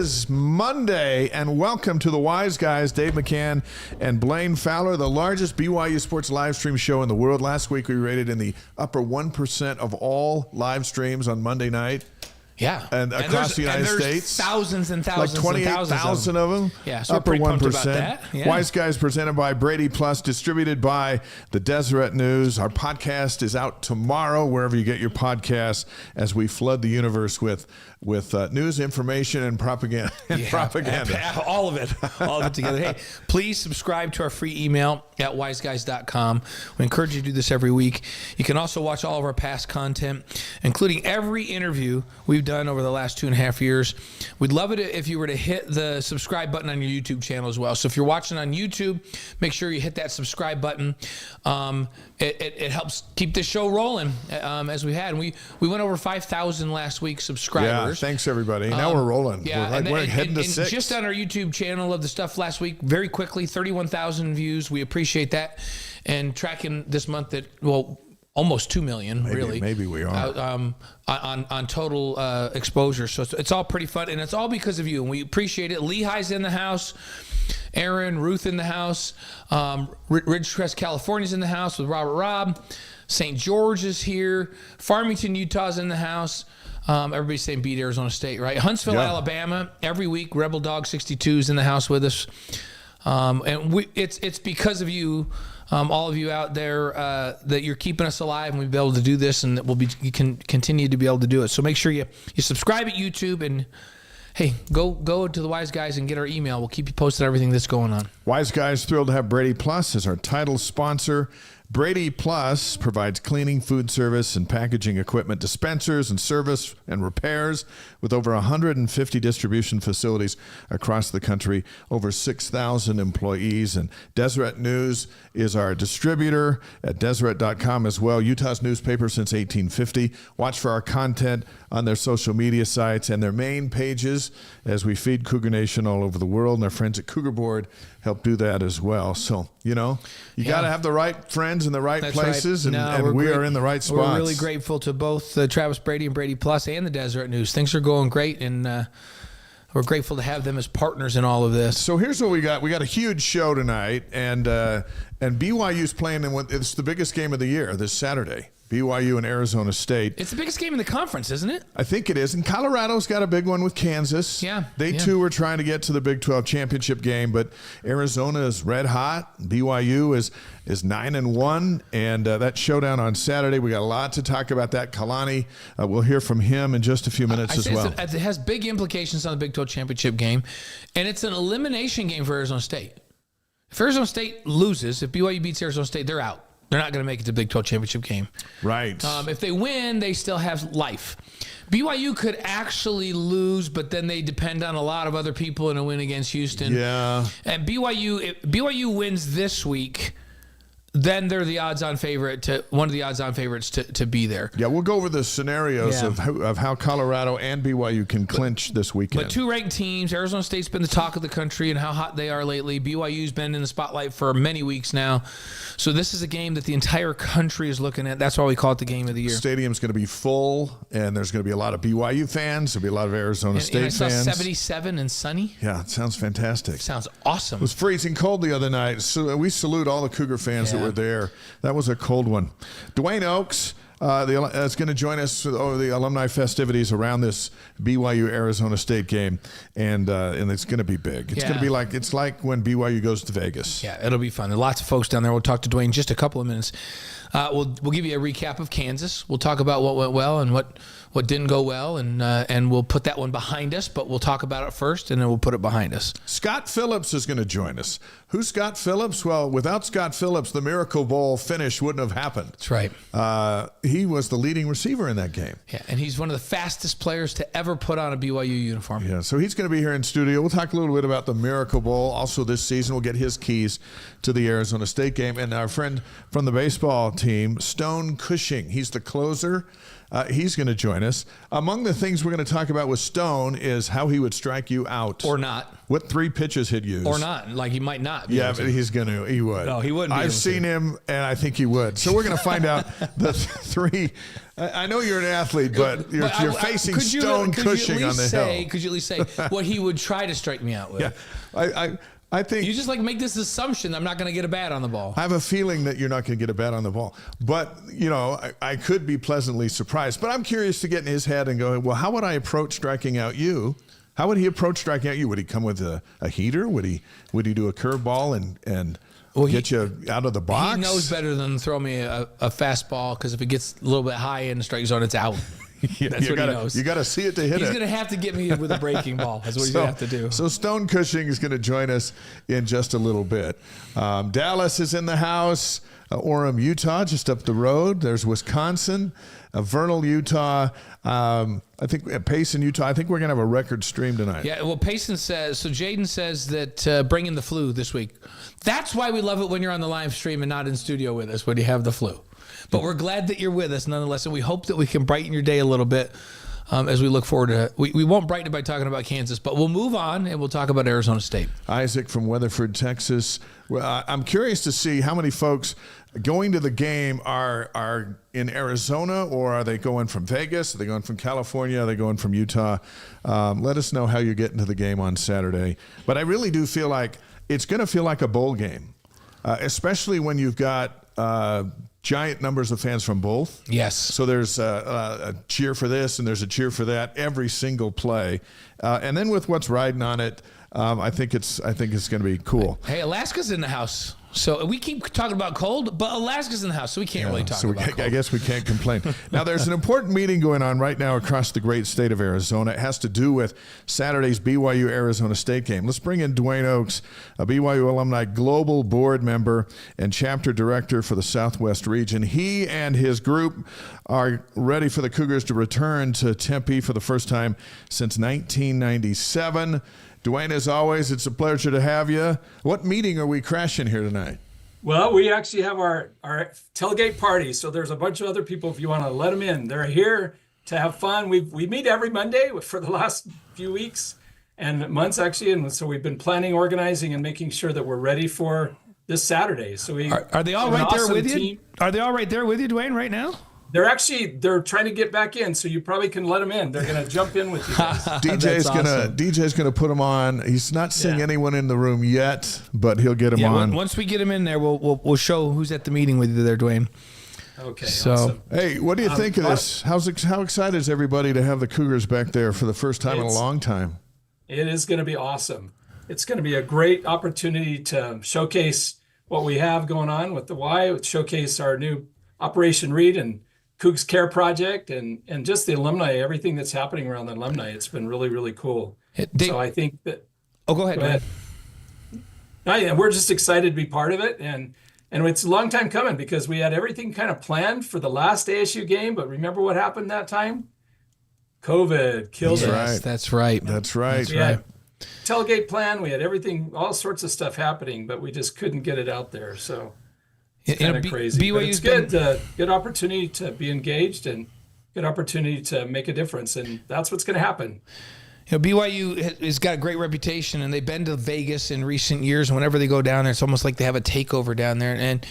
is Monday, and welcome to the Wise Guys, Dave McCann and Blaine Fowler, the largest BYU sports live stream show in the world. Last week, we rated in the upper 1% of all live streams on Monday night. Yeah. And across the United States. Thousands and thousands. Like 28,000 of them. Yeah, so upper we're pretty 1%. pumped about that. Yeah. Wise Guys presented by Brady Plus, distributed by the Deseret News. Our podcast is out tomorrow, wherever you get your podcasts, as we flood the universe with news, information, and propaganda. All of it together. Hey, please subscribe to our free email at wiseguys.com. We encourage you to do this every week. You can also watch all of our past content, including every interview we've done over the last 2.5 years. We'd love it if you were to hit the subscribe button on your YouTube channel as well. So if you're watching on YouTube, make sure you hit that subscribe button. It helps keep this show rolling as we had. And we went over 5,000 last week subscribers. Yeah, thanks everybody. Now we're rolling. Yeah, we're heading to 6. Just on our YouTube channel of the stuff last week, very quickly, 31,000 views. We appreciate that. And tracking this month at, almost 2 million, really. Maybe we are. On total exposure. So it's all pretty fun, and it's all because of you, and we appreciate it. Lehigh's in the house. Aaron, Ruth in the house. Ridgecrest, California's in the house with Robert Robb. St. George is here. Farmington, Utah's in the house. Everybody's saying beat Arizona State, right? Huntsville, Alabama, every week. Rebel Dog 62 is in the house with us. And it's because of you, all of you out there, that you're keeping us alive, and we'll be able to do this, and that you can continue to be able to do it. So make sure you subscribe at YouTube, and hey, go to the Wise Guys and get our email. We'll keep you posted on everything that's going on. Wise Guys thrilled to have Brady Plus as our title sponsor. Brady Plus provides cleaning, food service, and packaging equipment, dispensers, and service and repairs with over 150 distribution facilities across the country, over 6,000 employees. And Deseret News is our distributor at Deseret.com as well. Utah's newspaper since 1850. Watch for our content on their social media sites and their main pages as we feed Cougar Nation all over the world. And our friends at Cougar Board help do that as well. So, you got to have the right friends in the right places, right. and we are in the right spots. We're really grateful to both Travis Brady and Brady Plus and the Deseret News. Things are going great, and we're grateful to have them as partners in all of this. So here's what we got. We got a huge show tonight, and BYU's playing it's the biggest game of the year this Saturday. BYU and Arizona State. It's the biggest game in the conference, isn't it? I think it is. And Colorado's got a big one with Kansas. Yeah. They too were trying to get to the Big 12 championship game, but Arizona is red hot. BYU is 9-1, and that showdown on Saturday. We got a lot to talk about that. Kalani, we'll hear from him in just a few minutes as well. It has big implications on the Big 12 championship game, and it's an elimination game for Arizona State. If Arizona State loses, if BYU beats Arizona State, they're out. They're not going to make it to the Big 12 championship game. Right. If they win, they still have life. BYU could actually lose, but then they depend on a lot of other people in a win against Houston. Yeah. And if BYU wins this week, then they're the odds-on favorite one of the odds-on favorites to be there. Yeah, we'll go over the scenarios of how Colorado and BYU can clinch this weekend. But two ranked teams. Arizona State's been the talk of the country and how hot they are lately. BYU's been in the spotlight for many weeks now. So this is a game that the entire country is looking at. That's why we call it the game of the year. The stadium's going to be full, and there's going to be a lot of BYU fans. There'll be a lot of Arizona State fans. 77 and sunny. Yeah, it sounds fantastic. Sounds awesome. It was freezing cold the other night. So we salute all the Cougar fans that were there. That was a cold one. Duane Oakes is going to join us over the alumni festivities around this BYU Arizona State game, and it's going to be big. It's going to be like when BYU goes to Vegas. Yeah, it'll be fun. There are lots of folks down there. We'll talk to Duane in just a couple of minutes. We'll give you a recap of Kansas. We'll talk about what went well and what didn't go well, and we'll put that one behind us, but we'll talk about it first, and then we'll put it behind us. Scott Phillips is going to join us. Who's Scott Phillips? Well, without Scott Phillips, the Miracle Bowl finish wouldn't have happened. That's right. He was the leading receiver in that game. Yeah, and he's one of the fastest players to ever put on a BYU uniform. Yeah, so he's going to be here in studio. We'll talk a little bit about the Miracle Bowl. Also this season, we'll get his keys to the Arizona State game. And our friend from the baseball team, Stone Cushing, he's the closer. He's going to join us. Among the things we're going to talk about with Stone is how he would strike you out. Or not. What 3 pitches he'd use. Or not. Like he might not. Yeah, but he would. No, he wouldn't. I've seen him, and I think he would. So we're going to find out the 3 I know you're an athlete, but you're facing Stone Cushing on the hill. Could you at least say what he would try to strike me out with? Yeah, I think you just like make this assumption I'm not going to get a bat on the ball. I have a feeling that you're not going to get a bat on the ball, but I could be pleasantly surprised. But I'm curious to get in his head and go, well, how would I approach striking out you? How would he approach striking out you? Would he come with a heater? Would he do a curveball and get you out of the box? He knows better than throw me a fastball, because if it gets a little bit high in the strike zone, it's out. That's what he knows. You got to see it to hit it. He's going to have to get me with a breaking ball. That's what he's going to have to do. So Stone Cushing is going to join us in just a little bit. Dallas is in the house. Orem, Utah, just up the road. There's Wisconsin, Vernal, Utah. I think Payson, Utah. I think we're going to have a record stream tonight. Yeah, well, Payson says, so Jaden says that bring in the flu this week. That's why we love it when you're on the live stream and not in studio with us when you have the flu. But we're glad that you're with us nonetheless, and we hope that we can brighten your day a little bit as we look forward to it. We won't brighten it by talking about Kansas, but we'll move on and we'll talk about Arizona State. Isaac from Weatherford, Texas. Well, I'm curious to see how many folks going to the game are in Arizona, or are they going from Vegas? Are they going from California? Are they going from Utah? Let us know how you're getting to the game on Saturday. But I really do feel like it's going to feel like a bowl game, especially when you've got giant numbers of fans from both. Yes. So there's a cheer for this and there's a cheer for that every single play, and then with what's riding on it, I think it's going to be cool. Hey, Alaska's in the house. So we keep talking about cold, but Alaska's in the house, so we can't really talk about cold. I guess we can't complain. Now, there's an important meeting going on right now across the great state of Arizona. It has to do with Saturday's BYU-Arizona State game. Let's bring in Duane Oakes, a BYU Alumni Global Board member and Chapter Director for the Southwest region. He and his group are ready for the Cougars to return to Tempe for the first time since 1997. Duane, as always, it's a pleasure to have you. What meeting are we crashing here tonight? Well, we actually have our tailgate party, so there's a bunch of other people if you want to let them in. They're here to have fun. We meet every Monday for the last few weeks and months, actually, and so we've been planning, organizing, and making sure that we're ready for this Saturday. So are they all right there with you? Are they all right there with you, Duane, right now? They're trying to get back in, so you probably can let them in. They're going to jump in with you guys. DJ's gonna put them on. He's not seeing anyone in the room yet, but he'll get them on. Once we get him in there, we'll show who's at the meeting with you there, Duane. Okay. So, awesome. Hey, what do you think of this? How excited is everybody to have the Cougars back there for the first time in a long time? It is going to be awesome. It's going to be a great opportunity to showcase what we have going on with the Y, showcase our new Operation Read and Cougs Care Project and just the alumni, everything that's happening around the alumni. It's been really, really cool. So I think that. Oh, go ahead. We're just excited to be part of it. And it's a long time coming because we had everything kind of planned for the last ASU game. But remember what happened that time? COVID killed us. That's right. That's right. We had tailgate plan. We had everything, all sorts of stuff happening, but we just couldn't get it out there. So. It's kind of crazy. But it's good opportunity to be engaged and good opportunity to make a difference, and that's what's going to happen. BYU has got a great reputation, and they've been to Vegas in recent years. And whenever they go down there, it's almost like they have a takeover down there. And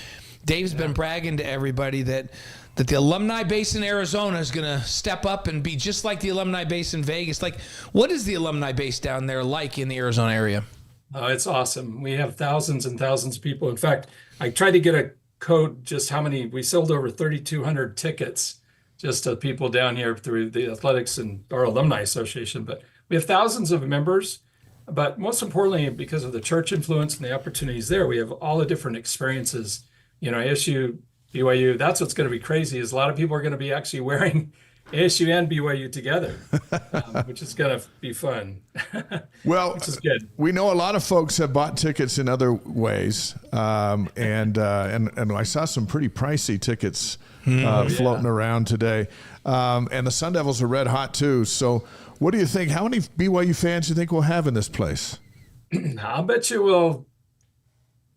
Dave's been bragging to everybody that the alumni base in Arizona is going to step up and be just like the alumni base in Vegas. Like, what is the alumni base down there like in the Arizona area? Oh, it's awesome. We have thousands and thousands of people. In fact, I tried to get a code just how many we sold over 3,200 tickets just to people down here through the athletics and our alumni association. But we have thousands of members, but most importantly, because of the church influence and the opportunities there, we have all the different experiences, ASU, BYU. That's what's going to be crazy is a lot of people are going to be actually wearing ASU and BYU together, which is going to be fun. Well, which is good. We know a lot of folks have bought tickets in other ways, and I saw some pretty pricey tickets floating around today. And the Sun Devils are red hot too. So, what do you think? How many BYU fans do you think we'll have in this place? I'll bet you we'll.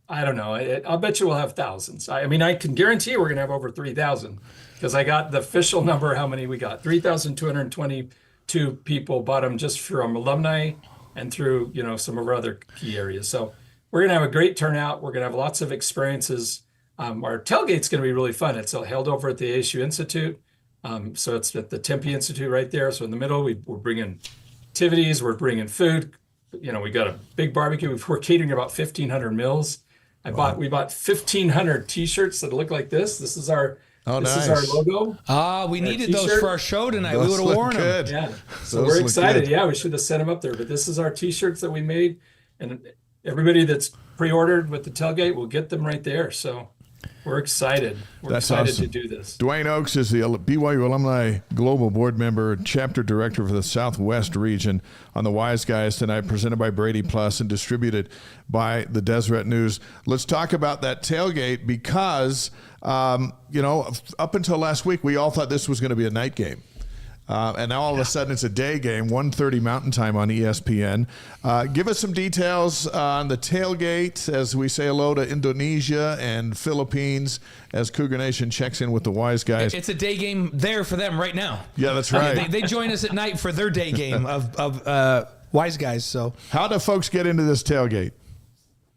I don't know. I'll bet you we'll have thousands. I mean, I can guarantee we're going to have over 3,000 because I got the official number. How many we got? 3,222 people bought them just from alumni and through, some of our other key areas. So we're going to have a great turnout. We're going to have lots of experiences. Our tailgate's going to be really fun. It's held over at the ASU Institute. So it's at the Tempe Institute right there. So in the middle, we're bringing activities, we're bringing food. We got a big barbecue. We're catering about 1,500 meals. We bought 1,500 T-shirts that look like this. This is our logo. We needed those for our show tonight. Those we would have worn them. Yeah. So we're excited. Yeah, we should have sent them up there. But this is our T-shirts that we made, and everybody that's pre-ordered with the tailgate will get them right there. So we're excited. We're excited to do this. Duane Oakes is the BYU Alumni Global Board Member, Chapter Director for the Southwest region on the Wise Guys tonight, presented by Brady Plus and distributed by the Deseret News. Let's talk about that tailgate because, up until last week, we all thought this was going to be a night game. And now all of a sudden it's a day game, 1:30 Mountain Time on ESPN. Give us some details on the tailgate as we say hello to Indonesia and Philippines as Cougar Nation checks in with the Wise Guys. It's a day game there for them right now. Yeah, that's right. They join us at night for their day game of Wise Guys. So how do folks get into this tailgate?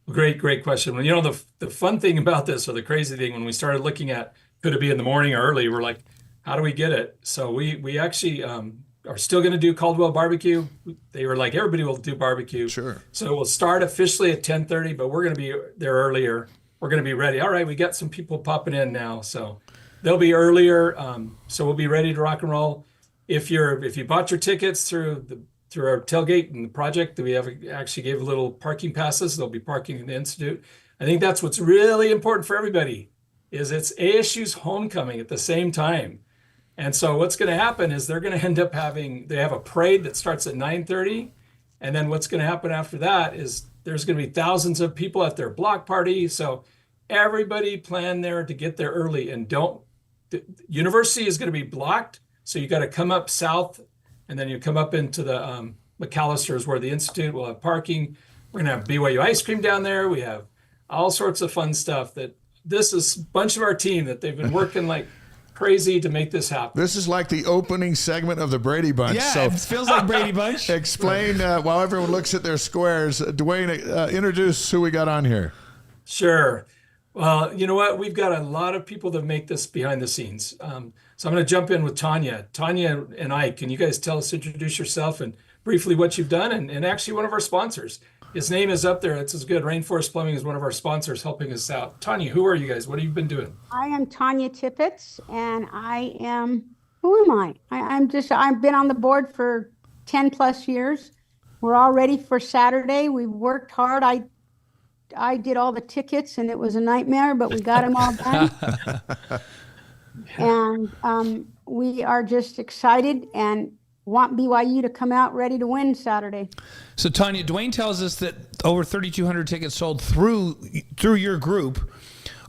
Great question. Well, the fun thing about this, or the crazy thing, when we started looking at could it be in the morning or early, we're like, how do we get it? So we actually are still going to do Caldwell barbecue. They were like, everybody will do barbecue. Sure. So we'll start officially at 10:30, but we're going to be there earlier. We're going to be ready. All right, we got some people popping in now, so they'll be earlier. So we'll be ready to rock and roll. If you bought your tickets through our tailgate and the project, that we actually gave little parking passes. They'll be parking in the Institute. I think that's what's really important for everybody. Is it's ASU's homecoming at the same time. And so what's going to happen is they're going to end up they have a parade that starts at 9:30. And then what's going to happen after that is there's going to be thousands of people at their block party. So everybody plan there to get there early and the university is going to be blocked. So you got to come up south and then you come up into the McAllister's where the Institute will have parking. We're going to have BYU ice cream down there. We have all sorts of fun stuff this is a bunch of our team that they've been working like crazy to make this happen. This is like the opening segment of the Brady Bunch. Yeah, so, it feels like Brady Bunch. Explain while everyone looks at their squares. Duane, introduce who we got on here. Sure. Well, you know what? We've got a lot of people that make this behind the scenes. So I'm going to jump in with Tanya. Tanya and Ike, can you guys introduce yourself and briefly what you've done and actually one of our sponsors. His name is up there. It's as good. Rainforest Plumbing is one of our sponsors helping us out. Tanya, who are you guys? What have you been doing? I am Tanya Tippett, and who am I? I've been on the board for 10 plus years. We're all ready for Saturday. We've worked hard. I did all the tickets, and it was a nightmare, but we got them all done. And we are just excited and want BYU to come out ready to win Saturday. So Tanya, Duane tells us that over 3,200 tickets sold through your group.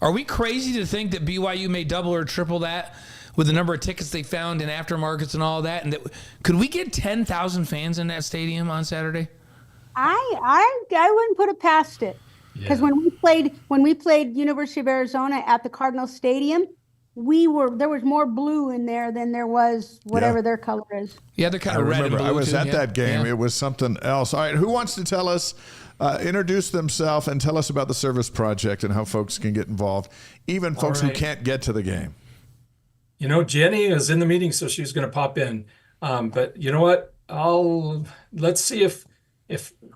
Are we crazy to think that BYU may double or triple that with the number of tickets they found in aftermarkets and all that? And could we get 10,000 fans in that stadium on Saturday? I wouldn't put it past it, because when we played University of Arizona at the Cardinal Stadium, there was more blue in there than there was whatever their color is. Yeah, they're kind of red and blue. I was too, at that game. It was something else. All right, who wants to tell us, introduce themselves and tell us about the service project and how folks can get involved, even folks who can't get to the game? Jenny is in the meeting, so she's going to pop in. But you know what? Let's see if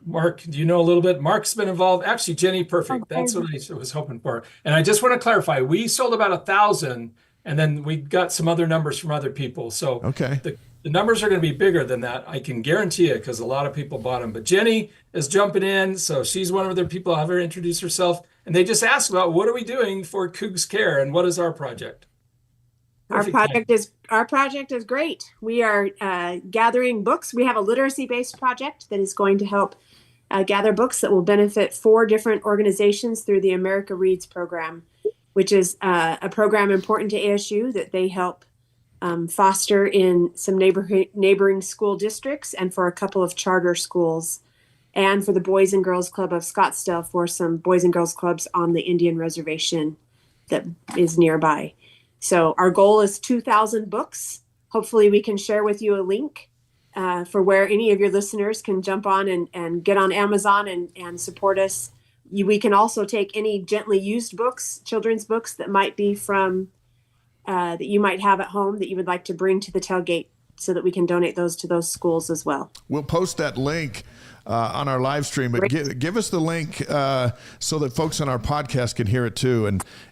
Mark, do you know a little bit? Mark's been involved. Actually, Jenny, perfect. That's what I was hoping for. And I just want to clarify, we sold about 1,000, and then we got some other numbers from other people. So the numbers are going to be bigger than that. I can guarantee it, because a lot of people bought them. But Jenny is jumping in. So she's one of the people. I'll have her introduce herself. And they just asked about what are we doing for Cougs Care and what is our project? Our project is great. We are gathering books. We have a literacy-based project that is going to help gather books that will benefit 4 different organizations through the America Reads program, which is a program important to ASU that they help foster in some neighboring school districts and for a couple of charter schools, and for the Boys and Girls Club of Scottsdale for some Boys and Girls Clubs on the Indian Reservation that is nearby. So our goal is 2,000 books. Hopefully we can share with you a link for where any of your listeners can jump on and get on Amazon and support us. We can also take any gently used books, children's books that might be from that you might have at home that you would like to bring to the tailgate so that we can donate those to those schools as well. We'll post that link on our live stream, but give us the link so that folks on our podcast can hear it too.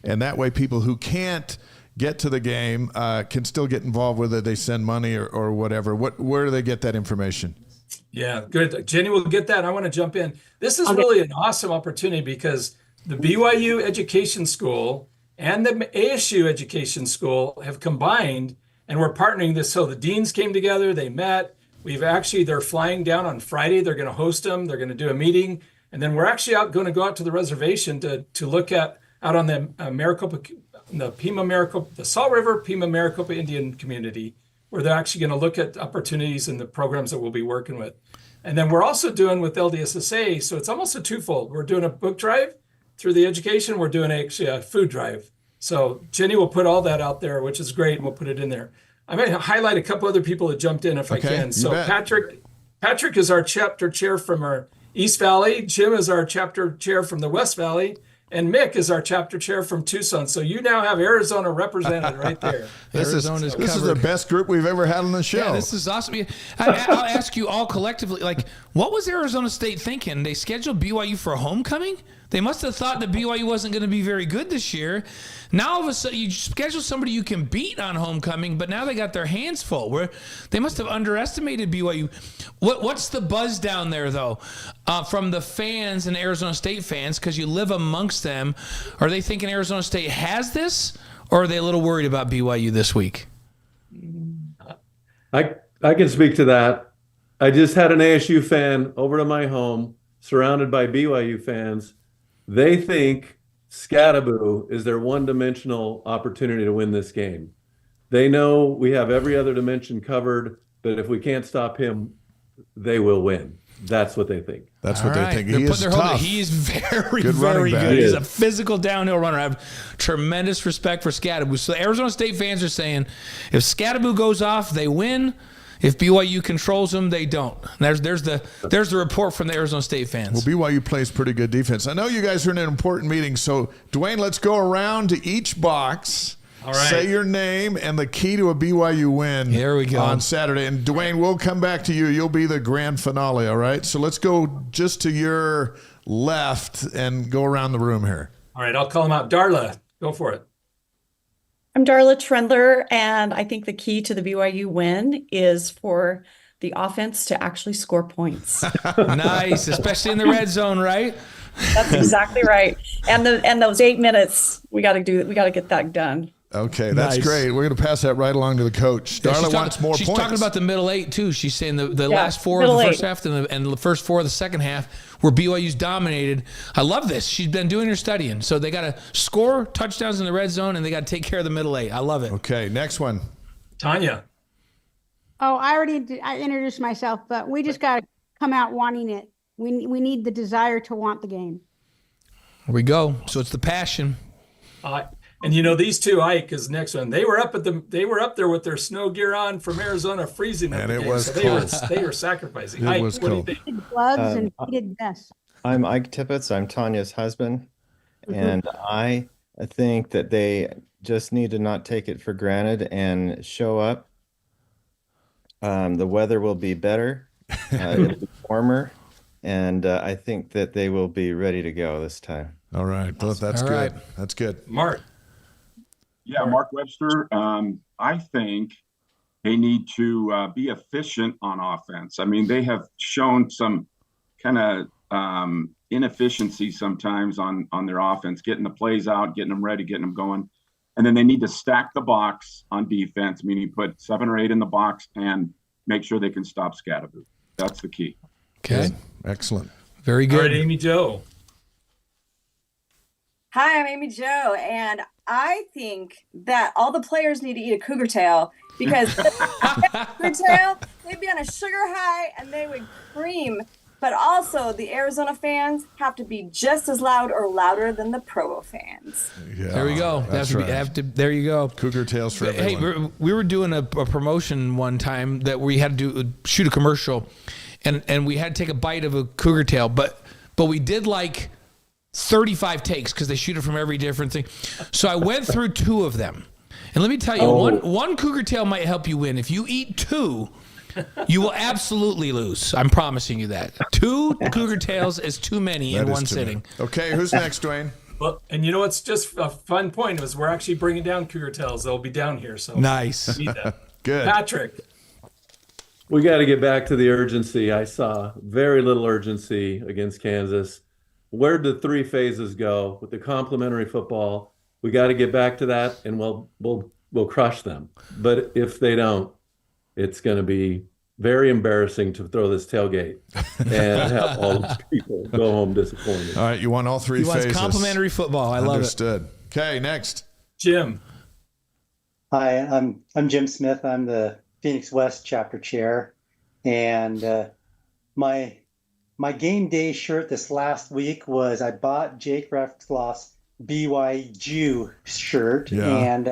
And that way people who can't get to the game can still get involved with it. They send money or whatever. Where do they get that information? Yeah, good. Jenny will get that. I want to jump in. This is really an awesome opportunity because the BYU Education School and the ASU Education School have combined, and we're partnering this. So the deans came together, they met. They're flying down on Friday. They're going to host them. They're going to do a meeting. And then we're actually going to go out to the reservation to look at out on the the Salt River Pima Maricopa Indian community, where they're actually going to look at opportunities and the programs that we'll be working with. And then we're also doing with LDSSA, so it's almost a twofold. We're doing a book drive through the education. We're doing actually a food drive. So Jenny will put all that out there, which is great, and we'll put it in there. I'm going to highlight a couple other people that jumped in if I can. So Patrick is our chapter chair from our East Valley. Jim is our chapter chair from the West Valley. And Mick is our chapter chair from Tucson. So you now have Arizona represented right there. This is the best group we've ever had on the show. Yeah, this is awesome. I'll ask you all collectively, what was Arizona State thinking? They scheduled BYU for a homecoming? They must have thought that BYU wasn't going to be very good this year. Now all of a sudden you schedule somebody you can beat on homecoming, but now they got their hands full. They must have underestimated BYU. What's the buzz down there though, from the fans and Arizona State fans? Because you live amongst them. Are they thinking Arizona State has this, or are they a little worried about BYU this week? I can speak to that. I just had an ASU fan over to my home, surrounded by BYU fans. They think Scattaboo is their one-dimensional opportunity to win this game. They know we have every other dimension covered, but if we can't stop him, they will win. That's what they think. That's what they think. He is tough. He is very, Good very running back. good. He's a physical downhill runner. I have tremendous respect for Scattaboo. So Arizona State fans are saying, if Scattaboo goes off, they win. If BYU controls them, they don't. And there's the report from the Arizona State fans. Well, BYU plays pretty good defense. I know you guys are in an important meeting, so Duane, let's go around to each box. All right. Say your name and the key to a BYU win. Here we go. On Saturday. And Duane, we'll come back to you. You'll be the grand finale, all right? So let's go just to your left and go around the room here. All right, I'll call them out. Darla, go for it. I'm Darla Trendler, and I think the key to the BYU win is for the offense to actually score points. Nice, especially in the red zone, right? That's exactly right. And those 8 minutes, we got to get that done. Okay, that's great. We're going to pass that right along to the coach. Darla wants more points. She's talking about the middle 8 too. She's saying the last 4 of the first half and the first 4 of the second half where BYU's dominated. I love this. She's been doing her studying. So they got to score touchdowns in the red zone and they got to take care of the middle 8. I love it. Okay, next one. Tanya. Oh, I introduced myself, but we just got to come out wanting it. We need the desire to want the game. Here we go. So it's the passion. And these two, Ike is the next one. They were up there with their snow gear on from Arizona, freezing. And it was cold. They were sacrificing. It Ike, was what cold. do you think? Gloves and heated vests. I'm Ike Tippett. I'm Tanya's husband, and I think that they just need to not take it for granted and show up. The weather will be better. It'll be warmer. And I think that they will be ready to go this time. All right. That's All good. right. That's good. Mark. Yeah, Mark Webster. I think they need to be efficient on offense. I mean, they have shown some kind of inefficiency sometimes on their offense, getting the plays out, getting them ready, getting them going. And then they need to stack the box on defense, meaning put 7 or 8 in the box and make sure they can stop Scattaboo. That's the key. Okay. Good. Excellent. Very good. All right, Amy Jo. Hi, I'm Amy Jo, and I think that all the players need to eat a cougar tail because cougar tail, they'd be on a sugar high and they would cream. But also, the Arizona fans have to be just as loud or louder than the Provo fans. Yeah, There we go. That's right. There you go. Cougar tails for everyone. Hey, we were doing a promotion one time that we had to shoot a commercial, and we had to take a bite of a cougar tail, but we did like 35 takes because they shoot it from every different thing. So I went through 2 of them, And let me tell you, one Cougar tail might help you win. If you eat 2, you will absolutely lose. I'm promising you that. 2 Cougar tails is too many in one sitting. Okay, who's next, Duane? Well, and you know what's just a fun point is we're actually bringing down Cougar tails. They'll be down here. So nice. Need that. Good. Patrick. We got to get back to the urgency. I saw very little urgency against Kansas. Where'd the 3 phases go with the complementary football? We got to get back to that, and we'll crush them. But if they don't, it's going to be very embarrassing to throw this tailgate and have all those people go home disappointed. All right, you want all 3 phases. He wants complimentary football. I love it. Understood. Okay, next. Jim. Hi, I'm Jim Smith. I'm the Phoenix West chapter chair, and my game day shirt this last week was I bought Jake Reftgloss BYU shirt, and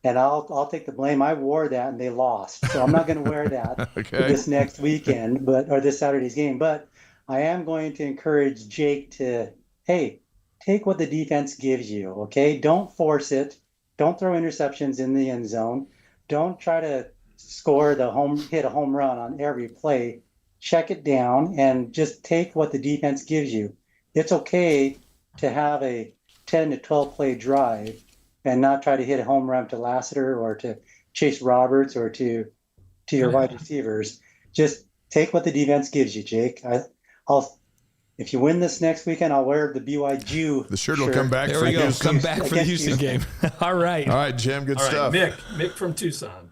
I'll take the blame. I wore that and they lost, so I'm not going to wear that for this next weekend, or this Saturday's game. But I am going to encourage Jake to, hey, take what the defense gives you. Okay, don't force it. Don't throw interceptions in the end zone. Don't try to hit a home run on every play. Check it down and just take what the defense gives you. It's okay to have a 10 to 12 play drive and not try to hit a home run to Lassiter or to Chase Roberts or to your wide receivers. Just take what the defense gives you, Jake. If you win this next weekend, I'll wear the BYU. The shirt will come back. There we go. Come back for the Houston game. All right. All right, Jim. Good stuff. Mick from Tucson.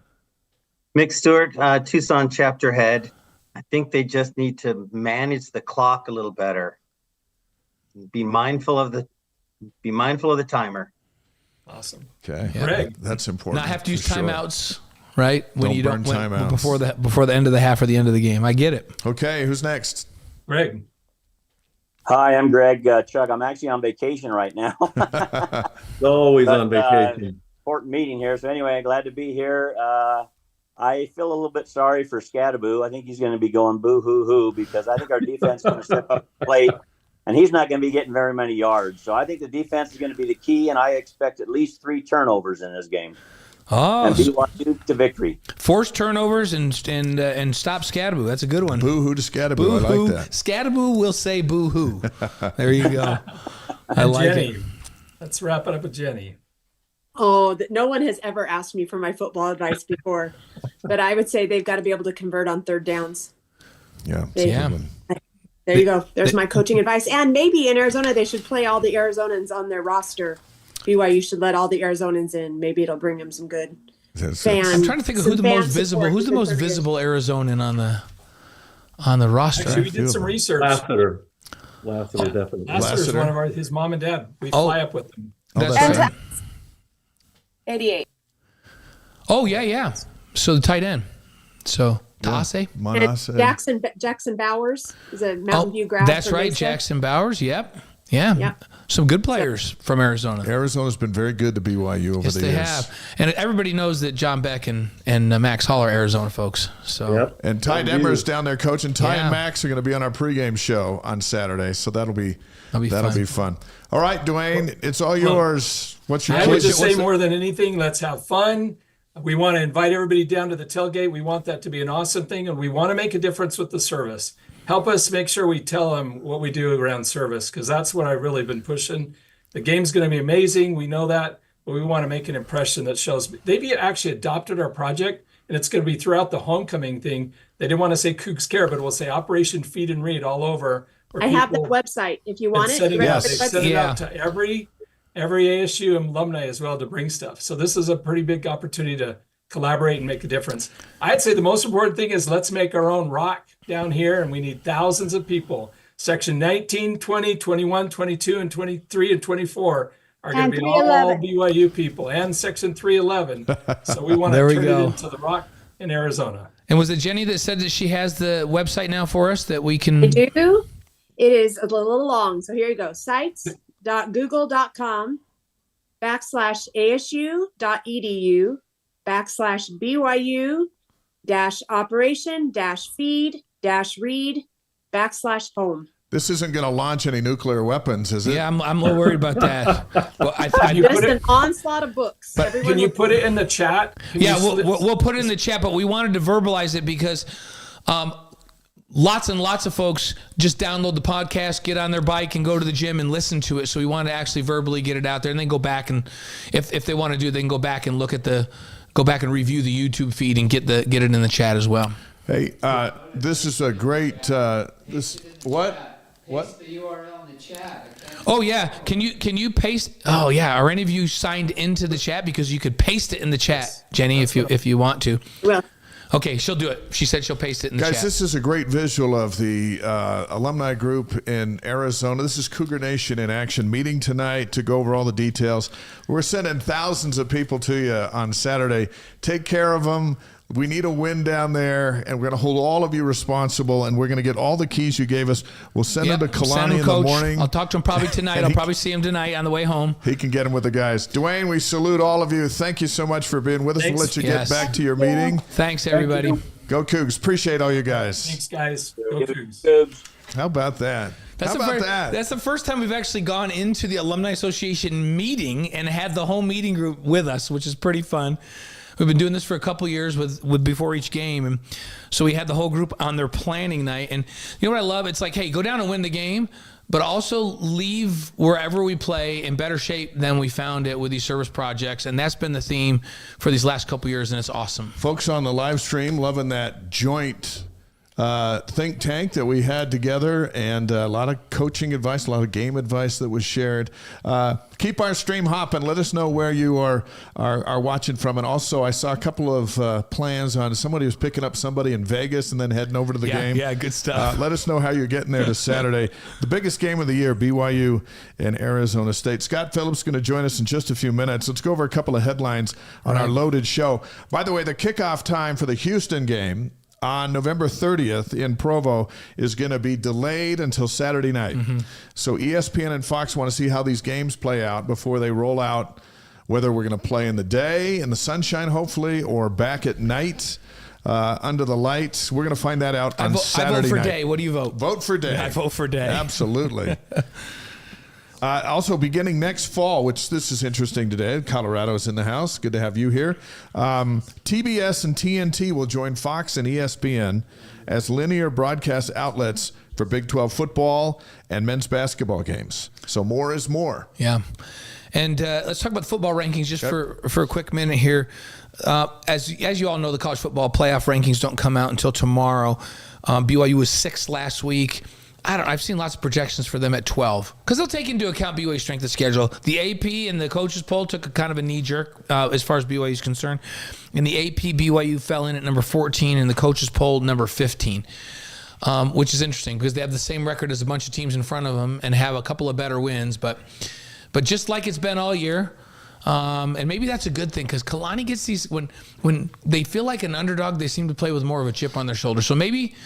Mick Stewart, Tucson chapter head. I think they just need to manage the clock a little better. Be mindful of the timer. Awesome. Okay. Yeah. Greg. That's important. Not have to use for sure. timeouts, right? When you burn don't timeouts. before the end of the half or the end of the game. I get it. Okay, who's next? Greg. Hi, I'm Greg. Chuck, I'm actually on vacation right now. Always on vacation. Important meeting here. So anyway, glad to be here. I feel a little bit sorry for Scattaboo. I think he's going to be going boo-hoo-hoo because I think our defense is going to step up to the plate, and he's not going to be getting very many yards. So I think the defense is going to be the key, and I expect at least 3 turnovers in this game. Oh, and BYU to victory. Force turnovers and stop Scattaboo. That's a good one. Boo-hoo to Scattaboo. I like that. Scattaboo will say boo-hoo. There you go. I like Jenny. it. Let's wrap it up with Jenny. Oh, no one has ever asked me for my football advice before, but I would say they've got to be able to convert on 3rd downs. Yeah. There you go. There's my coaching advice. And maybe in Arizona, they should play all the Arizonans on their roster. BYU should let all the Arizonans in. Maybe it'll bring them some good fans. I'm trying to think of who's the most visible Arizonan on the roster. Actually, we did some research. Lassiter definitely. Lassiter's one of his mom and dad. We fly up with them. That's right. 88. Oh, yeah. So the tight end. So Tase. And Jackson Bowers is a Mountain View grad. That's right. Jackson Bowers. Yep. Yeah. Some good players from Arizona. Arizona's been very good to BYU over the years. Yes, they have. And everybody knows that John Beck and Max Hall are Arizona folks. So And Ty Detmer's down there coaching. Ty and Max are going to be on our pregame show on Saturday, so that'll be fun. All right, Duane, it's all yours. What's your? I would just say more than anything, let's have fun. We want to invite everybody down to the tailgate. We want that to be an awesome thing, and we want to make a difference with the service. Help us make sure we tell them what we do around service, because that's what I've really been pushing. The game's going to be amazing. We know that, but we want to make an impression that shows they've actually adopted our project, and it's going to be throughout the homecoming thing. They didn't want to say Cougs Care, but we'll say Operation Feed and Read all over. I have the website if you want it. They sent it out to every ASU alumni as well to bring stuff. So this is a pretty big opportunity to collaborate and make a difference. I'd say the most important thing is let's make our own rock down here, and we need thousands of people. Section 19, 20, 21, 22, and 23 and 24 are going to be all BYU people, and Section 311. So we want to turn it into the rock in Arizona. And was it Jenny that said that she has the website now for us that we can? I do. It is a little long. So here you go. sites.google.com/asu.edu/BYU-operation-feed-read/home. This isn't going to launch any nuclear weapons, is it? Yeah, I'm a little worried about that. Well, Just an onslaught of books. Can you put it in the chat? We'll put it in the chat, but we wanted to verbalize it because lots and lots of folks just download the podcast, get on their bike, and go to the gym and listen to it. So we wanted to actually verbally get it out there, and then go back and if they want to do, they can go back and go back and review the YouTube feed and get it in the chat as well. Hey, this is a great. What? Paste the URL in the chat. Oh yeah, can you paste? Oh yeah, are any of you signed into the chat? Because you could paste it in the chat, Jenny, if you want to. Well. Okay, she'll do it. She said she'll paste it in the chat. Guys, this is a great visual of the alumni group in Arizona. This is Cougar Nation in action, meeting tonight to go over all the details. We're sending thousands of people to you on Saturday. Take care of them. We need a win down there, and we're going to hold all of you responsible, and we're going to get all the keys you gave us. We'll send them to Kalani in the morning. I'll talk to him probably tonight. I'll probably see him tonight on the way home. He can get him with the guys. Duane, we salute all of you. Thank you so much for being with us. We'll let you get back to your meeting. Thanks, everybody. Go Cougs. Appreciate all you guys. Thanks, guys. Go Cougs. How about that? That's the first time we've actually gone into the Alumni Association meeting and had the whole meeting group with us, which is pretty fun. We've been doing this for a couple years with before each game, and so we had the whole group on their planning night. And you know what I love? It's like, hey, go down and win the game, but also leave wherever we play in better shape than we found it with these service projects. And that's been the theme for these last couple years, and it's awesome. Folks on the live stream loving that joint think tank that we had together, and a lot of coaching advice, a lot of game advice that was shared. Keep our stream hopping. Let us know where you are watching from. And also, I saw a couple of plans on somebody who's picking up somebody in Vegas and then heading over to the game. Yeah, good stuff. Let us know how you're getting there to Saturday. The biggest game of the year, BYU and Arizona State. Scott Phillips is going to join us in just a few minutes. Let's go over a couple of headlines on our loaded show. By the way, the kickoff time for the Houston game on November 30th in Provo is going to be delayed until Saturday night. Mm-hmm. So ESPN and Fox want to see how these games play out before they roll out, whether we're going to play in the day, in the sunshine hopefully, or back at night under the lights. We're going to find that out on Saturday night. I vote for day. What do you vote? Vote for day. I vote for day. Absolutely. Also, beginning next fall, which this is interesting today, Colorado's in the house. Good to have you here. TBS and TNT will join Fox and ESPN as linear broadcast outlets for Big 12 football and men's basketball games. So more is more. Yeah. And let's talk about the football rankings just for a quick minute here. As you all know, the college football playoff rankings don't come out until tomorrow. BYU was 6th last week. I've seen lots of projections for them at 12 because they'll take into account BYU's strength of schedule. The AP and the coaches poll took a kind of a knee jerk as far as BYU is concerned. In the AP, BYU fell in at number 14 and the coaches poll number 15, which is interesting because they have the same record as a bunch of teams in front of them and have a couple of better wins. But just like it's been all year, and maybe that's a good thing because Kalani gets these when they feel like an underdog, they seem to play with more of a chip on their shoulder. So maybe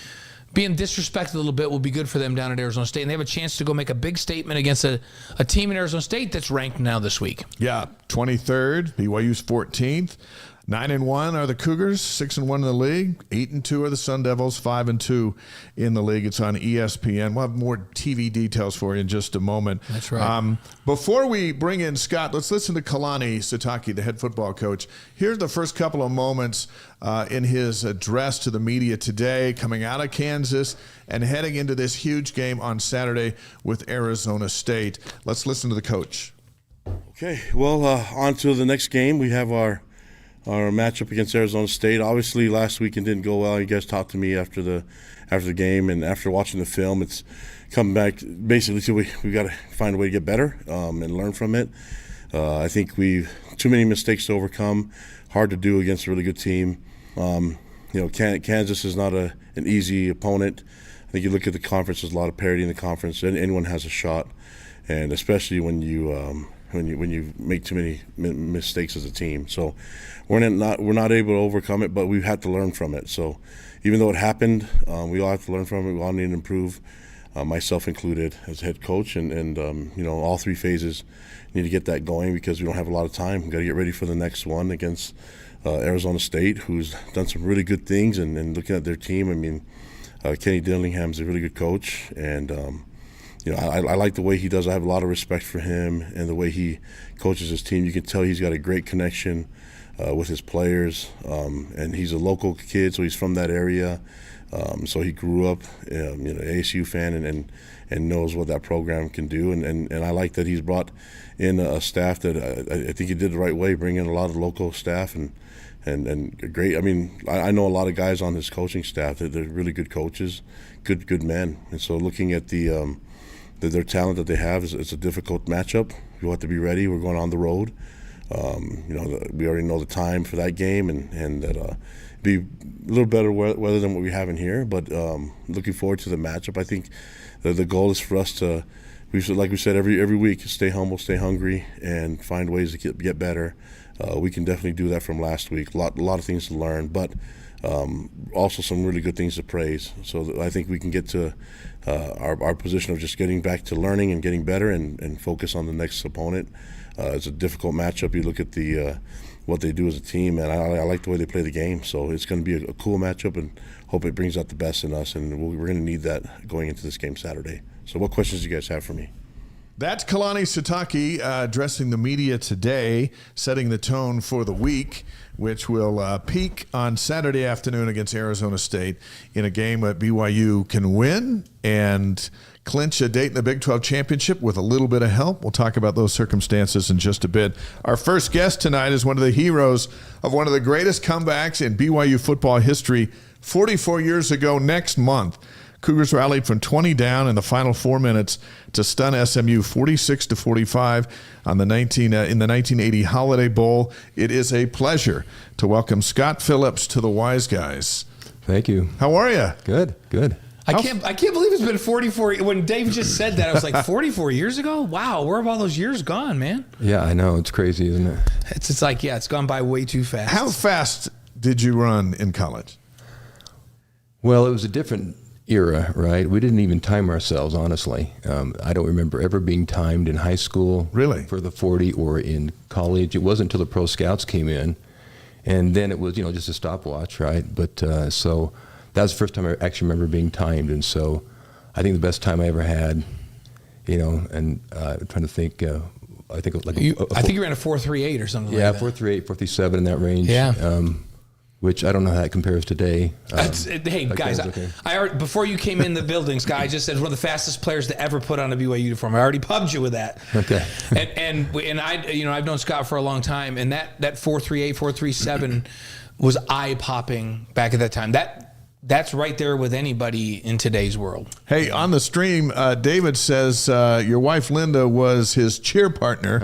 being disrespected a little bit will be good for them down at Arizona State. And they have a chance to go make a big statement against a team in Arizona State that's ranked now this week. Yeah, 23rd. BYU's 14th. 9-1 are the Cougars, 6-1 in the league. 8-2 are the Sun Devils, 5-2 in the league. It's on ESPN. We'll have more TV details for you in just a moment. That's right. Before we bring in Scott, let's listen to Kalani Sitake, the head football coach. Here's the first couple of moments in his address to the media today, coming out of Kansas and heading into this huge game on Saturday with Arizona State. Let's listen to the coach. Okay, well, on to the next game. We have our matchup against Arizona State. Obviously, last weekend didn't go well. You guys talked to me after the game, and after watching the film, it's come back basically to we got to find a way to get better and learn from it. I think we've too many mistakes to overcome. Hard to do against a really good team. Kansas is not an easy opponent. I think you look at the conference. There's a lot of parity in the conference, and anyone has a shot, and especially when you make too many mistakes as a team. So we're not able to overcome it, but we've had to learn from it. So even though it happened, we all have to learn from it. We all need to improve, myself included as head coach, and all three phases need to get that going because we don't have a lot of time. We've got to get ready for the next one against Arizona State, who's done some really good things. And looking at their team, I mean, Kenny Dillingham's a really good coach, and I like the way he does. I have a lot of respect for him and the way he coaches his team. You can tell he's got a great connection with his players, and he's a local kid, so he's from that area. So he grew up, ASU fan, and knows what that program can do. And I like that he's brought in a staff that I think he did the right way, bring in a lot of local staff and great. I mean, I know a lot of guys on his coaching staff that they're really good coaches, good men. And so looking at their talent that they have, it's a difficult matchup. You have to be ready. We're going on the road. We already know the time for that game, and that be a little better weather than what we have in here. But looking forward to the matchup. I think the goal is for us to, like we said every week, stay humble, stay hungry, and find ways to get better. We can definitely do that from last week. A lot of things to learn, but also some really good things to praise. So I think we can get to our position of just getting back to learning and getting better and focus on the next opponent. It's a difficult matchup. You look at what they do as a team, and I like the way they play the game. So it's going to be a cool matchup, and hope it brings out the best in us. And we're going to need that going into this game Saturday. So what questions do you guys have for me? That's Kalani Sitake addressing the media today, setting the tone for the week, which will peak on Saturday afternoon against Arizona State in a game that BYU can win and clinch a date in the Big 12 championship with a little bit of help. We'll talk about those circumstances in just a bit. Our first guest tonight is one of the heroes of one of the greatest comebacks in BYU football history 44 years ago next month. Cougars rallied from 20 down in the final 4 minutes to stun SMU 46-45 in the 1980 Holiday Bowl. It is a pleasure to welcome Scott Phillips to the Wise Guys. Thank you. How are you? Good. I can't believe it's been 44. When Dave just said that, I was like, 44 years ago? Wow, where have all those years gone, man? Yeah, I know. It's crazy, isn't it? It's like, it's gone by way too fast. How fast did you run in college? Well, it was a different era, right? We didn't even time ourselves, honestly. I don't remember ever being timed in high school. Really? For the 40 or in college. It wasn't until the Pro Scouts came in, and then it was, just a stopwatch, right? But so that was the first time I actually remember being timed, and so I think the best time I ever had, and I'm trying to think. I think it was I think you ran a 4.38 or something. Yeah, like that. 4.38, 4.37 in that range. Yeah. Which I don't know how that compares today. Hey guys, okay. I already, before you came in the building, Scott, I just said one of the fastest players to ever put on a BYU uniform. I already pubbed you with that. Okay. And I've known Scott for a long time, and that 4.38, 4.37 was eye popping back at that time. That's right there with anybody in today's world. Hey, on the stream, David says your wife Linda was his cheer partner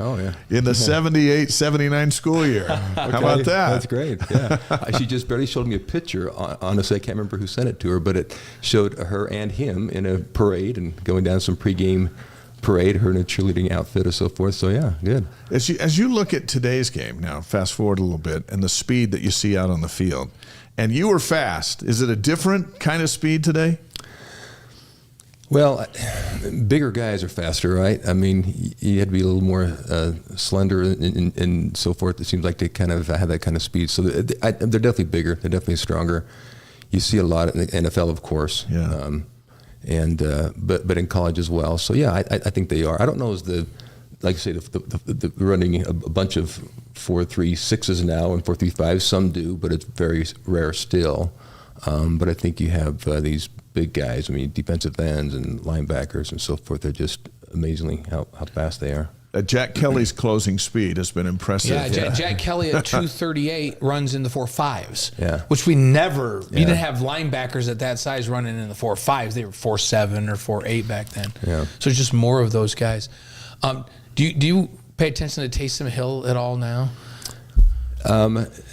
in the 78-79 school year. How about that? That's great. Yeah. She just barely showed me a picture. Honestly, I can't remember who sent it to her, but it showed her and him in a parade and going down some pregame parade, her in a cheerleading outfit or so forth. So, yeah, good. As you look at today's game now, fast forward a little bit, and the speed that you see out on the field, and you were fast. Is it a different kind of speed today? Well, bigger guys are faster, right? I mean, you had to be a little more slender and so forth. It seems like they kind of have that kind of speed. So they're definitely bigger. They're definitely stronger. You see a lot in the NFL, of course. Yeah. But in college as well. So, yeah, I think they are. I don't know as like I say, the running a bunch of 4.36s now and 4.35s. Some do, but it's very rare still. But I think you have these big guys. I mean, defensive ends and linebackers and so forth. They're just amazingly how fast they are. Jack Kelly's closing speed has been impressive. Yeah, Jack Kelly at 2.38 runs in the 4.5s. Yeah, which we never. You didn't have linebackers at that size running in the 4.5s. They were 4.7 or 4.8 back then. Yeah. So it's just more of those guys. Do you pay attention to Taysom Hill at all now?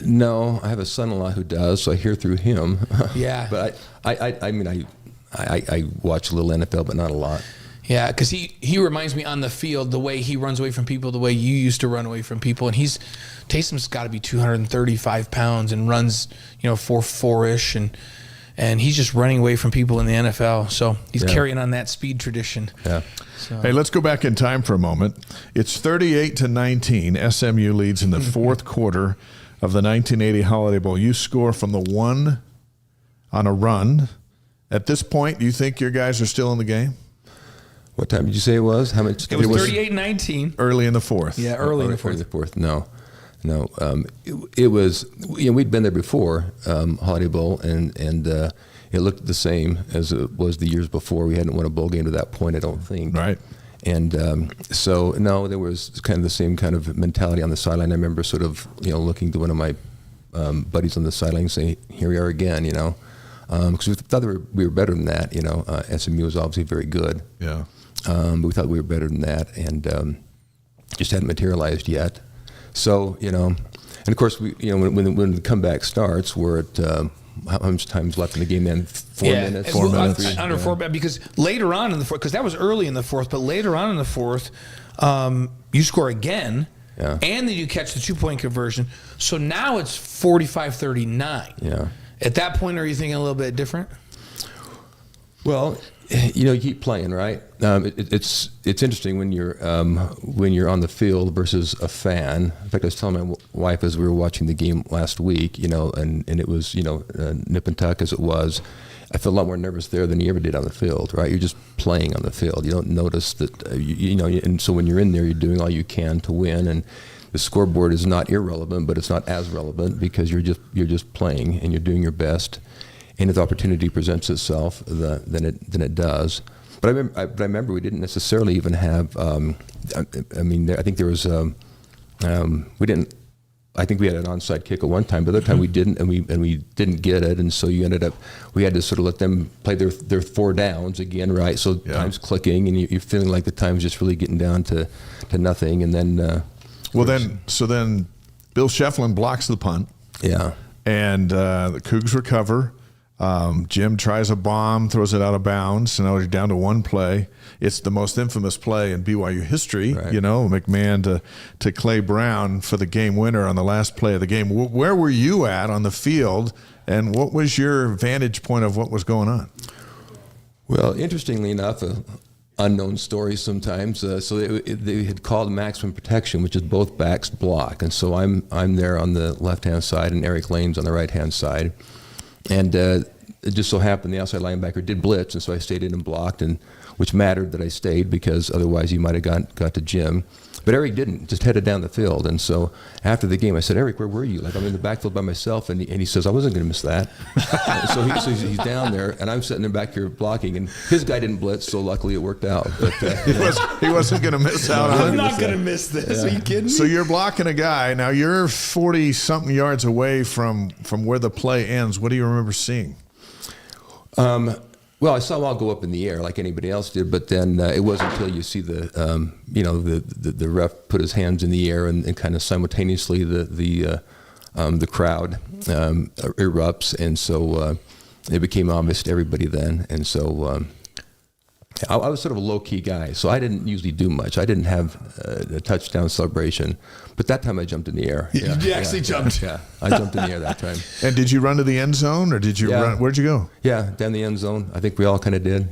No, I have a son-in-law who does, so I hear through him. Yeah. But I watch a little NFL, but not a lot. Yeah, because he reminds me on the field the way he runs away from people, the way you used to run away from people, and Taysom's got to be 235 pounds and runs 4.4-ish, and he's just running away from people in the NFL. So he's carrying on that speed tradition. Yeah. So. Hey, let's go back in time for a moment. It's 38-19. SMU leads in the fourth quarter of the 1980 Holiday Bowl. You score from the 1 on a run. At this point, do you think your guys are still in the game? What time did you say it was? How much? It was 38-19. Early in the fourth. Yeah, early in the fourth. Early in the fourth. No. It was. We'd been there before, Holiday Bowl, and it looked the same as it was the years before. We hadn't won a bowl game to that point, I don't think. Right. And so no, there was kind of the same kind of mentality on the sideline. I remember sort of looking to one of my buddies on the sideline and saying, "Here we are again," because we thought we were better than that. SMU was obviously very good. Yeah. But we thought we were better than that, and just hadn't materialized yet. So and of course we when the comeback starts, we're at how much time's left in the game? Then 4 minutes. 4 minutes. Under 4 minutes, because later on in the fourth, because that was early in the fourth, but later on in the fourth, you score again, and then you catch the 2-point conversion. So now it's 45-39. Yeah. At that point, are you thinking a little bit different? Well, you keep playing, right? It's interesting when you're on the field versus a fan. In fact, I was telling my wife as we were watching the game last week, and it was nip and tuck as it was. I felt a lot more nervous there than you ever did on the field, right? You're just playing on the field. You don't notice that, and so when you're in there, you're doing all you can to win. And the scoreboard is not irrelevant, but it's not as relevant because you're just playing and you're doing your best. And if the opportunity presents itself, then it does. But I remember we didn't necessarily even have. I think there was. We didn't. I think we had an onside kick at one time, but the other time we didn't, and we didn't get it, and so you ended up. We had to sort of let them play their 4 downs again, right? So time's clicking, and you're feeling like the time's just really getting down to nothing, and then. Then Bill Shefflin blocks the punt. Yeah. And the Cougs recover. Jim tries a bomb, throws it out of bounds, so now we're down to 1 play. It's the most infamous play in BYU history, right. McMahon to Clay Brown for the game winner on the last play of the game. Where were you at on the field, and what was your vantage point of what was going on? Well, interestingly enough, unknown stories sometimes. So they had called maximum protection, which is both backs block, and so I'm there on the left-hand side, and Eric Lane's on the right-hand side. And it just so happened the outside linebacker did blitz, and so I stayed in and blocked, and which mattered that I stayed because otherwise he might have got to Jim. But Eric didn't, just headed down the field. And so after the game, I said, "Eric, where were you?" Like, I'm in the backfield by myself, and he says, "I wasn't going to miss that." so he's down there, and I'm sitting there back here blocking, and his guy didn't blitz, so luckily it worked out. But he wasn't going to miss out on it. I'm not going to miss this. Yeah. Are you kidding me? So you're blocking a guy. Now you're 40-something yards away from where the play ends. What do you remember seeing? Well, I saw them all go up in the air like anybody else did, but then it wasn't until you see the ref put his hands in the air and kind of simultaneously the crowd erupts, and so it became obvious to everybody then. And so I was sort of a low-key guy, so I didn't usually do much. I didn't have a touchdown celebration, but that time I jumped in the air. Yeah. You actually jumped. Yeah, I jumped in the air that time. And did you run to the end zone, or did you run? Where'd you go? Yeah, down the end zone. I think we all kind of did,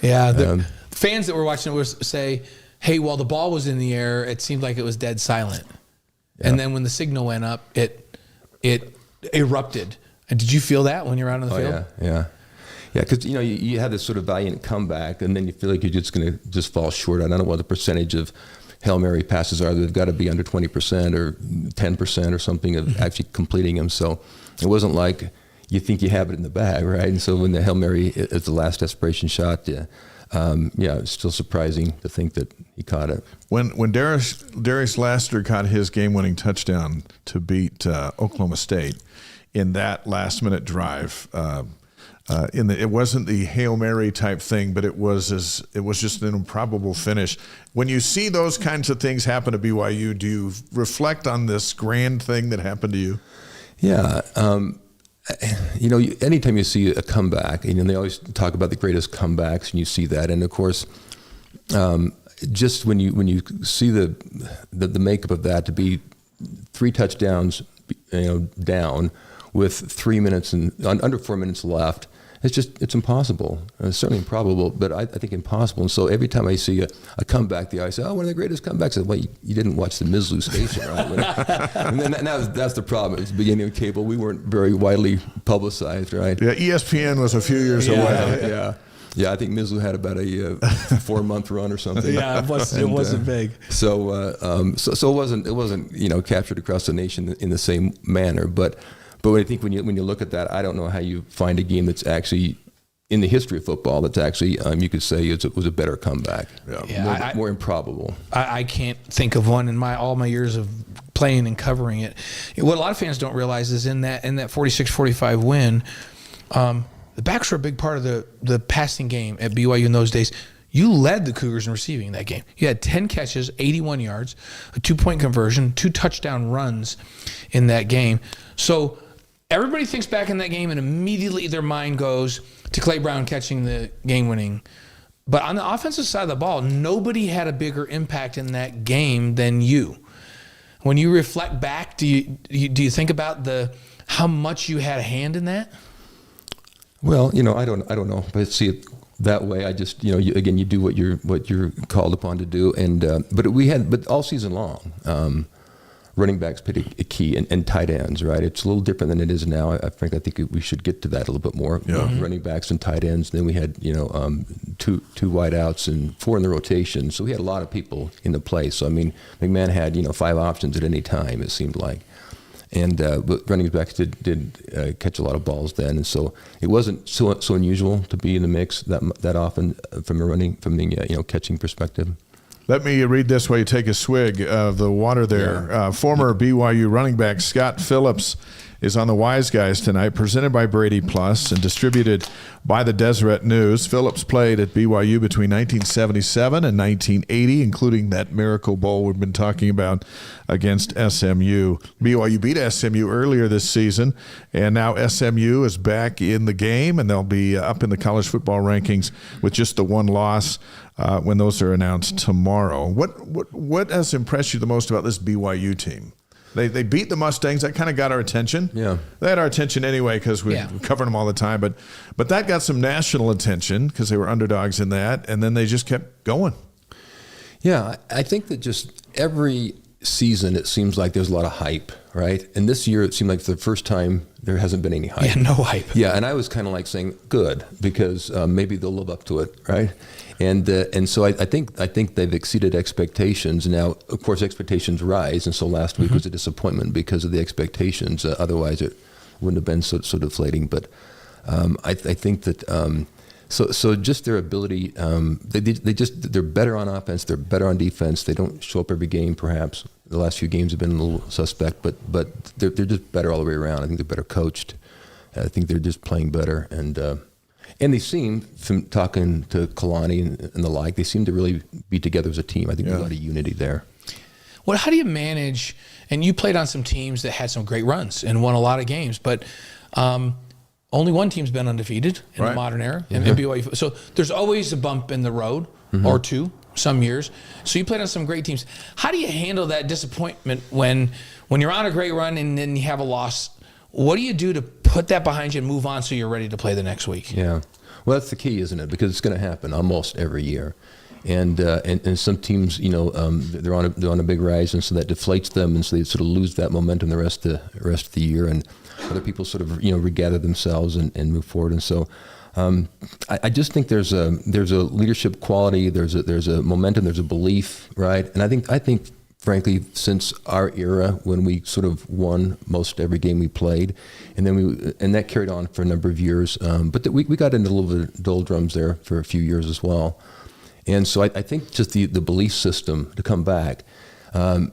Yeah, the fans that were watching it say, "Hey, while the ball was in the air, it seemed like it was dead silent, and then when the signal went up, it erupted." And did you feel that when you're out on the field? Yeah. Yeah, because you have this sort of valiant comeback, and then you feel like you're just going to fall short. I don't know what the percentage of Hail Mary passes are. They've got to be under 20% or 10% or something of actually completing them. So it wasn't like you think you have it in the bag, right? And so when the Hail Mary is the last desperation shot, it's still surprising to think that he caught it. When Darius Laster caught his game-winning touchdown to beat Oklahoma State in that last-minute drive. It wasn't the Hail Mary type thing, but it was just an improbable finish. When you see those kinds of things happen to BYU, do you reflect on this grand thing that happened to you? Yeah. Anytime you see a comeback, they always talk about the greatest comebacks, and you see that. And of course, just when you see the makeup of that to be 3 touchdowns, down with 3 minutes and under 4 minutes left, it's impossible. It's certainly improbable, but I think impossible. And so every time I see a comeback, I say, "Oh, one of the greatest comebacks." Well, you didn't watch the Mizzlou station, right? And then that's the problem. It's the beginning of cable. We weren't very widely publicized, right? Yeah, ESPN was a few years away. Yeah. Yeah, I think Mizzou had about a 4-month run or something. Yeah, it wasn't big. So it wasn't captured across the nation in the same manner. But I think when you look at that, I don't know how you find a game that's actually in the history of football that's actually you could say it was a better comeback. Yeah, more improbable. I can't think of one in all my years of playing and covering it. What a lot of fans don't realize is in that 46-45 win, the backs were a big part of the passing game at BYU in those days. You led the Cougars in receiving that game. You had 10 catches, 81 yards, a 2-point conversion, 2 touchdown runs in that game. So everybody thinks back in that game and immediately their mind goes to Clay Brown catching the game-winning. But on the offensive side of the ball, nobody had a bigger impact in that game than you. When you reflect back, do you think about how much you had a hand in that? Well, I don't know if I see it that way. I just, you do what you're called upon to do, and but all season long, running backs played a key, and tight ends, right? It's a little different than it is now. I think we should get to that a little bit more. Yeah. Running backs and tight ends. Then we had two wideouts and 4 in the rotation, so we had a lot of people in the play. So I mean, McMahon had 5 options at any time. It seemed like. And but running backs did catch a lot of balls then, and so it wasn't so unusual to be in the mix that often from the catching perspective. Let me read this while you take a swig of the water there. Yeah. Former BYU running back Scott Phillips is on the Wise Guys tonight, presented by Brady Plus and distributed by the Deseret News. Phillips played at BYU between 1977 and 1980, including that Miracle Bowl we've been talking about against SMU. BYU beat SMU earlier this season, and now SMU is back in the game, and they'll be up in the college football rankings with just the one loss when those are announced tomorrow. What has impressed you the most about this BYU team? They beat the Mustangs. That kind of got our attention. Yeah, they had our attention anyway because we're covering them all the time. But that got some national attention because they were underdogs in that, and then they just kept going. Yeah, I think that just every season it seems like there's a lot of hype, right? And this year it seemed like for the first time there hasn't been any hype. Yeah, no hype. Yeah, and I was kind of like saying good because maybe they'll live up to it, right? And so I think they've exceeded expectations. Now, of course, expectations rise, and so last week was a disappointment because of the expectations. Otherwise, it wouldn't have been so deflating. But I think that so just their ability, they're better on offense, they're better on defense. They don't show up every game, perhaps. The last few games have been a little suspect, but they're just better all the way around. I think they're better coached. I think they're just playing better, and they seem, from talking to Kalani and the like, they seem to really be together as a team. I think there's a lot of unity there. Well, how do you manage, and you played on some teams that had some great runs and won a lot of games, but only one team's been undefeated in the modern era, in BYU. So there's always a bump in the road, or two, some years. So you played on some great teams. How do you handle that disappointment when you're on a great run and then you have a loss? What do you do to put that behind you and move on so you're ready to play the next week? Yeah. Well, that's the key, isn't it? Because it's going to happen almost every year. And some teams, they're on a big rise, and so that deflates them, and so they sort of lose that momentum the rest of the year. And other people sort of regather themselves and move forward. And so I just think there's a leadership quality, there's a momentum, there's a belief, right? And I think frankly, since our era when we sort of won most every game we played, and that carried on for a number of years. But we got into a little bit of doldrums there for a few years as well. And so I think just the belief system to come back,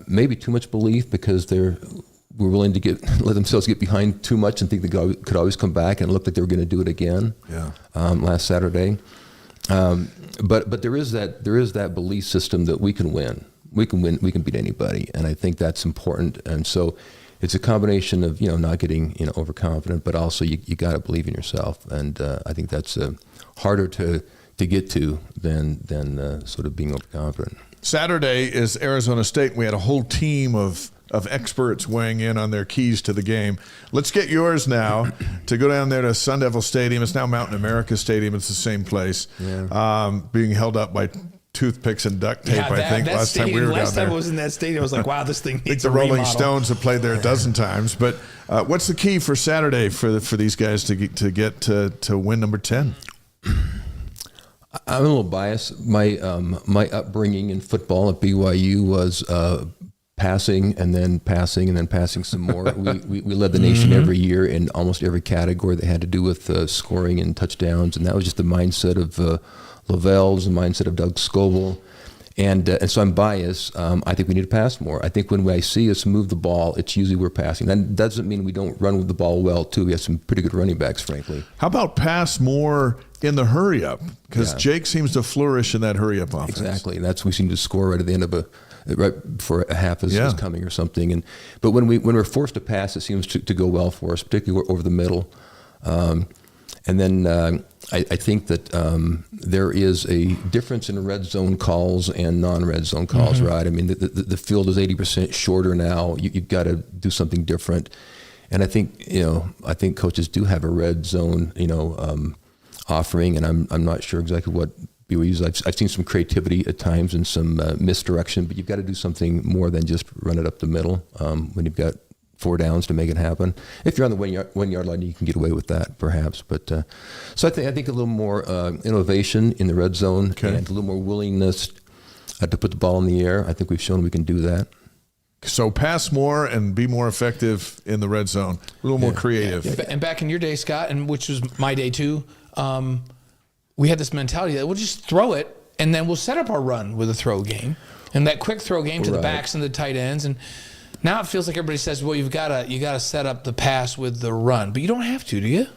maybe too much belief because we're willing to let themselves get behind too much and think they could always come back, and it looked like they were going to do it again. Last Saturday. But there is that belief system that we can win. We can beat anybody, and I think that's important. And so it's a combination of not getting overconfident, but also you got to believe in yourself. And I think that's harder to get to than sort of being overconfident. Saturday is Arizona State. We had a whole team of experts weighing in on their keys to the game. Let's get yours now to go down there to Sun Devil Stadium. It's now Mountain America Stadium. It's the same place, being held up by toothpicks and duct tape. I think last time we were down there. Last time I was in that stadium, I was like, wow, this thing needs a the Rolling remodel. Stones have played there a dozen times. But what's the key for Saturday for these guys to get to win number 10? I'm a little biased. My upbringing in football at BYU was passing and then passing and then passing some more. we led the nation every year in almost every category that had to do with scoring and touchdowns, and that was just the mindset of Lavelle's, the mindset of Doug Scoville. And so I'm biased. I think we need to pass more. I think when I see us move the ball, it's usually we're passing. That doesn't mean we don't run with the ball well, too. We have some pretty good running backs, frankly. How about pass more in the hurry-up? Because Jake seems to flourish in that hurry-up offense. Exactly. And that's we seem to score right at the end of right before a half is coming or something. But when we're forced to pass, it seems to go well for us, particularly over the middle. And then I think that there is a difference in red zone calls and non-red zone calls, right? I mean, the field is 80% shorter now. You've got to do something different. And I think coaches do have a red zone, offering, and I'm not sure exactly what BYU's. I've seen some creativity at times and some misdirection, but you've got to do something more than just run it up the middle when you've got 4 downs to make it happen. If you're on the 1 yard line, you can get away with that, perhaps. But so I think a little more innovation in the red zone and a little more willingness to put the ball in the air. I think we've shown we can do that. So pass more and be more effective in the red zone. A little more creative. Yeah. And back in your day, Scott, and which was my day too, we had this mentality that we'll just throw it and then we'll set up our run with a throw game and that quick throw game to the backs and the tight ends. And now it feels like everybody says, well, you got to set up the pass with the run, but you don't have to, do you?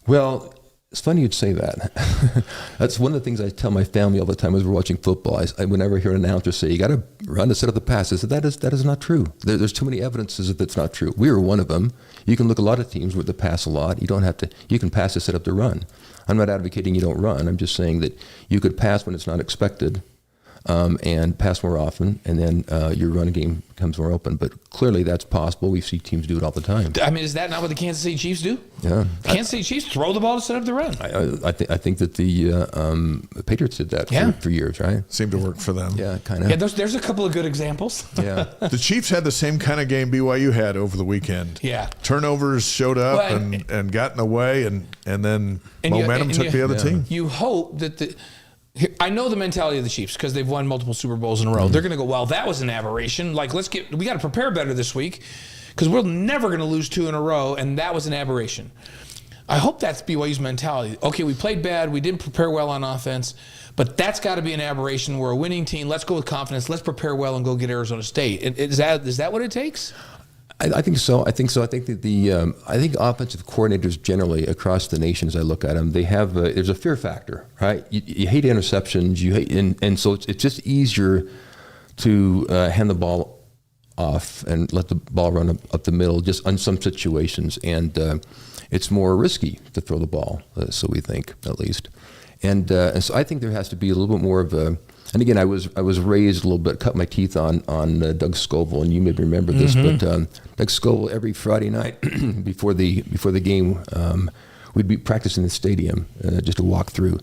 Well, it's funny you'd say that. That's one of the things I tell my family all the time as we're watching football. I whenever I hear an announcer say, you got to run to set up the pass, I said, that is not true. There's too many evidences that that's not true. We were one of them. You can look at a lot of teams where they pass a lot. You don't have to. You can pass to set up the run. I'm not advocating you don't run. I'm just saying that you could pass when it's not expected. And pass more often, and then your run game becomes more open. But clearly that's possible. We see teams do it all the time. I mean, is that not what the Kansas City Chiefs do? Yeah. The Kansas City Chiefs throw the ball to set up the run. I think that the Patriots did that for years, right? Seemed to work for them. Yeah, kind of. Yeah, there's a couple of good examples. Yeah. The Chiefs had the same kind of game BYU had over the weekend. Yeah. Turnovers showed up and got in the way, and then momentum took the other team. You hope that I know the mentality of the Chiefs because they've won multiple Super Bowls in a row. They're going to go, well, that was an aberration. Like, we got to prepare better this week because we're never going to lose 2 in a row, and that was an aberration. I hope that's BYU's mentality. Okay, we played bad. We didn't prepare well on offense, but that's got to be an aberration. We're a winning team. Let's go with confidence. Let's prepare well and go get Arizona State. Is that what it takes? I think so. I think that I think offensive coordinators generally across the nation, as I look at them, they have there's a fear factor, right? You hate interceptions, and so it's just easier to hand the ball off and let the ball run up the middle, just on some situations, and it's more risky to throw the ball. So we think, at least, and so I think there has to be a little bit more of a. And again, I was raised a little bit, cut my teeth on Doug Scoville, and you maybe remember this, but Doug Scoville every Friday night before the game, we'd be practicing in the stadium just to walk through,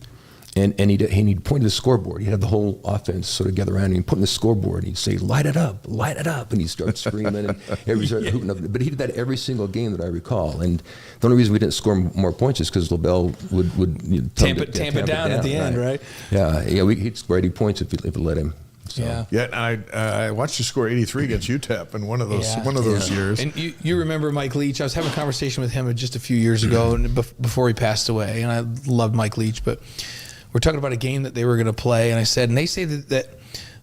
and he'd point to the scoreboard. He'd have the whole offense sort of gather around and he'd point to the scoreboard and he'd say, light it up, and he'd start screaming and everybody started hooting up. But he did that every single game that I recall, and the only reason we didn't score more points is because Lavelle would tamp it down at the end, right? Yeah, he'd score 80 points if we let him. So. Yeah. I watched you score 83 against UTEP in one of those years. And you remember Mike Leach? I was having a conversation with him just a few years ago, and before he passed away. And I loved Mike Leach, but we're talking about a game that they were going to play, and I said, and they say that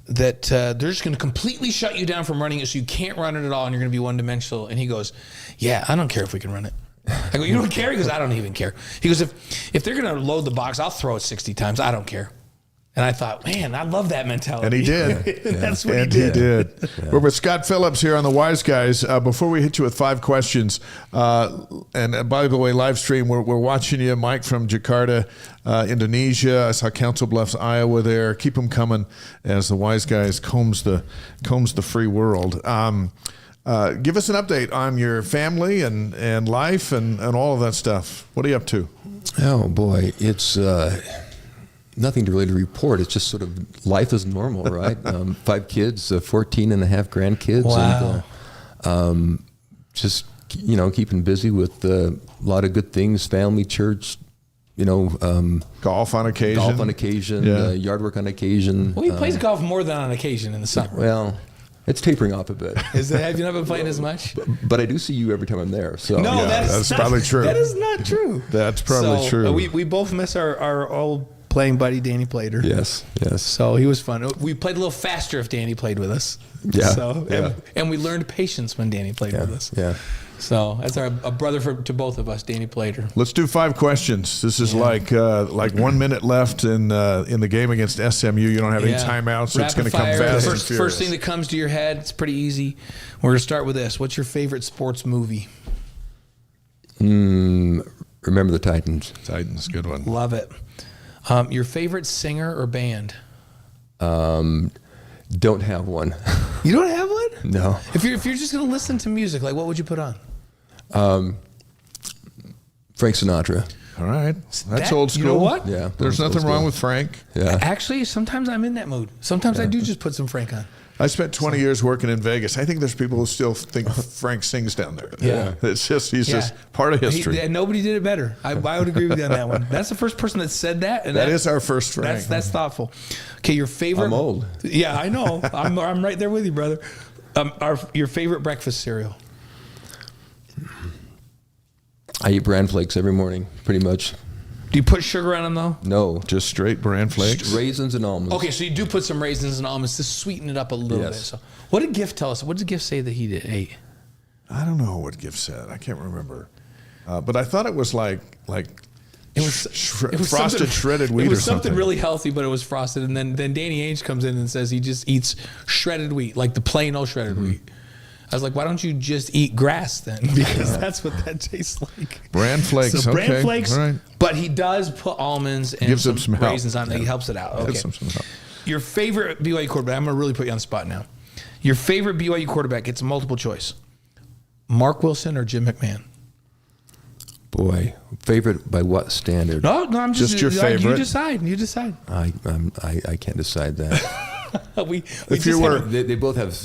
they're just going to completely shut you down from running it, so you can't run it at all, and you're going to be one-dimensional. And he goes, "Yeah, I don't care if we can run it." I go, "You don't care?" He goes, "I don't even care." He goes, "If they're going to load the box, I'll throw it 60 times. I don't care." And I thought, man, I love that mentality. And he did. That's what he did. Yeah. We're with Scott Phillips here on the Wise Guys. Before we hit you with 5 questions, and by the way, live stream, we're watching you, Mike, from Jakarta, Indonesia. I saw Council Bluffs, Iowa there. Keep them coming as the Wise Guys combs the free world. Give us an update on your family and life and all of that stuff. What are you up to? Oh, boy. It's... nothing really to report. It's just sort of life is normal, right? 5 kids, 14 and a half grandkids. Wow. And just, keeping busy with a lot of good things, family, church, golf on occasion. Yard work on occasion. Well, he plays golf more than on occasion in the summer. Well, it's tapering off a bit. Have you not been playing as much? But I do see you every time I'm there. So no, that's probably true. That is not true. That's probably true. We both miss our old playing buddy Danny Plater. Yes. So he was fun. We played a little faster if Danny played with us. Yeah. And we learned patience when Danny played with us. Yeah. So that's a brother to both of us, Danny Plater. Let's do 5 questions. This is like 1 minute left in the game against SMU. You don't have any timeouts, so it's going to come fast and furious. First thing that comes to your head, it's pretty easy. We're going to start with this. What's your favorite sports movie? Remember the Titans. Titans, good one. Love it. Your favorite singer or band? Don't have one. You don't have one? No. If you're just going to listen to music, like what would you put on? Frank Sinatra. All right. That's old school. You know what? Yeah. There's nothing wrong with Frank. Yeah. Actually, sometimes I'm in that mood. Sometimes I do just put some Frank on. I spent 20 years working in Vegas. I think there's people who still think Frank sings down there. Yeah. It's just, he's just part of history. Nobody did it better. I would agree with you on that one. That's the first person that said that. And that is our first Frank. That's thoughtful. Okay, your favorite. I'm old. Yeah, I know. I'm right there with you, brother. Your favorite breakfast cereal? I eat bran flakes every morning, pretty much. Do you put sugar on them though? No. Just straight bran flakes? Raisins and almonds. Okay, so you do put some raisins and almonds to sweeten it up a little bit. So, what did Gift tell us? What did Gift say that he ate? I don't know what Gift said. I can't remember. But I thought it was like it was frosted shredded wheat or something. It was something really healthy, but it was frosted. And then Danny Ainge comes in and says he just eats shredded wheat, like the plain old shredded wheat. I was like, why don't you just eat grass then? Because that's what that tastes like. Bran flakes, so bran okay. flakes, all right. But he does put almonds and Gives some raisins help. on it. He helps it out. Okay. Gives some help. Your favorite BYU quarterback, I'm going to really put you on the spot now. Your favorite BYU quarterback gets a multiple choice. Mark Wilson or Jim McMahon? Boy, favorite by what standard? No, I'm just your favorite. You decide. I can't decide that. They both have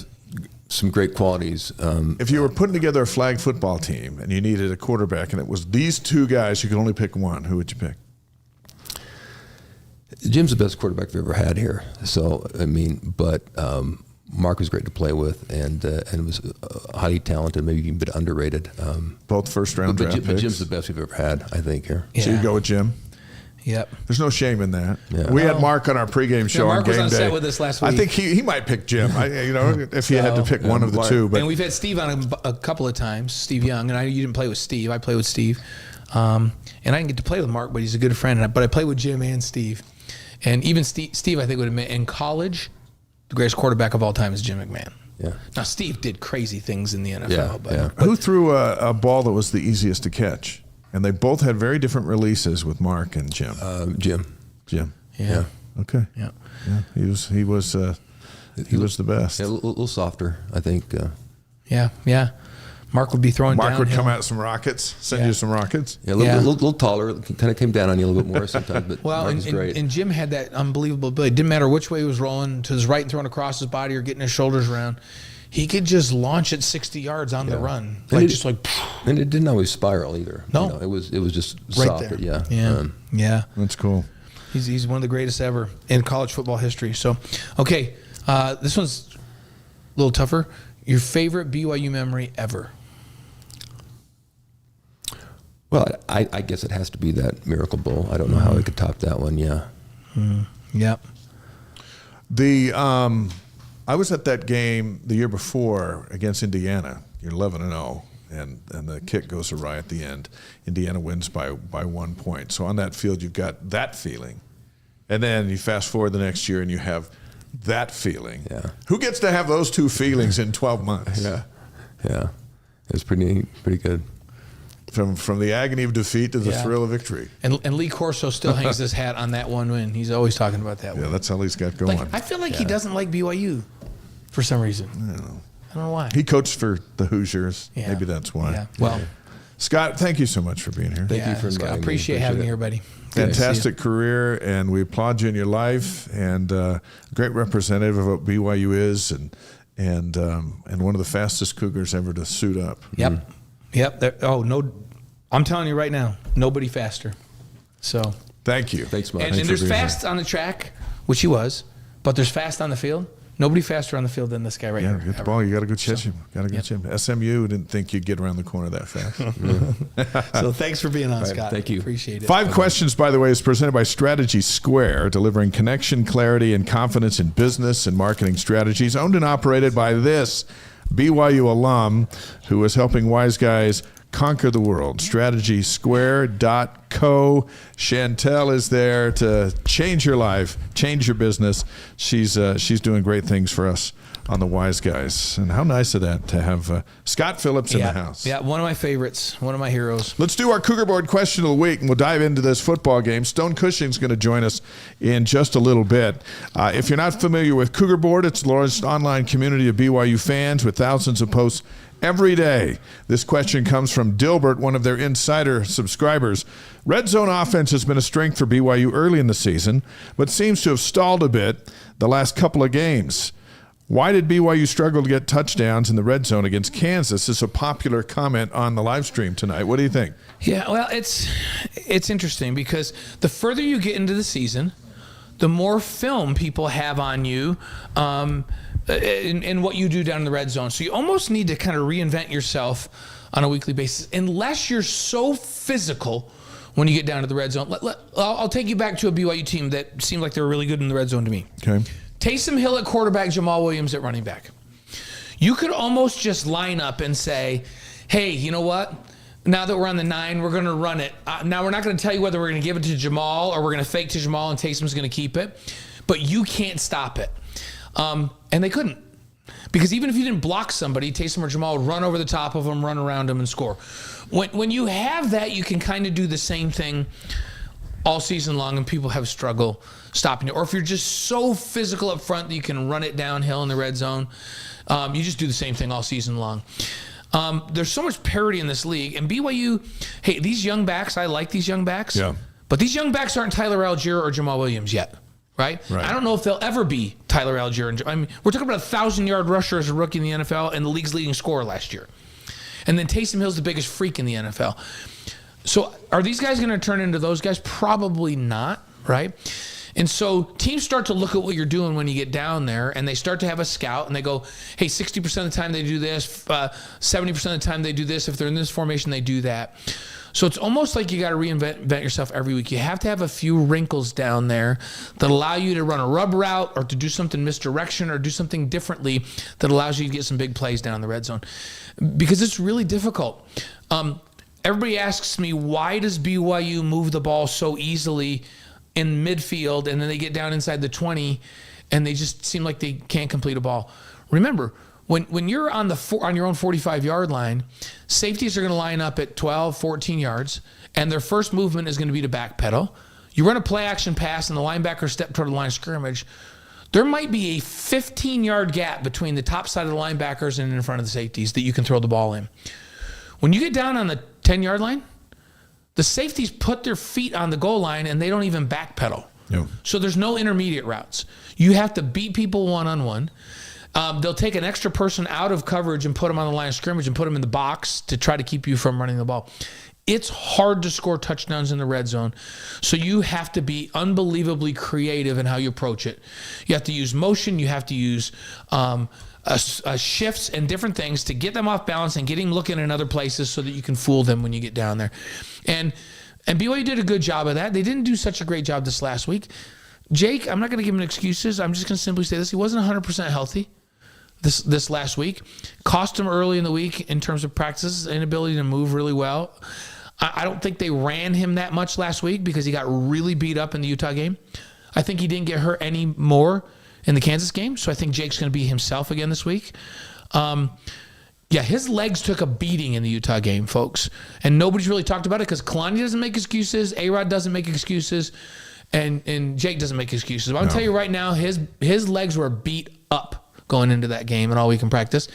some great qualities. If you were putting together a flag football team and you needed a quarterback and it was these two guys, you could only pick one, who would you pick? Jim's the best quarterback we've ever had here. So, but Mark was great to play with and was highly talented, maybe even a bit underrated. Both first-round draft picks. But Jim's the best we've ever had, I think, here. Yeah. So you go with Jim? Yep. There's no shame in that. Yeah. We had Mark on our pregame show on game day. Mark was on set with us last week. I think he might pick Jim. If he had to pick one of the two. But and we've had Steve on a couple of times, Steve Young, and you didn't play with Steve. I played with Steve, and I didn't get to play with Mark, but he's a good friend. But I played with Jim and Steve, and even Steve I think would admit in college, the greatest quarterback of all time is Jim McMahon. Yeah. Now Steve did crazy things in the NFL. But who threw a ball that was the easiest to catch? And they both had very different releases with Mark and Jim. Jim. Yeah. Okay. Yeah. He was the best. Yeah, a little softer, I think. Yeah. Mark would be throwing. Mark would downhill. come out some rockets, send you some rockets. Yeah, a little taller, kind of came down on you a little bit more sometimes. But Mark was great. And Jim had that unbelievable ability. It didn't matter which way he was rolling, to his right and throwing across his body or getting his shoulders around. He could just launch it 60 yards on the run, and it didn't always spiral either. No, it was just right soft. there. Yeah. Yeah. That's cool. He's one of the greatest ever in college football history. So, okay, this one's a little tougher. Your favorite BYU memory ever? Well, I guess it has to be that Miracle Bowl. I don't know how I could top that one. Yeah. Yep. I was at that game the year before against Indiana. You're 11-0, and the kick goes awry at the end. Indiana wins by 1 point. So on that field, you've got that feeling, and then you fast forward the next year and you have that feeling. Yeah. Who gets to have those two feelings in 12 months? Yeah. It's pretty good. From the agony of defeat to the thrill of victory. And Lee Corso still hangs his hat on that one win. He's always talking about that one. Yeah, that's all he's got going. I feel like he doesn't like BYU for some reason. I don't know why. He coached for the Hoosiers. Yeah. Maybe that's why. Yeah. Well, Scott, thank you so much for being here. Thank you for inviting me. Appreciate having you here, buddy. Fantastic career, and we applaud you in your life, and a great representative of what BYU is, and one of the fastest Cougars ever to suit up. Yep. No. I'm telling you right now, nobody faster. So thank you. Thanks, Mike. and there's fast on the track, which he was, but there's fast on the field. Nobody faster on the field than this guy right here. Get the ball. You got to go catch him. SMU didn't think you'd get around the corner that fast. So thanks for being on, Scott. Thank you. Appreciate it. 5 questions, by the way, is presented by Strategy Square, delivering connection, clarity, and confidence in business and marketing strategies. Owned and operated by this BYU alum who is helping wise guys conquer the world. StrategySquare.co. Chantel is there to change your life, change your business. She's doing great things for us on the Wise Guys. And how nice of that to have Scott Phillips in the house. Yeah, one of my favorites, one of my heroes. Let's do our Cougar Board question of the week, and we'll dive into this football game. Stone Cushing's going to join us in just a little bit. If you're not familiar with Cougar Board, it's the largest online community of BYU fans with thousands of posts every day. This question comes from Dilbert, one of their insider subscribers. Red zone offense has been a strength for BYU early in the season, but seems to have stalled a bit the last couple of games. Why did BYU struggle to get touchdowns in the red zone against Kansas? This is a popular comment on the live stream tonight. What do you think? Yeah, well, it's interesting because the further you get into the season, the more film people have on you in what you do down in the red zone. So you almost need to kind of reinvent yourself on a weekly basis, unless you're so physical when you get down to the red zone. I'll take you back to a BYU team that seemed like they were really good in the red zone to me. Okay. Taysom Hill at quarterback, Jamal Williams at running back. You could almost just line up and say, hey, you know what? Now that we're on the 9, we're going to run it. Now we're not going to tell you whether we're going to give it to Jamal or we're going to fake to Jamal and Taysom's going to keep it. But you can't stop it. And they couldn't. Because even if you didn't block somebody, Taysom or Jamal would run over the top of them, run around them, and score. When you have that, you can kind of do the same thing all season long, and people have struggle stopping it. Or if you're just so physical up front that you can run it downhill in the red zone, you just do the same thing all season long. There's so much parity in this league. And BYU, hey, these young backs, I like these young backs. Yeah. But these young backs aren't Tyler Algier or Jamal Williams yet. Right? I don't know if they'll ever be Tyler Algier. I mean, we're talking about a 1,000-yard rusher as a rookie in the NFL and the league's leading scorer last year. And then Taysom Hill's the biggest freak in the NFL. So are these guys going to turn into those guys? Probably not, right? And so teams start to look at what you're doing when you get down there, and they start to have a scout, and they go, hey, 60% of the time they do this, 70% of the time they do this. If they're in this formation, they do that. So it's almost like you got to reinvent yourself every week. You have to have a few wrinkles down there that allow you to run a rub route or to do something misdirection or do something differently that allows you to get some big plays down in the red zone. Because it's really difficult. Everybody asks me, why does BYU move the ball so easily in midfield and then they get down inside the 20 and they just seem like they can't complete a ball? Remember, when you're on your own 45-yard line, safeties are going to line up at 12, 14 yards, and their first movement is going to be to backpedal. You run a play-action pass, and the linebacker step toward the line of scrimmage. There might be a 15-yard gap between the top side of the linebackers and in front of the safeties that you can throw the ball in. When you get down on the 10-yard line, the safeties put their feet on the goal line, and they don't even backpedal. No. So there's no intermediate routes. You have to beat people one-on-one. They'll take an extra person out of coverage and put them on the line of scrimmage and put them in the box to try to keep you from running the ball. It's hard to score touchdowns in the red zone, so you have to be unbelievably creative in how you approach it. You have to use motion. You have to use shifts and different things to get them off balance and get him looking in other places so that you can fool them when you get down there. And BYU did a good job of that. They didn't do such a great job this last week. Jake, I'm not going to give him excuses. I'm just going to simply say this. He wasn't 100% healthy this last week. Cost him early in the week in terms of practices, inability to move really well. I don't think they ran him that much last week because he got really beat up in the Utah game. I think he didn't get hurt any more in the Kansas game, so I think Jake's going to be himself again this week. Yeah, his legs took a beating in the Utah game, folks, and nobody's really talked about it because Kalani doesn't make excuses, A-Rod doesn't make excuses, and Jake doesn't make excuses. But I'm going to tell you right now, his legs were beat up going into that game and all week in practice.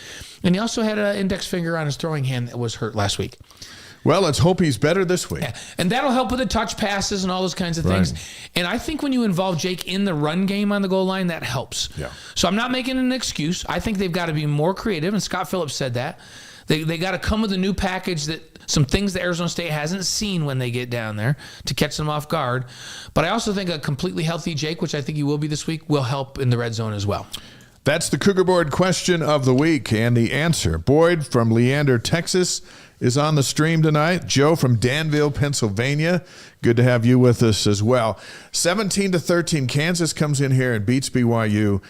And he also had an index finger on his throwing hand that was hurt last week. Well, let's hope he's better this week. Yeah. And that'll help with the touch passes and all those kinds of things. Right. And I think when you involve Jake in the run game on the goal line, that helps. Yeah. So I'm not making an excuse. I think they've got to be more creative, and Scott Phillips said that They got to come with a new package, that some things that Arizona State hasn't seen when they get down there to catch them off guard. But I also think a completely healthy Jake, which I think he will be this week, will help in the red zone as well. That's the Cougar Board question of the week, and the answer. Boyd from Leander, Texas, is on the stream tonight. Joe from Danville, Pennsylvania. Good to have you with us as well. 17-13, Kansas comes in here and beats BYU.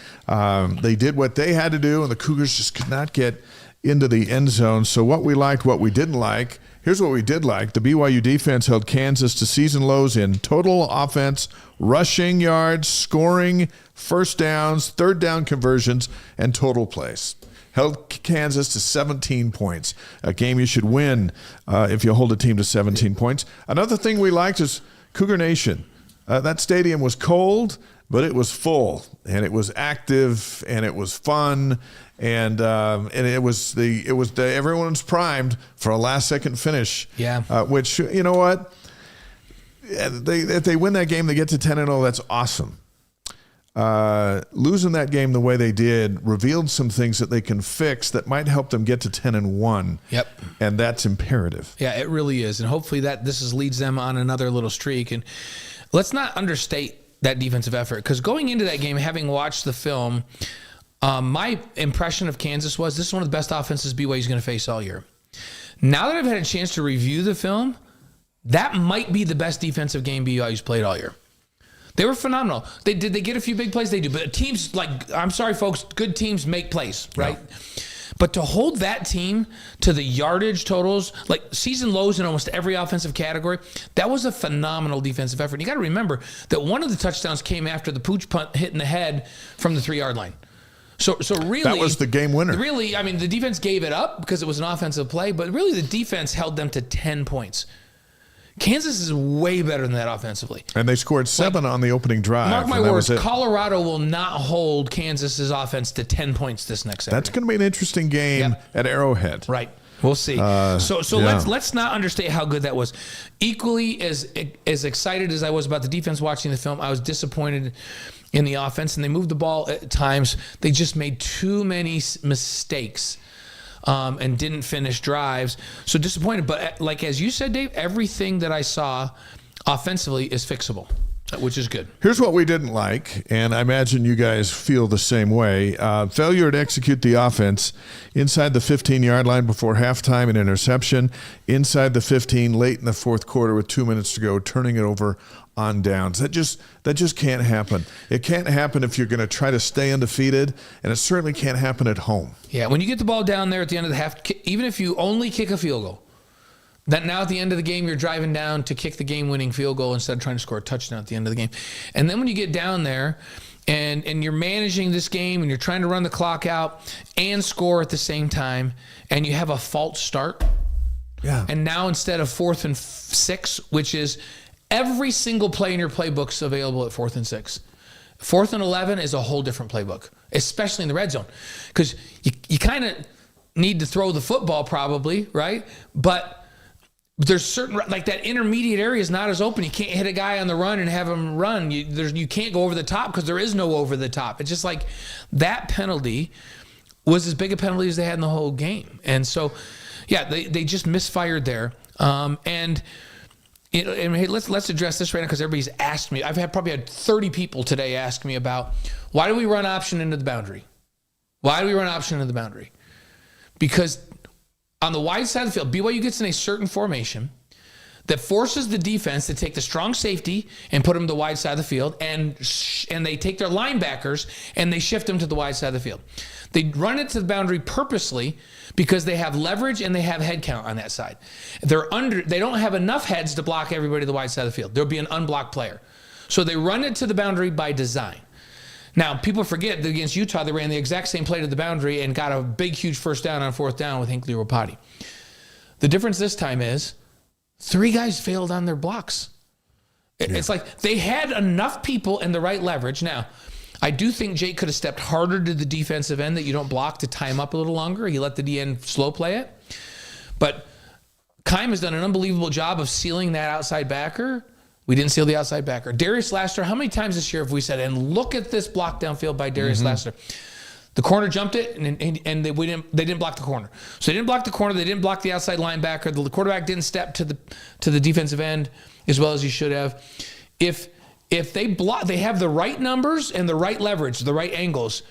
They did what they had to do, and the Cougars just could not get into the end zone. So what we liked, what we didn't like. Here's what we did like. The BYU defense held Kansas to season lows in total offense, rushing yards, scoring, first downs, third down conversions, and total plays. Held Kansas to 17 points, a game you should win if you hold a team to 17 points. Another thing we liked is Cougar Nation. That stadium was cold, but it was full, and it was active, and it was fun, and it was everyone's primed for a last-second finish. Yeah. Which, you know what? If they win that game, they get to 10-0. That's awesome. Losing that game the way they did revealed some things that they can fix that might help them get to 10-1. Yep. And that's imperative. Yeah, it really is. And hopefully this leads them on another little streak. And let's not understate that defensive effort, because going into that game, having watched the film, my impression of Kansas was this is one of the best offenses BYU is going to face all year. Now that I've had a chance to review the film, that might be the best defensive game BYU's played all year. They were phenomenal. They get a few big plays? They do. But teams, I'm sorry, folks, good teams make plays, right? Yeah. But to hold that team to the yardage totals, like season lows in almost every offensive category, that was a phenomenal defensive effort. You got to remember that one of the touchdowns came after the pooch punt hit in the head from the 3-yard line. So really, that was the game winner. Really, I mean, the defense gave it up because it was an offensive play, but really the defense held them to 10 points. Kansas is way better than that offensively. And they scored 7 on the opening drive. Mark my words, Colorado will not hold Kansas's offense to 10 points this next Saturday. That's going to be an interesting game at Arrowhead. Right. We'll see. Let's not understate how good that was. Equally as excited as I was about the defense watching the film, I was disappointed in the offense, and they moved the ball at times. They just made too many mistakes. And didn't finish drives. So disappointed. But like as you said, Dave, everything that I saw offensively is fixable, which is good. Here's what we didn't like, and I imagine you guys feel the same way. Failure to execute the offense inside the 15-yard line before halftime, an interception. Inside the 15 late in the fourth quarter with 2 minutes to go, turning it over on downs. That just can't happen. It can't happen if you're going to try to stay undefeated, and it certainly can't happen at home. Yeah, when you get the ball down there at the end of the half, even if you only kick a field goal, that now at the end of the game you're driving down to kick the game-winning field goal instead of trying to score a touchdown at the end of the game. And then when you get down there and you're managing this game and you're trying to run the clock out and score at the same time, and you have a false start. Yeah. And now instead of 4th and 6, which is every single play in your playbook's available at 4th and 6. 4th and 11 is a whole different playbook, especially in the red zone, because you kind of need to throw the football probably, right? But there's certain, like that intermediate area is not as open. You can't hit a guy on the run and have him run. You can't go over the top because there is no over the top. It's just like that penalty was as big a penalty as they had in the whole game. And so, yeah, they just misfired there. And hey, let's address this right now because everybody's asked me. I've probably had 30 people today ask me about why do we run option into the boundary? Why do we run option into the boundary? Because on the wide side of the field, BYU gets in a certain formation that forces the defense to take the strong safety and put them to the wide side of the field, and they take their linebackers and they shift them to the wide side of the field. They run it to the boundary purposely because they have leverage and they have head count on that side. They don't have enough heads to block everybody to the wide side of the field. There'll be an unblocked player. So they run it to the boundary by design. Now, people forget that against Utah, they ran the exact same play to the boundary and got a big, huge first down on 4th down with Hinckley Ropati. The difference this time is 3 guys failed on their blocks. It's like they had enough people and the right leverage. Now, I do think Jake could have stepped harder to the defensive end that you don't block to tie him up a little longer. You let the DN slow play it. But Keim has done an unbelievable job of sealing that outside backer. We didn't seal the outside backer. Darius Laster, how many times this year have we said, and look at this block downfield by Darius Laster? The corner jumped it, and they didn't block the corner. So they didn't block the corner. They didn't block the outside linebacker. The quarterback didn't step to the defensive end as well as he should have. If they block, they have the right numbers and the right leverage, the right angles.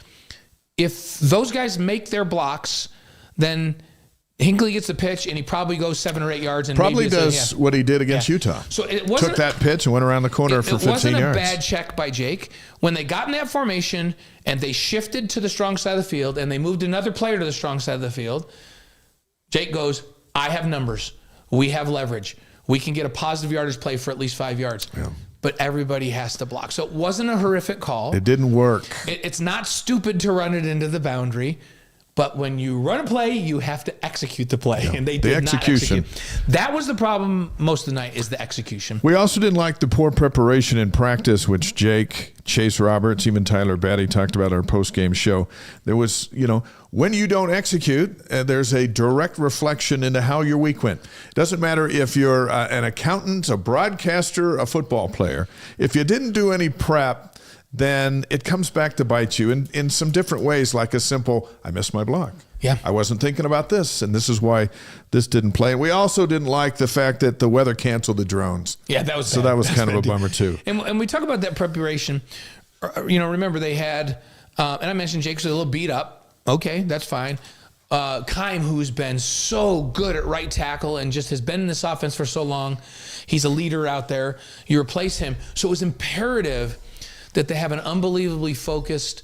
If those guys make their blocks, then Hinckley gets the pitch, and he probably goes 7 or 8 yards. And probably maybe does what he did against Utah. So it wasn't, took that pitch and went around the corner for 15 yards. It wasn't a bad check by Jake. When they got in that formation and they shifted to the strong side of the field and they moved another player to the strong side of the field, Jake goes, I have numbers. We have leverage. We can get a positive yardage play for at least 5 yards. Yeah. But everybody has to block. So it wasn't a horrific call. It didn't work. It's not stupid to run it into the boundary. But when you run a play, you have to execute the play. Yeah. And they did not execute. That was the problem most of the night, is the execution. We also didn't like the poor preparation in practice, which Jake, Chase Roberts, even Tyler Batty talked about our post-game show. There was, when you don't execute, there's a direct reflection into how your week went. It doesn't matter if you're an accountant, a broadcaster, a football player. If you didn't do any prep, then it comes back to bite you in some different ways, like a simple, I missed my block. Yeah. I wasn't thinking about this, and this is why this didn't play. We also didn't like the fact that the weather canceled the drones. Yeah, that was so bad. that was kind of a bummer, too. And we talk about that preparation. Remember they had, and I mentioned Jake's a little beat up. Okay, that's fine. Keim, who's been so good at right tackle and just has been in this offense for so long, he's a leader out there. You replace him. So it was imperative that they have an unbelievably focused,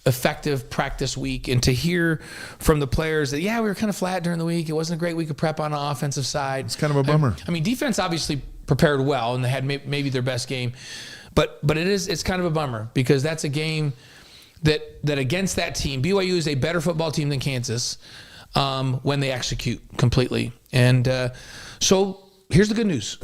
effective practice week. And to hear from the players that, we were kind of flat during the week. It wasn't a great week of prep on the offensive side. It's kind of a bummer. Defense obviously prepared well, and they had maybe their best game. But it's kind of a bummer, because that's a game that against that team, BYU is a better football team than Kansas when they execute completely. And so here's the good news.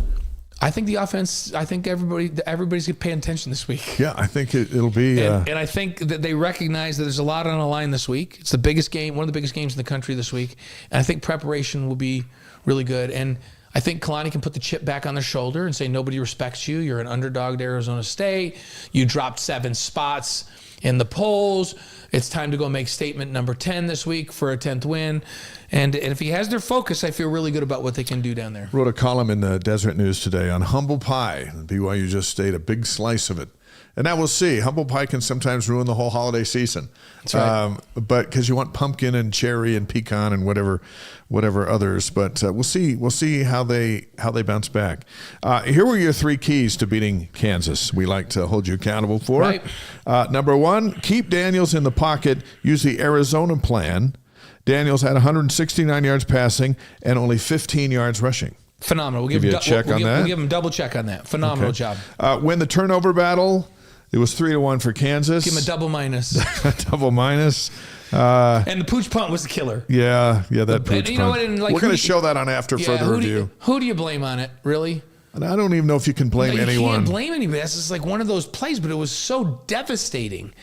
I think the offense, everybody's paying attention this week. Yeah, I think it'll be. And I think that they recognize that there's a lot on the line this week. It's the biggest game, one of the biggest games in the country this week. And I think preparation will be really good. And I think Kalani can put the chip back on their shoulder and say, nobody respects you. You're an underdog to Arizona State. You dropped 7 spots in the polls. It's time to go make statement number 10 this week for a 10th win. And if he has their focus, I feel really good about what they can do down there. Wrote a column in the Desert News today on humble pie. BYU just ate a big slice of it. And now we'll see. Humble pie can sometimes ruin the whole holiday season. That's right. But because you want pumpkin and cherry and pecan and whatever others. But we'll see. We'll see how they bounce back. Here were your 3 keys to beating Kansas. We like to hold you accountable for. Right. Number 1, keep Daniels in the pocket. Use the Arizona plan. Daniels had 169 yards passing and only 15 yards rushing. Phenomenal. We'll give you a check on that. We'll give him double check on that. Phenomenal job. Win the turnover battle. It was 3-1 for Kansas. Give him a double minus. Double minus. And the pooch punt was the killer. Yeah, that pooch punt. We're going to show that on after further review. Who do you blame on it, really? And I don't even know if you can blame anyone. You can't blame anybody. That's just like one of those plays, but it was so devastating.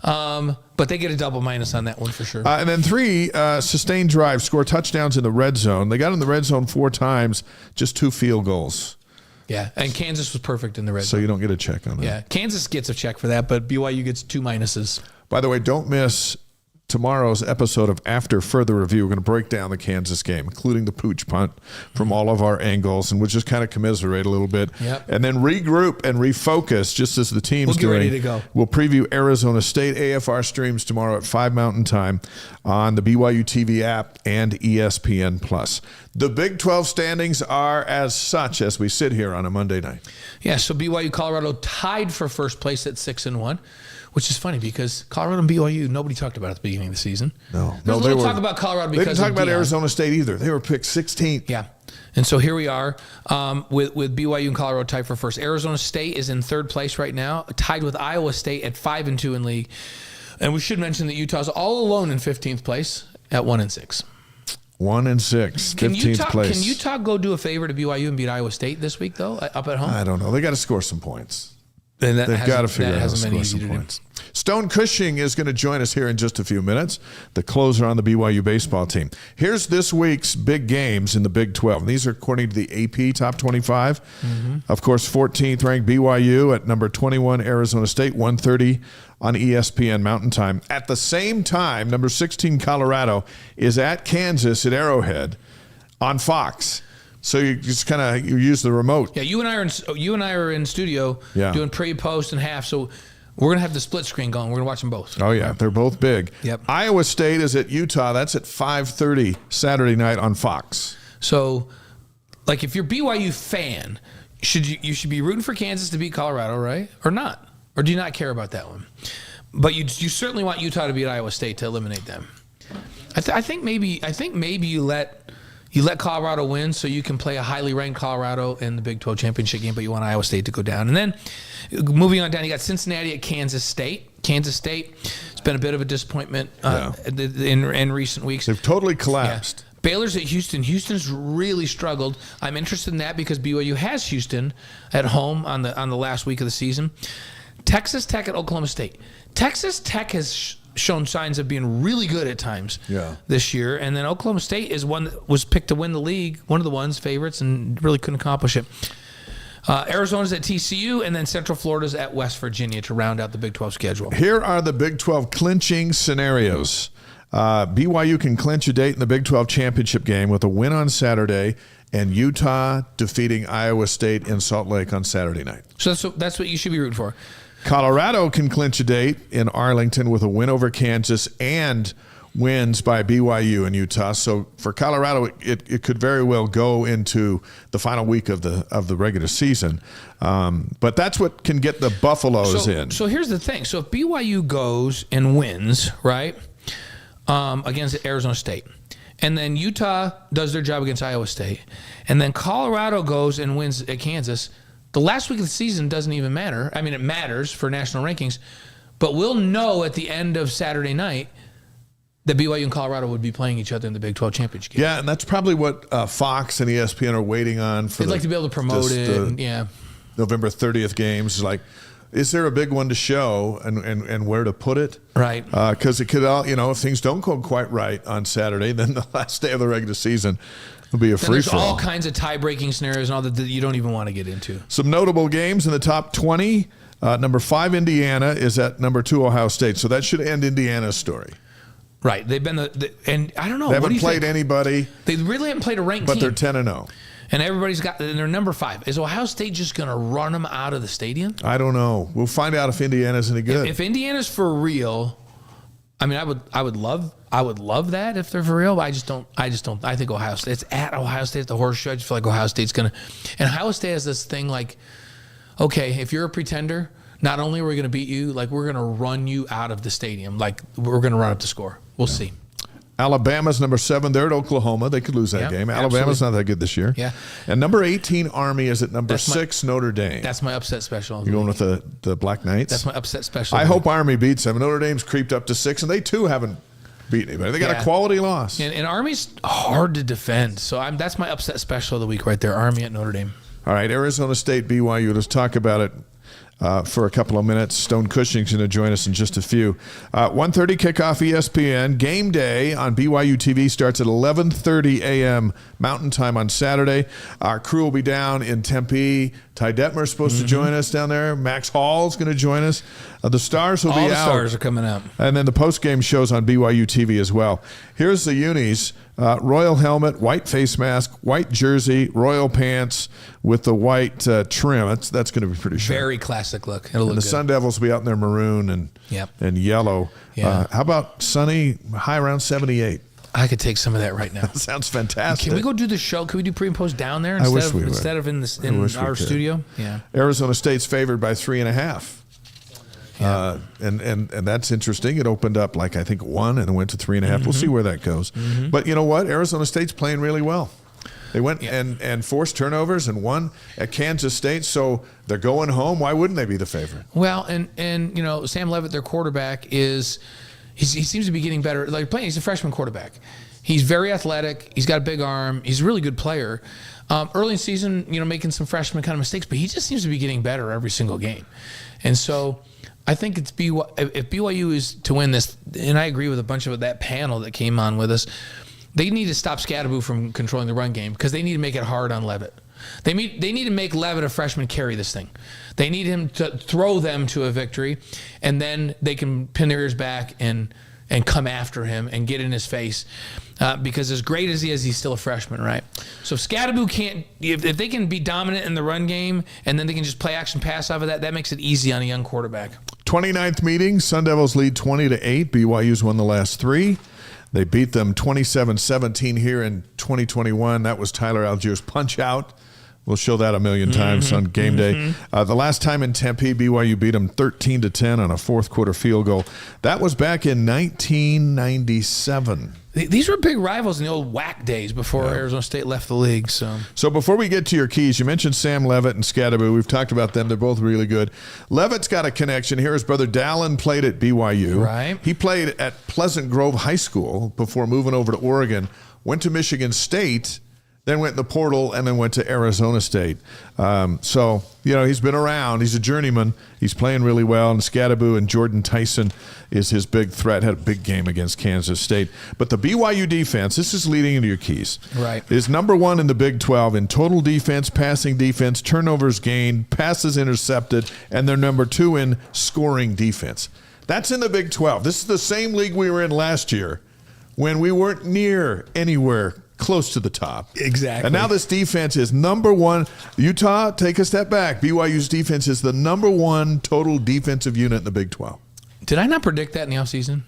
But they get a double minus on that one for sure. And then 3, sustained drives, score touchdowns in the red zone. They got in the red zone 4 times, just 2 field goals. Yeah, and Kansas was perfect in the red zone. So you don't get a check on that. Yeah, Kansas gets a check for that, but BYU gets 2 minuses. By the way, don't miss tomorrow's episode of After Further Review. We're going to break down the Kansas game, including the pooch punt from all of our angles, and we'll just kind of commiserate a little bit. Yep. And then regroup and refocus just as the team's doing. We'll get ready to go. We'll preview Arizona State. AFR streams tomorrow at 5 Mountain Time on the BYU TV app and ESPN+. The Big 12 standings are as such as we sit here on a Monday night. Yeah, so BYU Colorado tied for first place at 6-1. Which is funny because Colorado and BYU, nobody talked about at the beginning of the season. No, There's a little talk about Colorado because they didn't talk about Deion. Arizona State either. They were picked 16th. Yeah, and so here we are with BYU and Colorado tied for first. Arizona State is in 3rd place right now, tied with Iowa State at 5-2 in league. And we should mention that Utah's all alone in 15th place at 1-6. 1-6, 15th place. Can Utah go do a favor to BYU and beat Iowa State this week though, up at home? I don't know. They got to score some points. then they've got to figure out how to hasn't been score easy some to do. points. Stone Cushing is going to join us here in just a few minutes, the closer on the BYU baseball team. Here's this week's big games in the Big 12. These are according to the AP Top 25. Of course, 14th ranked BYU at number 21 Arizona State, 1:30 on ESPN Mountain Time. At the same time, number 16 Colorado is at Kansas at Arrowhead on Fox. So you just kind of use the remote. Yeah, you and I are in studio doing pre, post, and half. So we're gonna have the split screen going. We're gonna watch them both. Oh yeah, they're both big. Yep. Iowa State is at Utah. That's at 5:30 Saturday night on Fox. So, like, if you're a BYU fan, you should be rooting for Kansas to beat Colorado, right? Or not? Or do you not care about that one? But you certainly want Utah to beat Iowa State to eliminate them. I think maybe you let Colorado win so you can play a highly ranked Colorado in the Big 12 championship game, but you want Iowa State to go down. And then moving on down, you got Cincinnati at Kansas State. Kansas State, it's been a bit of a disappointment in recent weeks. They've totally collapsed. Yeah. Baylor's at Houston. Houston's really struggled. I'm interested in that because BYU has Houston at home on the last week of the season. Texas Tech at Oklahoma State. Texas Tech has shown signs of being really good at times this year, and then Oklahoma State is one that was picked to win the league, one of the ones favorites, and really couldn't accomplish it. Arizona's at TCU, and then Central Florida's at West Virginia to round out the Big 12 schedule. Here are the Big 12 clinching scenarios. BYU can clinch a date in the Big 12 championship game with a win on Saturday and Utah defeating Iowa State in Salt Lake on Saturday night. So that's what you should be rooting for. Colorado can clinch a date in Arlington with a win over Kansas and wins by BYU and Utah. So for Colorado, it could very well go into the final week of the regular season. But that's what can get the Buffaloes in. So here's the thing. So if BYU goes and wins, right, against Arizona State, and then Utah does their job against Iowa State, and then Colorado goes and wins at Kansas, the last week of the season doesn't even matter. I mean, it matters for national rankings, but we'll know at the end of Saturday night that BYU and Colorado would be playing each other in the Big 12 championship game. Yeah, and that's probably what Fox and ESPN are waiting on. They'd like to be able to promote it. November 30th games. Like, is there a big one to show and where to put it? Right. Because it could all, if things don't go quite right on Saturday, then the last day of the regular season will be a free-for-all. There's all kinds of tie-breaking scenarios and all that you don't even want to get into. Some notable games in the top 20. Number 5, Indiana, is at number 2, Ohio State. So that should end Indiana's story. Right. They've been and I don't know. They haven't played anybody. They really haven't played a ranked team. But they're 10-0. And everybody's got, and they're number 5. Is Ohio State just going to run them out of the stadium? I don't know. We'll find out if Indiana's any good. If Indiana's for real, I mean, I would love that if they're for real. But I just don't. I think Ohio State. It's at Ohio State at the Horseshoe. I just feel like Ohio State's gonna. And Ohio State has this thing like, okay, if you're a pretender, not only are we gonna beat you, like we're gonna run you out of the stadium. Like we're gonna run up the score. We'll see. Alabama's number 7. They're at Oklahoma. They could lose that game. Alabama's not that good this year. Yeah. And number 18, Army, is at number 6, Notre Dame. That's my upset special. You're going with the Black Knights? That's my upset special. I hope Army beats them. Notre Dame's creeped up to 6, and they too haven't beaten anybody. They got a quality loss. And Army's hard to defend. So that's my upset special of the week right there. Army at Notre Dame. All right, Arizona State, BYU. Let's talk about it for a couple of minutes. Stone Cushing's going to join us in just a few. 1:30 kickoff ESPN. Game day on BYU TV starts at 11:30 a.m. Mountain Time on Saturday. Our crew will be down in Tempe. Ty Detmer's supposed to join us down there. Max Hall's going to join us. The Stars will be out. All the Stars are coming out. And then the post-game shows on BYU TV as well. Here's the unis. Royal helmet, white face mask, white jersey, royal pants with the white trim. That's going to be pretty sharp. Very classic look. It'll look the good. Sun Devils will be out in their maroon and yellow. Yeah. How about sunny, high around 78? I could take some of that right now. Sounds fantastic. Can we go do the show? Can we do pre and post down there instead of in our studio? Yeah. Arizona State's favored by 3.5. Yeah. And that's interesting. It opened up like I think 1 and it went to 3.5. We'll see where that goes. But you know what? Arizona State's playing really well. They went and forced turnovers and won at Kansas State, so they're going home. Why wouldn't they be the favorite? Well, and Sam Levitt, their quarterback, he seems to be getting better. Like playing, he's a freshman quarterback. He's very athletic. He's got a big arm. He's a really good player. Early in the season, making some freshman kind of mistakes, but he just seems to be getting better every single game. And so I think if BYU is to win this, and I agree with a bunch of that panel that came on with us, they need to stop Scatterbo from controlling the run game because they need to make it hard on Levitt. They need to make Levitt, a freshman, carry this thing. They need him to throw them to a victory, and then they can pin their ears back and come after him and get in his face. Because as great as he is, he's still a freshman, right? So if Scatterbo can't, if they can be dominant in the run game and then they can just play action pass off of that makes it easy on a young quarterback. 29th meeting, Sun Devils lead 20-8. BYU's won the last 3. They beat them 27-17 here in 2021. That was Tyler Algiers' punch out. We'll show that a million times on game day. The last time in Tempe, BYU beat them 13-10 on a fourth quarter field goal. That was back in 1997. These were big rivals in the old WAC days before Arizona State left the league. So before we get to your keys, you mentioned Sam Levitt and Scatterbo. We've talked about them. They're both really good. Levitt's got a connection here. His brother Dallin played at BYU. Right. He played at Pleasant Grove High School before moving over to Oregon, went to Michigan State, then went in the portal, and then went to Arizona State. So, he's been around. He's a journeyman. He's playing really well. And Scatterbo and Jordan Tyson is his big threat. Had a big game against Kansas State. But the BYU defense, this is leading into your keys, right, is number 1 in the Big 12 in total defense, passing defense, turnovers gained, passes intercepted, and they're number 2 in scoring defense. That's in the Big 12. This is the same league we were in last year when we weren't near anywhere close to the top. Exactly. And now this defense is number 1. Utah, take a step back. BYU's defense is the number 1 total defensive unit in the Big 12. Did I not predict that in the offseason?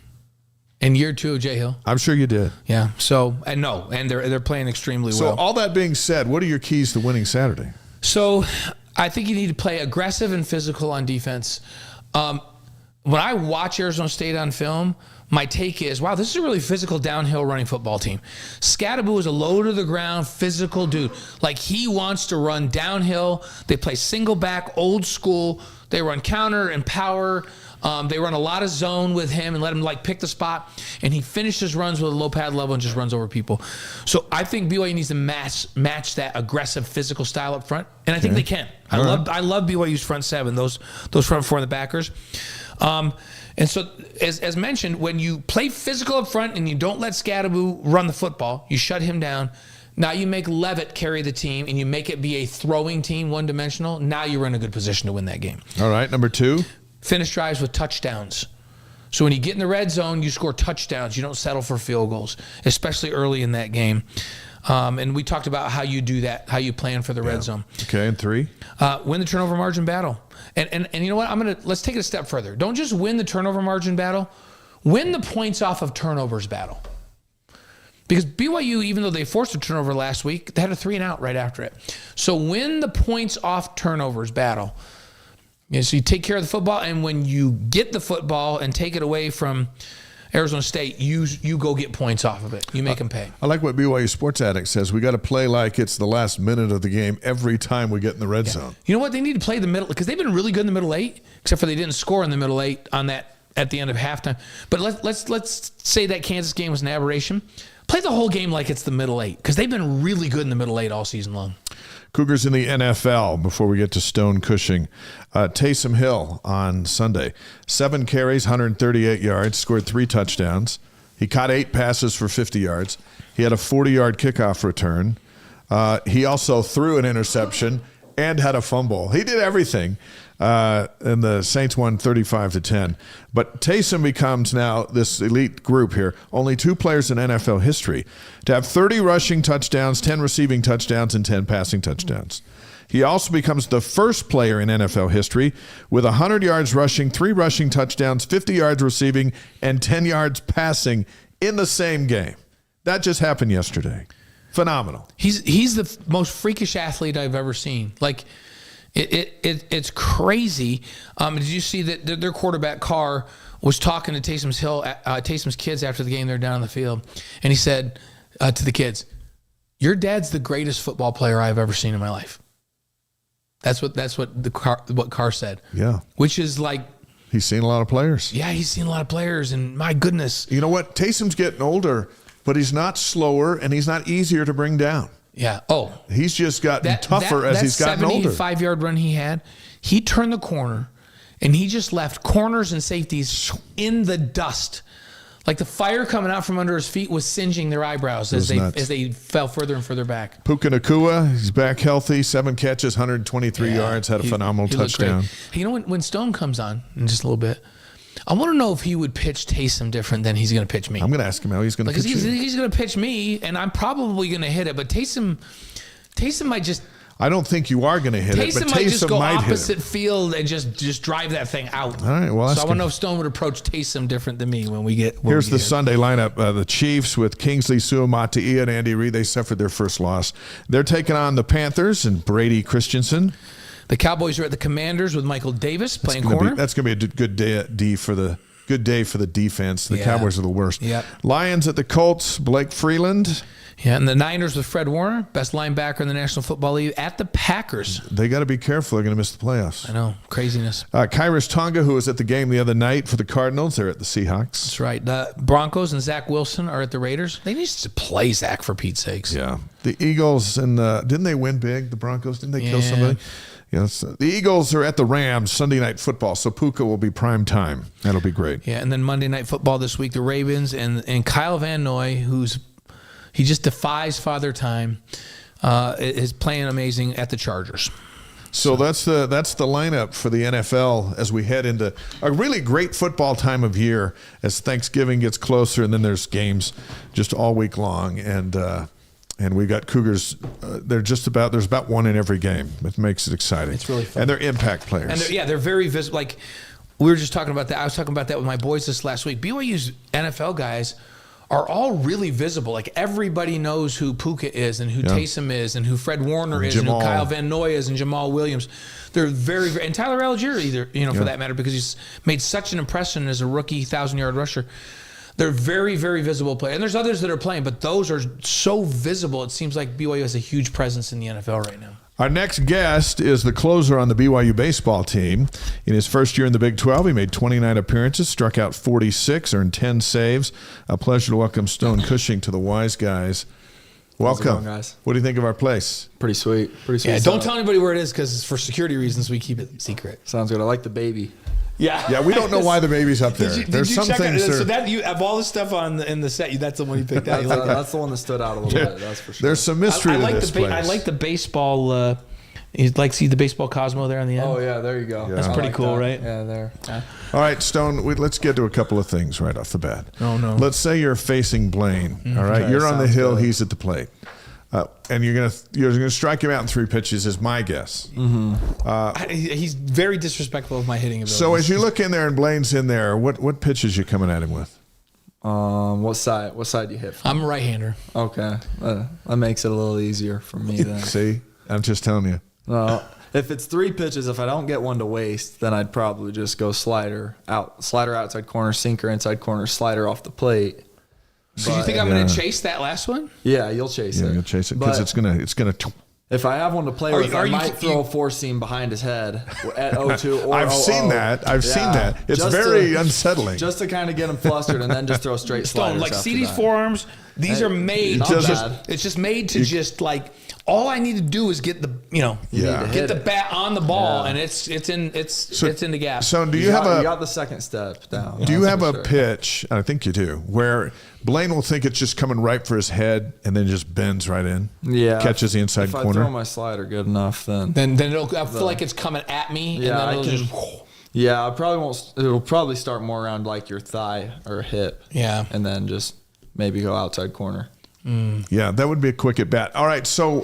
In year 2 of Jay Hill? I'm sure you did. Yeah. So, and they're playing extremely well. So all that being said, what are your keys to winning Saturday? So I think you need to play aggressive and physical on defense. When I watch Arizona State on film, my take is, wow, this is a really physical downhill running football team. Scatterbo is a low to the ground, physical dude. Like, he wants to run downhill. They play single back, old school. They run counter and power. They run a lot of zone with him and let him pick the spot. And he finishes runs with a low pad level and just runs over people. So I think BYU needs to match that aggressive physical style up front. And I think they can. I love BYU's front 7, those front 4 and the backers. And so, as mentioned, when you play physical up front and you don't let Scatterbo run the football, you shut him down. Now you make Levitt carry the team and you make it be a throwing team, one-dimensional. Now you're in a good position to win that game. All right, number 2. Finish drives with touchdowns. So when you get in the red zone, you score touchdowns. You don't settle for field goals, especially early in that game. And we talked about how you do that, how you plan for the red zone. Okay, and 3? Win the turnover margin battle. And you know what? Let's take it a step further. Don't just win the turnover margin battle. Win the points off of turnovers battle. Because BYU, even though they forced a turnover last week, they had a 3-and-out right after it. So win the points off turnovers battle. So you take care of the football, and when you get the football and take it away from Arizona State, you go get points off of it. You make them pay. I like what BYU Sports Addict says. We got to play like it's the last minute of the game every time we get in the red zone. You know what? They need to play the middle, because they've been really good in the middle 8, except for they didn't score in the middle 8 on that at the end of halftime. But let's say that Kansas game was an aberration. Play the whole game like it's the middle 8, because they've been really good in the middle 8 all season long. Cougars in the NFL, before we get to Stone Cushing. Taysom Hill on Sunday. 7 carries, 138 yards, scored 3 touchdowns. He caught 8 passes for 50 yards. He had a 40-yard kickoff return. He also threw an interception and had a fumble. He did everything. And the Saints won 35-10. But Taysom becomes now this elite group here. Only 2 players in NFL history to have 30 rushing touchdowns, 10 receiving touchdowns, and 10 passing touchdowns. He also becomes the first player in NFL history with 100 yards rushing, 3 rushing touchdowns, 50 yards receiving, and 10 yards passing in the same game. That just happened yesterday. Phenomenal. He's the most freakish athlete I've ever seen. Like, it's crazy. Did you see that their quarterback Carr was talking to Taysom's kids after the game? They're down on the field, and he said to the kids, "Your dad's the greatest football player I've ever seen in my life." That's what Carr said. Yeah, which is like, he's seen a lot of players. Yeah, he's seen a lot of players, and my goodness, you know what? Taysom's getting older. but he's not slower and he's not easier to bring down. Yeah. Oh, he's just gotten tougher as he's gotten older. That 75-yard run he had, he turned the corner, and he just left corners and safeties in the dust. Like the fire coming out from under his feet was singeing their eyebrows as they fell further and further back. Puka Nacua, he's back healthy, 7 catches, 123 yards, had a phenomenal touchdown. Hey, you know, when Stone comes on in just a little bit, I want to know if he would pitch Taysom different than he's going to pitch me. I'm going to ask him how he's going to pitch you. He's going to pitch me, and I'm probably going to hit it, but Taysom might just... I don't think you are going to hit it, but Taysom might just go might opposite field and just drive that thing out. All right, well, so I want to know if Stone would approach Taysom different than me when we get. Here's the Sunday lineup: the Chiefs with Kingsley Suamataia and Andy Reid. They suffered their first loss. They're taking on the Panthers and Brady Christensen. The Cowboys are at the Commanders with Michael Davis playing corner. That's going to be a good day for the defense. The Cowboys are the worst. Yep. Lions at the Colts. Blake Freeland. Yeah, and the Niners with Fred Warner, best linebacker in the National Football League, at the Packers. They got to be careful. They're going to miss the playoffs. I know. Craziness. Kyrus Tonga, who was at the game the other night for the Cardinals, they're at the Seahawks. That's right. The Broncos and Zach Wilson are at the Raiders. They need to play Zach, for Pete's sakes. Yeah. The Eagles, and didn't they win big, the Broncos? Didn't they kill somebody? Yes. The Eagles are at the Rams Sunday Night Football, so Puka will be prime time. That'll be great. Yeah, and then Monday Night Football this week, the Ravens and Kyle Van Noy, he just defies Father Time, is playing amazing at the Chargers. So that's the lineup for the NFL as we head into a really great football time of year as Thanksgiving gets closer, and then there's games just all week long, and we've got Cougars. There's about one in every game. It makes it exciting. It's really fun. And they're impact players. And they're very visible. Like we were just talking about that. I was talking about that with my boys this last week. BYU's NFL guys are all really visible. Like everybody knows who Puka is and who Taysom is and who Fred Warner is and who Kyle Van Noy is and Jamal Williams. They're very, very, and Tyler Algier for that matter, because he's made such an impression as a rookie 1,000-yard rusher. They're very, very visible players. And there's others that are playing, but those are so visible. It seems like BYU has a huge presence in the NFL right now. Our next guest is the closer on the BYU baseball team. In his first year in the Big 12, he made 29 appearances, struck out 46, earned 10 saves. A pleasure to welcome Stone Cushing to the Wise Guys. Welcome. How's it going, guys? What do you think of our place? Pretty sweet. Yeah, don't tell anybody where it is because for security reasons we keep it secret. Sounds good. I like the baby. Yeah, we don't know why the baby's up there. There's some things. So that you of all the stuff in the set, that's the one you picked out. That's the one that stood out a little bit. That's for sure. There's some mystery to this place. I like the baseball. You'd like to see the baseball Cosmo there on the end. Oh yeah, there you go. Yeah. That's pretty cool, right? Yeah, there. Yeah. All right, Stone. Let's get to a couple of things right off the bat. Oh no. Let's say you're facing Blaine. All right, you're on the hill. Good. He's at the plate. And you're gonna strike him out in 3 pitches, is my guess. Mm-hmm. He's very disrespectful of my hitting ability. So as you look in there and Blaine's in there, what pitches you coming at him with? What side do you hit from? I'm a right-hander. Okay, that makes it a little easier for me then. See, I'm just telling you. Well, if it's 3 pitches, if I don't get one to waste, then I'd probably just go slider outside corner, sinker inside corner, slider off the plate. So you think I'm going to chase that last one? Yeah, you'll chase it. Yeah, you'll chase it because it's gonna. If I have one to play with, I might throw a 4-seam behind his head at 0-2 or I've seen that. It's very unsettling. Just to kind of get him flustered and then just throw straight sliders. Like see these forearms? These are made. It's just made to just like. All I need to do is get the get the bat on the ball, and it's in the gap. So you got the second step down? Do you have a pitch? I think you do, where Blaine will think it's just coming right for his head, and then just bends right in. Yeah, catches the inside corner. If I throw my slider good enough, then I feel like it's coming at me. Yeah, and then Yeah, I probably won't. It'll probably start more around like your thigh or hip. Yeah, and then just maybe go outside corner. Yeah, that would be a quick at bat. All right, so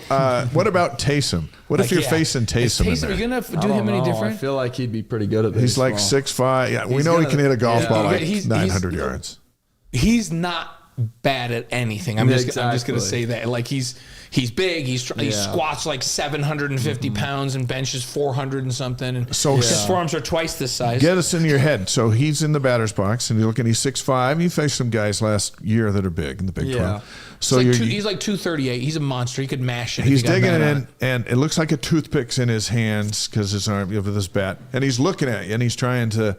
what about Taysom? What if you're facing Taysom? Are you going to do him any different? I feel like he'd be pretty good at baseball. He's like 6'5". Yeah, we know he can hit a golf ball like 900 yards. He's not bad at anything. I'm just going to say that. Like he's big. He squats like 750 pounds and benches 400 and something. And so his forearms are twice this size. Get us in your head. So he's in the batter's box, and you're looking. He's 6'5". He faced some guys last year that are big in the Big 12. So he's like 238. He's a monster. He could mash it. He's digging it in, and it looks like a toothpick's in his hands because his arm with his bat, and he's looking at you, and he's trying to,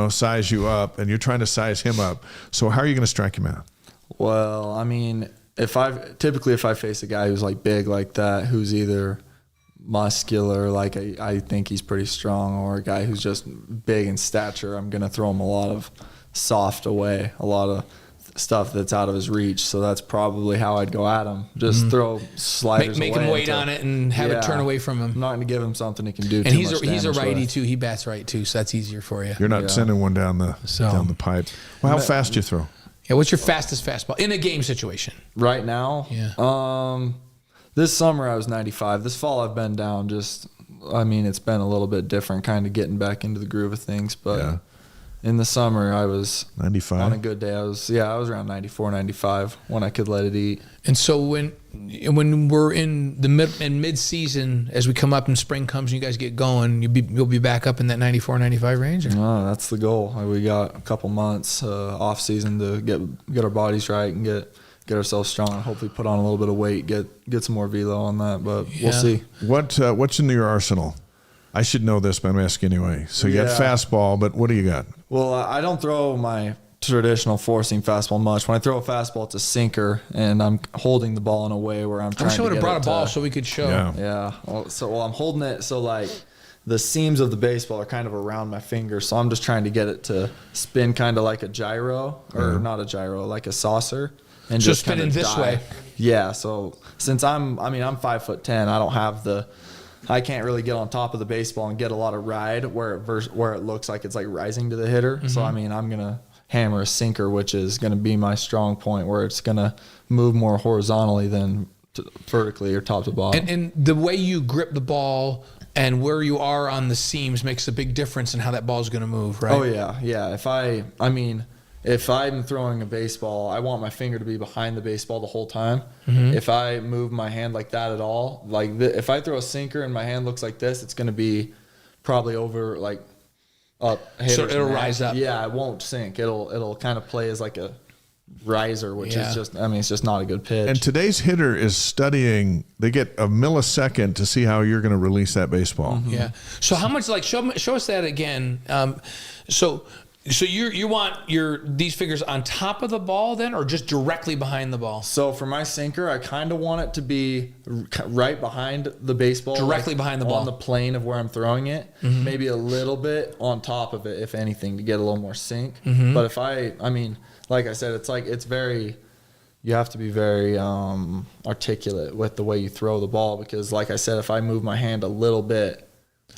size you up, and you're trying to size him up. So how are you going to strike him out? Well, I mean, if I face a guy who's like big like that, who's either muscular, like I think he's pretty strong, or a guy who's just big in stature, I'm gonna throw him a lot of soft away, a lot of stuff that's out of his reach. So that's probably how I'd go at him. Just throw sliders Make away him wait on it and have it turn away from him. I'm not going to give him something he can do. And he's a righty too. He bats right too, so that's easier for you. You're not sending one down the pipe. Well, how fast do you throw? Yeah, what's your fastest fastball in a game situation? Right now? Yeah. This summer I was 95. This fall I've been down. It's been a little bit different, kind of getting back into the groove of things, but in the summer, I was 95. On a good day, I was around 94, 95 when I could let it eat. And so when we're in the mid season, as we come up and spring comes and you guys get going, you'll be back up in that 94, 95 range? Or? No, that's the goal. We got a couple months off season to get our bodies right and get ourselves strong. Hopefully, put on a little bit of weight, get some more velo on that. But we'll see. What's in your arsenal? I should know this, but I'm asking anyway. So you got fastball, but what do you got? Well, I don't throw my traditional four-seam fastball much. When I throw a fastball, it's a sinker, and I'm holding the ball in a way where I'm trying to get it. I wish I would have brought a ball so we could show. Yeah. Well, I'm holding it so like the seams of the baseball are kind of around my fingers, so I'm just trying to get it to spin kind of like a gyro, or not a gyro, like a saucer. And so just spinning this way. Yeah. So since I'm 5'10", I can't really get on top of the baseball and get a lot of ride where it looks like it's like rising to the hitter. Mm-hmm. So I'm gonna hammer a sinker, which is gonna be my strong point, where it's gonna move more horizontally than vertically or top to bottom. And the way you grip the ball and where you are on the seams makes a big difference in how that ball's gonna move, right? Oh yeah. If I'm throwing a baseball, I want my finger to be behind the baseball the whole time. Mm-hmm. If I move my hand like that at all, if I throw a sinker and my hand looks like this, it's going to be probably over like up. So it'll rise up. Yeah, it won't sink. It'll kind of play as like a riser, which is just, it's just not a good pitch. And today's hitter is studying. They get a millisecond to see how you're going to release that baseball. Mm-hmm. Yeah. So how much? Show us that again. So you want these fingers on top of the ball then, or just directly behind the ball? So for my sinker, I kind of want it to be right behind the baseball. Directly behind the ball. On the plane of where I'm throwing it. Mm-hmm. Maybe a little bit on top of it, if anything, to get a little more sink. Mm-hmm. But if like I said, you have to be very articulate with the way you throw the ball, because like I said, if I move my hand a little bit,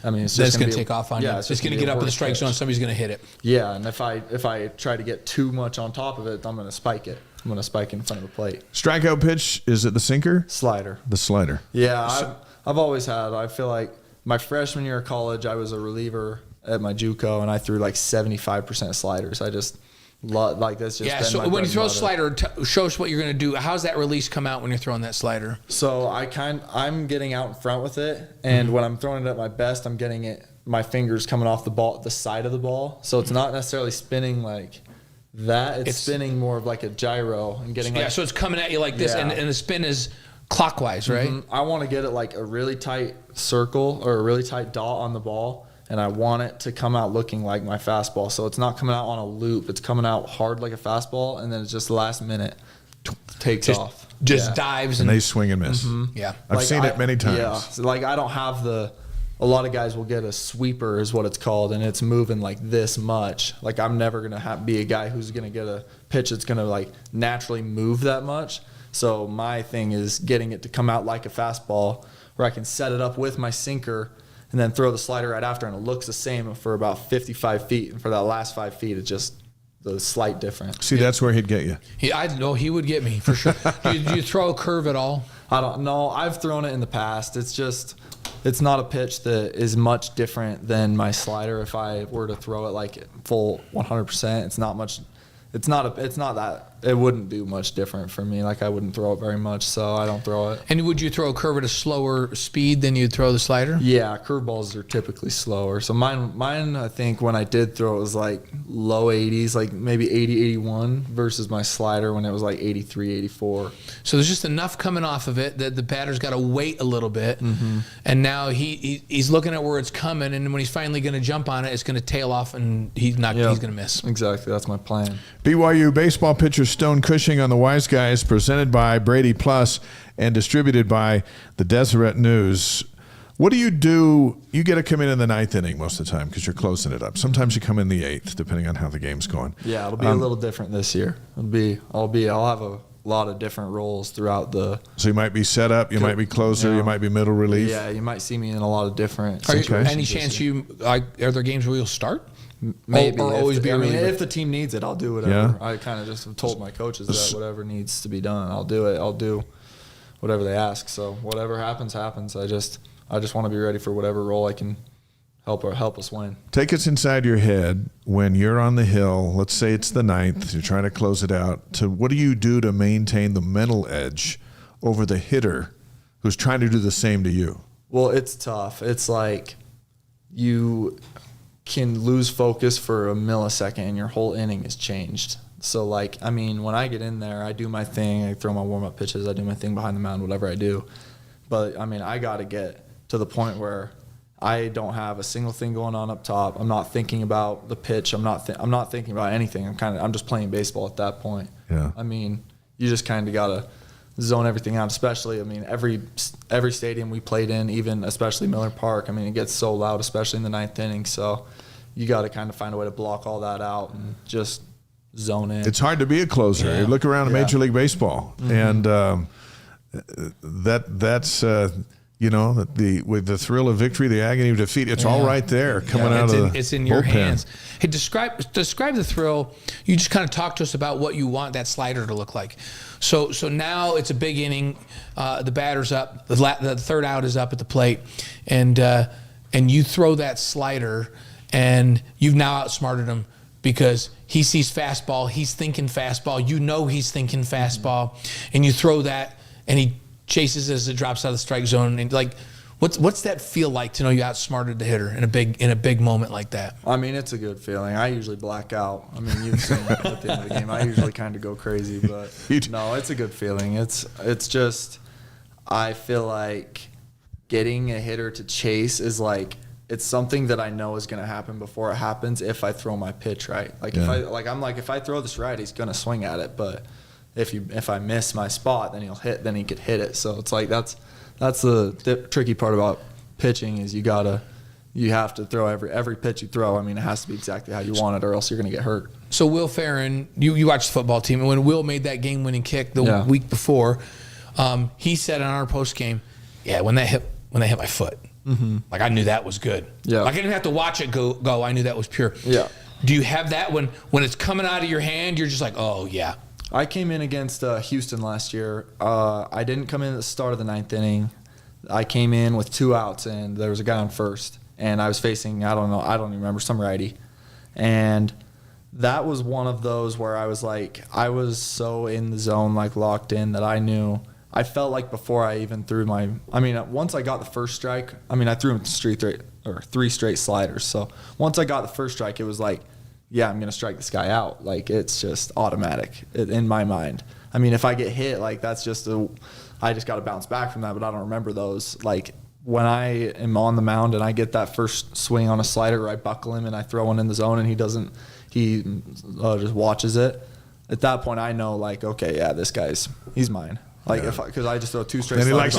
it's just going to take off on you. It's just going to get up in the strike zone. Somebody's going to hit it. Yeah, and if I try to get too much on top of it, I'm going to spike it. I'm going to spike in front of the plate. Strikeout pitch, is it the sinker? Slider. The slider. Yeah, I've always had. I feel like my freshman year of college, I was a reliever at my JUCO, and I threw like 75% sliders. I just that's just so when you throw a slider, show us what you're going to do. How's that release come out when you're throwing that slider? So I'm getting out in front with it, and when I'm throwing it at my best, I'm getting my fingers coming off the ball, the side of the ball. So it's not necessarily spinning like that. It's spinning more of like a gyro and getting so it's coming at you like this, and the spin is clockwise, right? Mm-hmm. I want to get it like a really tight circle or a really tight dot on the ball. And I want it to come out looking like my fastball. So it's not coming out on a loop. It's coming out hard like a fastball, and then it's just the last minute takes off. Just dives. And they swing and miss. Mm-hmm. Yeah. I've seen it many times. Yeah. So I don't have a lot of guys will get a sweeper is what it's called, and it's moving like this much. Like I'm never going to be a guy who's going to get a pitch that's going to like naturally move that much. So my thing is getting it to come out like a fastball, where I can set it up with my sinker and then throw the slider right after, and it looks the same for about 55 feet. And for that last 5 feet, it's just the slight difference. See, that's where he'd get you. I know he would get me for sure. Do you throw a curve at all? I don't know. I've thrown it in the past. It's not a pitch that is much different than my slider. If I were to throw it like full 100%, it's not much. It's not that. It wouldn't do much different for me. Like I wouldn't throw it very much, so I don't throw it. And would you throw a curve at a slower speed than you'd throw the slider? Yeah, curveballs are typically slower. So mine, I think when I did throw it was like low 80s, like maybe 80, 81 versus my slider when it was like 83, 84. So there's just enough coming off of it that the batter's got to wait a little bit. Mm-hmm. And now he's looking at where it's coming, and when he's finally going to jump on it, it's going to tail off, and he's going to miss. Exactly, that's my plan. BYU baseball pitcher Stone Cushing on the Wise Guys, presented by Brady Plus and distributed by the Deseret News. What do? You get to come in the ninth inning most of the time because you're closing it up. Sometimes you come in the eighth, depending on how the game's going. Yeah, it'll be a little different this year. I'll have a lot of different roles throughout the. So you might be set up, you might be closer, you might be middle relief. Yeah, you might see me in a lot of different. Any chance are there games where you'll start? Maybe. Or always be. If the team needs it, I'll do whatever. Yeah. I kind of just told my coaches that whatever needs to be done, I'll do it. I'll do whatever they ask. So whatever happens. I just want to be ready for whatever role I can help us win. Take us inside your head when you're on the hill. Let's say it's the ninth. You're trying to close it out. To what do you do to maintain the mental edge over the hitter who's trying to do the same to you? Well, it's tough. It's like you can lose focus for a millisecond and your whole inning is changed. So, when I get in there, I do my thing. I throw my warm-up pitches. I do my thing behind the mound, whatever I do. But, I got to get to the point where I don't have a single thing going on up top. I'm not thinking about the pitch. I'm not thinking about anything. I'm just playing baseball at that point. Yeah. You just kind of got to zone everything out, especially, every stadium we played in, even especially Miller Park, it gets so loud, especially in the ninth inning. So you got to kind of find a way to block all that out and just zone in. It's hard to be a closer. Yeah. You look around at Major League Baseball, and that's with the thrill of victory, the agony of defeat, it's all right there coming out of it's in your bullpen. hands. Hey, describe the thrill. You just kind of talk to us about what you want that slider to look like. So now it's a big inning. The batter's up. The third out is up at the plate, and you throw that slider, and you've now outsmarted him because he sees fastball. He's thinking fastball. He's thinking fastball, and you throw that, and he chases as it drops out of the strike zone. And what's that feel like to know you outsmarted the hitter in a big moment like that? It's a good feeling. I usually black out. You've seen it at the end of the game. I usually kind of go crazy, but no, it's a good feeling. It's just, I feel like getting a hitter to chase is it's something that I know is going to happen before it happens if I throw my pitch right. If I throw this right, he's going to swing at it, but if I miss my spot, then he could hit it. So it's that's the tricky part about pitching is you have to throw every pitch you throw. It has to be exactly how you want it, or else you're going to get hurt. So Will Farron, you watched the football team, and when Will made that game-winning kick the week before, he said on our post game, when they hit my foot, I knew that was good. Yeah, I didn't have to watch it go. I knew that was pure. Yeah. Do you have that when it's coming out of your hand? You're just like, oh yeah. I came in against Houston last year. I didn't come in at the start of the ninth inning. I came in with 2 outs, and there was a guy on first. And I was facing, I don't even remember, some righty. And that was one of those where I was so in the zone, locked in, that I felt like before I even threw once I got the first strike, I threw him 3 straight sliders. So once I got the first strike, it was I'm going to strike this guy out. It's just automatic in my mind. If I get hit, that's just I just got to bounce back from that, but I don't remember those. When I am on the mound and I get that first swing on a slider where I buckle him and I throw one in the zone and he just watches it. At that point, I know, okay, yeah, he's mine. Because I just throw 2 straight. And he likes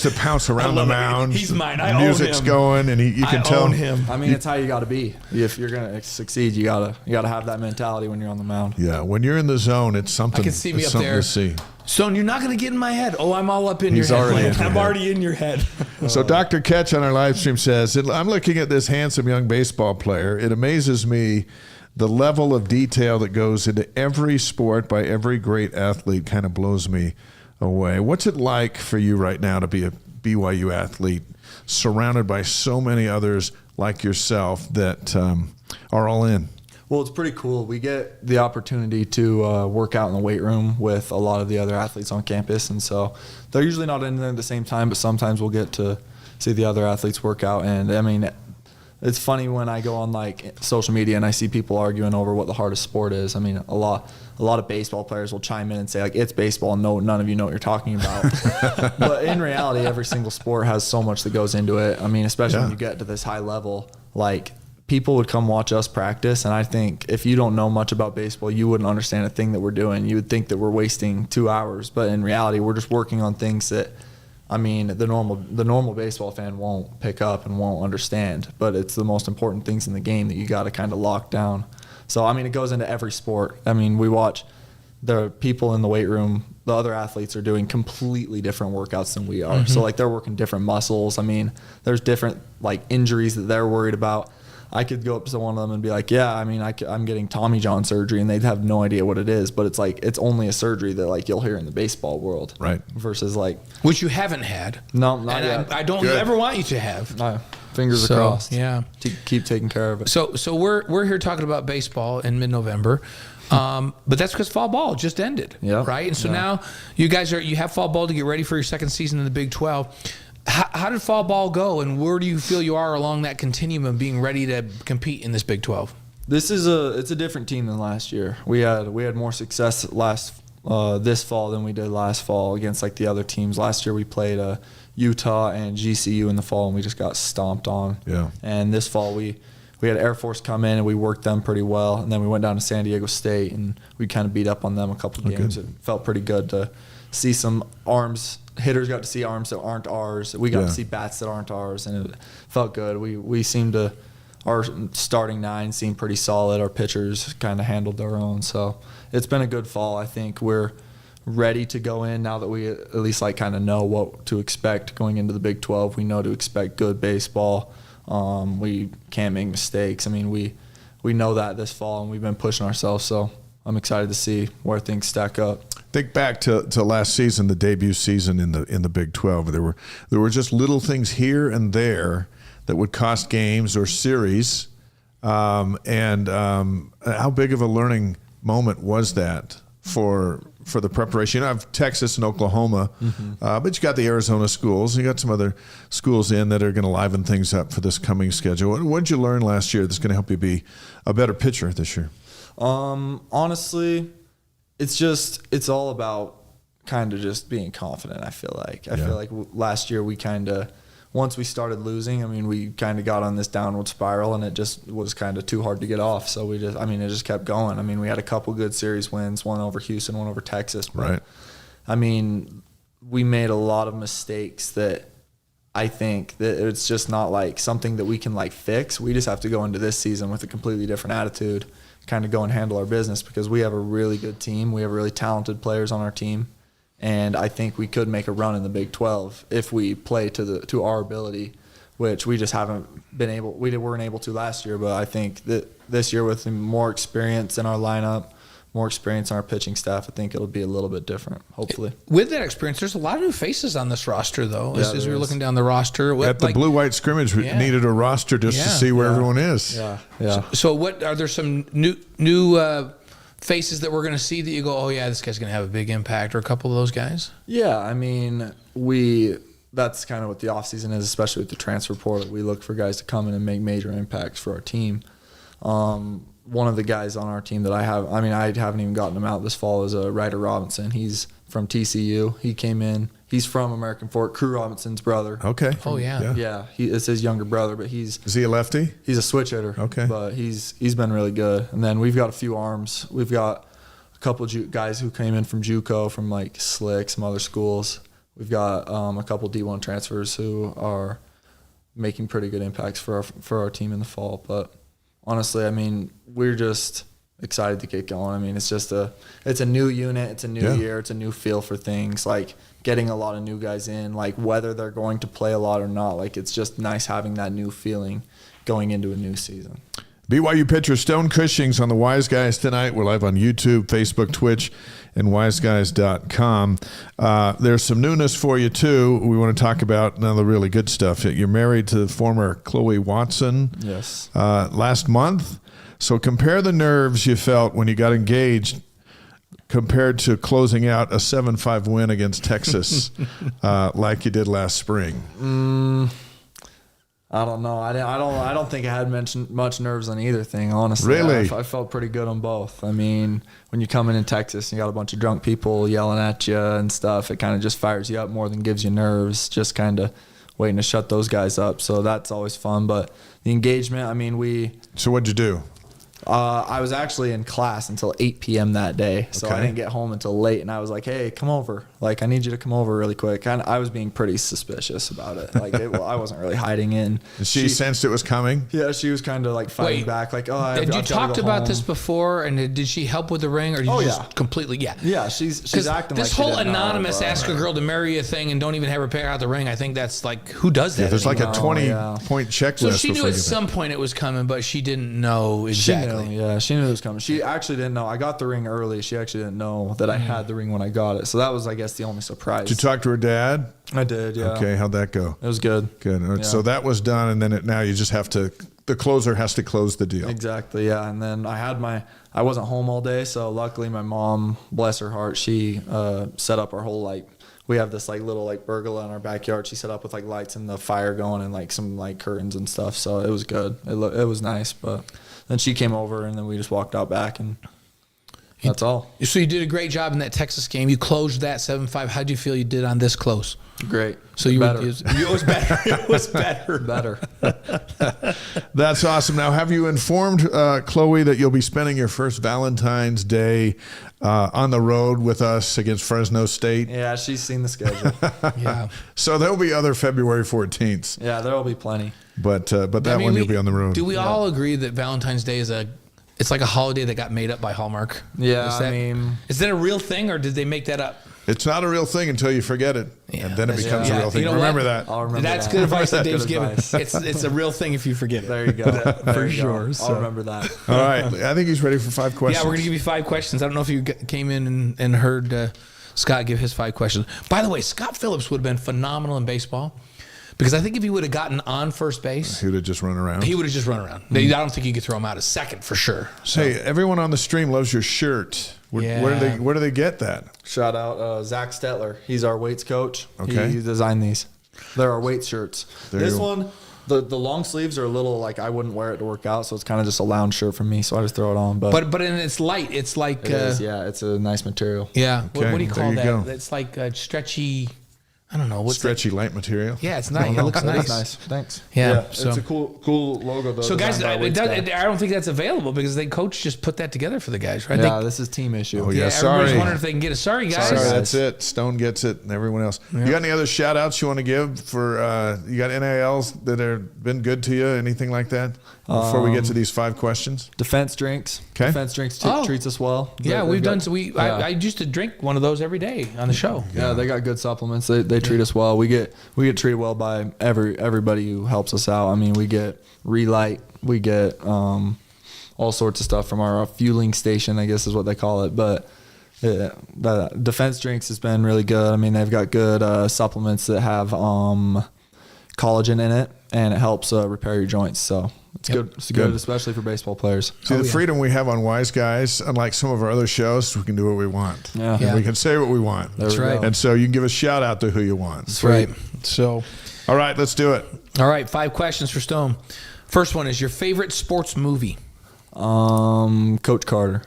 to pounce around the mound. He's mine. The music's going, and you can tell him. It's how you got to be. If you're gonna succeed, you gotta have that mentality when you're on the mound. Yeah, when you're in the zone, it's something. I can see me it's up something there. To see. Stone, you're not gonna get in my head. Oh, I'm all up in your head. I'm already in your head. So Dr. Ketch on our live stream says, I'm looking at this handsome young baseball player. It amazes me the level of detail that goes into every sport by every great athlete. Kind of blows me away. What's it like for you right now to be a BYU athlete surrounded by so many others like yourself that are all in? Well, it's pretty cool. We get the opportunity to work out in the weight room with a lot of the other athletes on campus, and so they're usually not in there at the same time, but sometimes we'll get to see the other athletes work out. And it's funny when I go on social media and I see people arguing over what the hardest sport is. A lot of baseball players will chime in and say it's baseball, and none of you know what you're talking about. But in reality, every single sport has so much that goes into it. Especially when you get to this high level, people would come watch us practice, and I think if you don't know much about baseball, you wouldn't understand a thing that we're doing. You would think that we're wasting 2 hours, but in reality, we're just working on things that, I mean, the normal baseball fan won't pick up and won't understand, but it's the most important things in the game that you got to kind of lock down. So, I mean, it goes into every sport. I mean, we watch the people in the weight room, the other athletes are doing completely different workouts than we are. So, like, they're working different muscles. I mean, there's different, like, injuries that they're worried about. I could go up to one of them and be like, yeah, I mean, I'm getting Tommy John surgery, and they'd have no idea what it is. But it's like, it's only a surgery that, like, you'll hear in the baseball world. Right. Versus, like. Which you haven't had. No, not yet. I don't ever want you to have. No. Fingers crossed. Yeah. To keep taking care of it. So we're here talking about baseball in mid-November. But that's because fall ball just ended. Yeah. Right? And so now you guys you have fall ball to get ready for your second season in the Big 12. How did fall ball go, and where do you feel you are along that continuum of being ready to compete in this Big 12? It's a different team than last year. We had more success this fall than we did last fall against like the other teams. Last year we played Utah and GCU in the fall, and we just got stomped on. Yeah. And this fall we had Air Force come in, and we worked them pretty well. And then we went down to San Diego State, and we kind of beat up on them a couple games. It felt pretty good to see some arms. Hitters got to see arms that aren't ours. We got to see bats that aren't ours, and it felt good. We seemed to, our starting nine seemed pretty solid. Our pitchers kind of handled their own. So it's been a good fall. I think we're ready to go in now that we at least like kind of know what to expect going into the Big 12. We know to expect good baseball. We can't make mistakes. I mean, we know that this fall, and we've been pushing ourselves. So I'm excited to see where things stack up. Think back to last season, the debut season in the Big 12. There were just little things here and there that would cost games or series. How big of a learning moment was that for the preparation? You have Texas and Oklahoma, but you got the Arizona schools. You got some other schools in that are going to liven things up for this coming schedule. What did you learn last year that's going to help you be a better pitcher this year? Honestly, it's all about kind of just being confident. I feel like last year we kind of, once we started losing, I mean, we kind of got on this downward spiral, and it just was kind of too hard to get off. So it just kept going. I mean, we had a couple good series wins, one over Houston, one over Texas. But, right. I mean, we made a lot of mistakes that I think that it's just not like something that we can like fix. We just have to go into this season with a completely different attitude, kind of go and handle our business, because we have a really good team. We have really talented players on our team. And I think we could make a run in the Big 12 if we play to our ability, which we just haven't been able. We weren't able to last year, but I think that this year with more experience in our lineup, more experience on our pitching staff, I think it'll be a little bit different, hopefully. With that experience, there's a lot of new faces on this roster, though. As we were looking down the roster. At the blue-white scrimmage, we needed a roster just to see where everyone is. Yeah. So what are there some new faces that we're going to see that you go, oh yeah, this guy's going to have a big impact, or a couple of those guys? Yeah, I mean, that's kind of what the offseason is, especially with the transfer portal. We look for guys to come in and make major impacts for our team. One of the guys on our team that I haven't even gotten him out this fall, is Ryder Robinson. He's from TCU. He came in. He's from American Fork, Crew Robinson's brother. Okay. Yeah. It's his younger brother, but is he a lefty? He's a switch hitter. Okay. But he's been really good. And then we've got a few arms. We've got a couple of guys who came in from JUCO, from like Slick, some other schools. We've got a couple D1 transfers who are making pretty good impacts for our team in the fall. But honestly, I mean, we're just excited to get going. I mean, it's a new unit, it's a new year, it's a new feel for things. Like getting a lot of new guys in, like whether they're going to play a lot or not, like it's just nice having that new feeling going into a new season. BYU pitcher Stone Cushing's on the Wise Guys tonight. We're live on YouTube, Facebook, Twitch, and wiseguys.com. There's some newness for you, too. We want to talk about none of the really good stuff. You're married to former Chloe Watson. Yes. Last month. So compare the nerves you felt when you got engaged compared to closing out a 7-5 win against Texas like you did last spring. I don't know. I don't think I had much nerves on either thing, honestly. Really? I felt pretty good on both. I mean, when you come in Texas and you got a bunch of drunk people yelling at you and stuff, it kind of just fires you up more than gives you nerves. Just kind of waiting to shut those guys up. So that's always fun. But the engagement, I mean, So what'd you do? I was actually in class until 8 p.m. that day, so I didn't get home until late. And I was like, "Hey, come over! Like, I need you to come over really quick." I was being pretty suspicious about it. Like, I wasn't really hiding in. She sensed it was coming. Yeah, she was kind of like fighting back, like, "Oh, Had you talked about this before? And did she help with the ring, or did you just completely? Yeah, she's acting like this whole anonymous ask a girl to marry you thing and don't even have her pick out the ring. I think that's like, who does that? Yeah, there's like a 20-point checklist. So she knew at some point it was coming, but she didn't know exactly. She knew it was coming. She actually didn't know. I got the ring early. She actually didn't know that I had the ring when I got it. So that was, I guess, the only surprise. Did you talk to her dad? I did, yeah. Okay, how'd that go? It was good. Good. Yeah. So that was done, and then now you just have to, the closer has to close the deal. Exactly, yeah. And then I wasn't home all day, so luckily my mom, bless her heart, she set up our whole, like, we have this like little like pergola in our backyard. She set up with like lights and the fire going and like some like curtains and stuff. So it was good. It was nice. But then she came over and then we just walked out back and that's all. So you did a great job in that Texas game. You closed that 7-5. How'd you feel you did on this close? Great. So you better. It was better. It was better. Better. That's awesome. Now, have you informed Chloe that you'll be spending your first Valentine's Day on the road with us against Fresno State? Yeah, she's seen the schedule. Yeah. So there'll be other February 14th. Yeah, there'll be plenty. But that one you'll be on the road. Do we all agree that Valentine's Day is it's like a holiday that got made up by Hallmark? Yeah, is that a real thing or did they make that up? It's not a real thing until you forget it, and then it becomes a real thing. You know remember what? that. I'll remember That's that. good advice that Dave's Good given. advice. It's a real thing if you forget it. There you go. For sure. I'll remember that. All right. I think he's ready for 5 questions. Yeah, we're going to give you 5 questions. I don't know if you came in and heard Scott give his 5 questions. By the way, Scott Phillips would have been phenomenal in baseball. Because I think if he would have gotten on first base, he would have just run around. He would have just run around. I don't think you could throw him out a second for sure. So. Hey, everyone on the stream loves your shirt. Where do they get that? Shout out Zach Stetler. He's our weights coach. Okay. He designed these. They're our weight shirts. There you go. One, the long sleeves are a little like I wouldn't wear it to work out, so it's kind of just a lounge shirt for me. So I just throw it on. But it's light. It's like it is, yeah, it's a nice material. Yeah. Okay, what do you call that? go. It's like stretchy. I don't know. What's stretchy light material? Yeah, it's nice. It looks nice. Nice. Thanks. Yeah. So it's a cool logo though. So guys, I don't think that's available because the coach just put that together for the guys, right? Yeah, this is team issue. Oh yeah, everybody's sorry. wondering if they can get it. Sorry guys. Sorry, that's it. Stone gets it, and everyone else. Yeah. You got any other shout outs you want to give for? You got NILs that have been good to you? Anything like that? Before we get to these 5 questions. Defense Drinks. Okay. Defense Drinks treats us well. Yeah, we've done. So I used to drink one of those every day on the show. Yeah, they got good supplements. They treat us well. We get treated well by everybody who helps us out. I mean, we get Relight. We get all sorts of stuff from our fueling station, I guess is what they call it. But the Defense Drinks has been really good. I mean, they've got good supplements that have collagen in it, and it helps repair your joints. So it's good. It's good, especially for baseball players. See, the freedom we have on Wise Guys, unlike some of our other shows, we can do what we want. Yeah. And we can say what we want. That's right. And so you can give a shout out to who you want. That's right. So, all right, let's do it. All right, 5 questions for Stone. First one is your favorite sports movie. Coach Carter.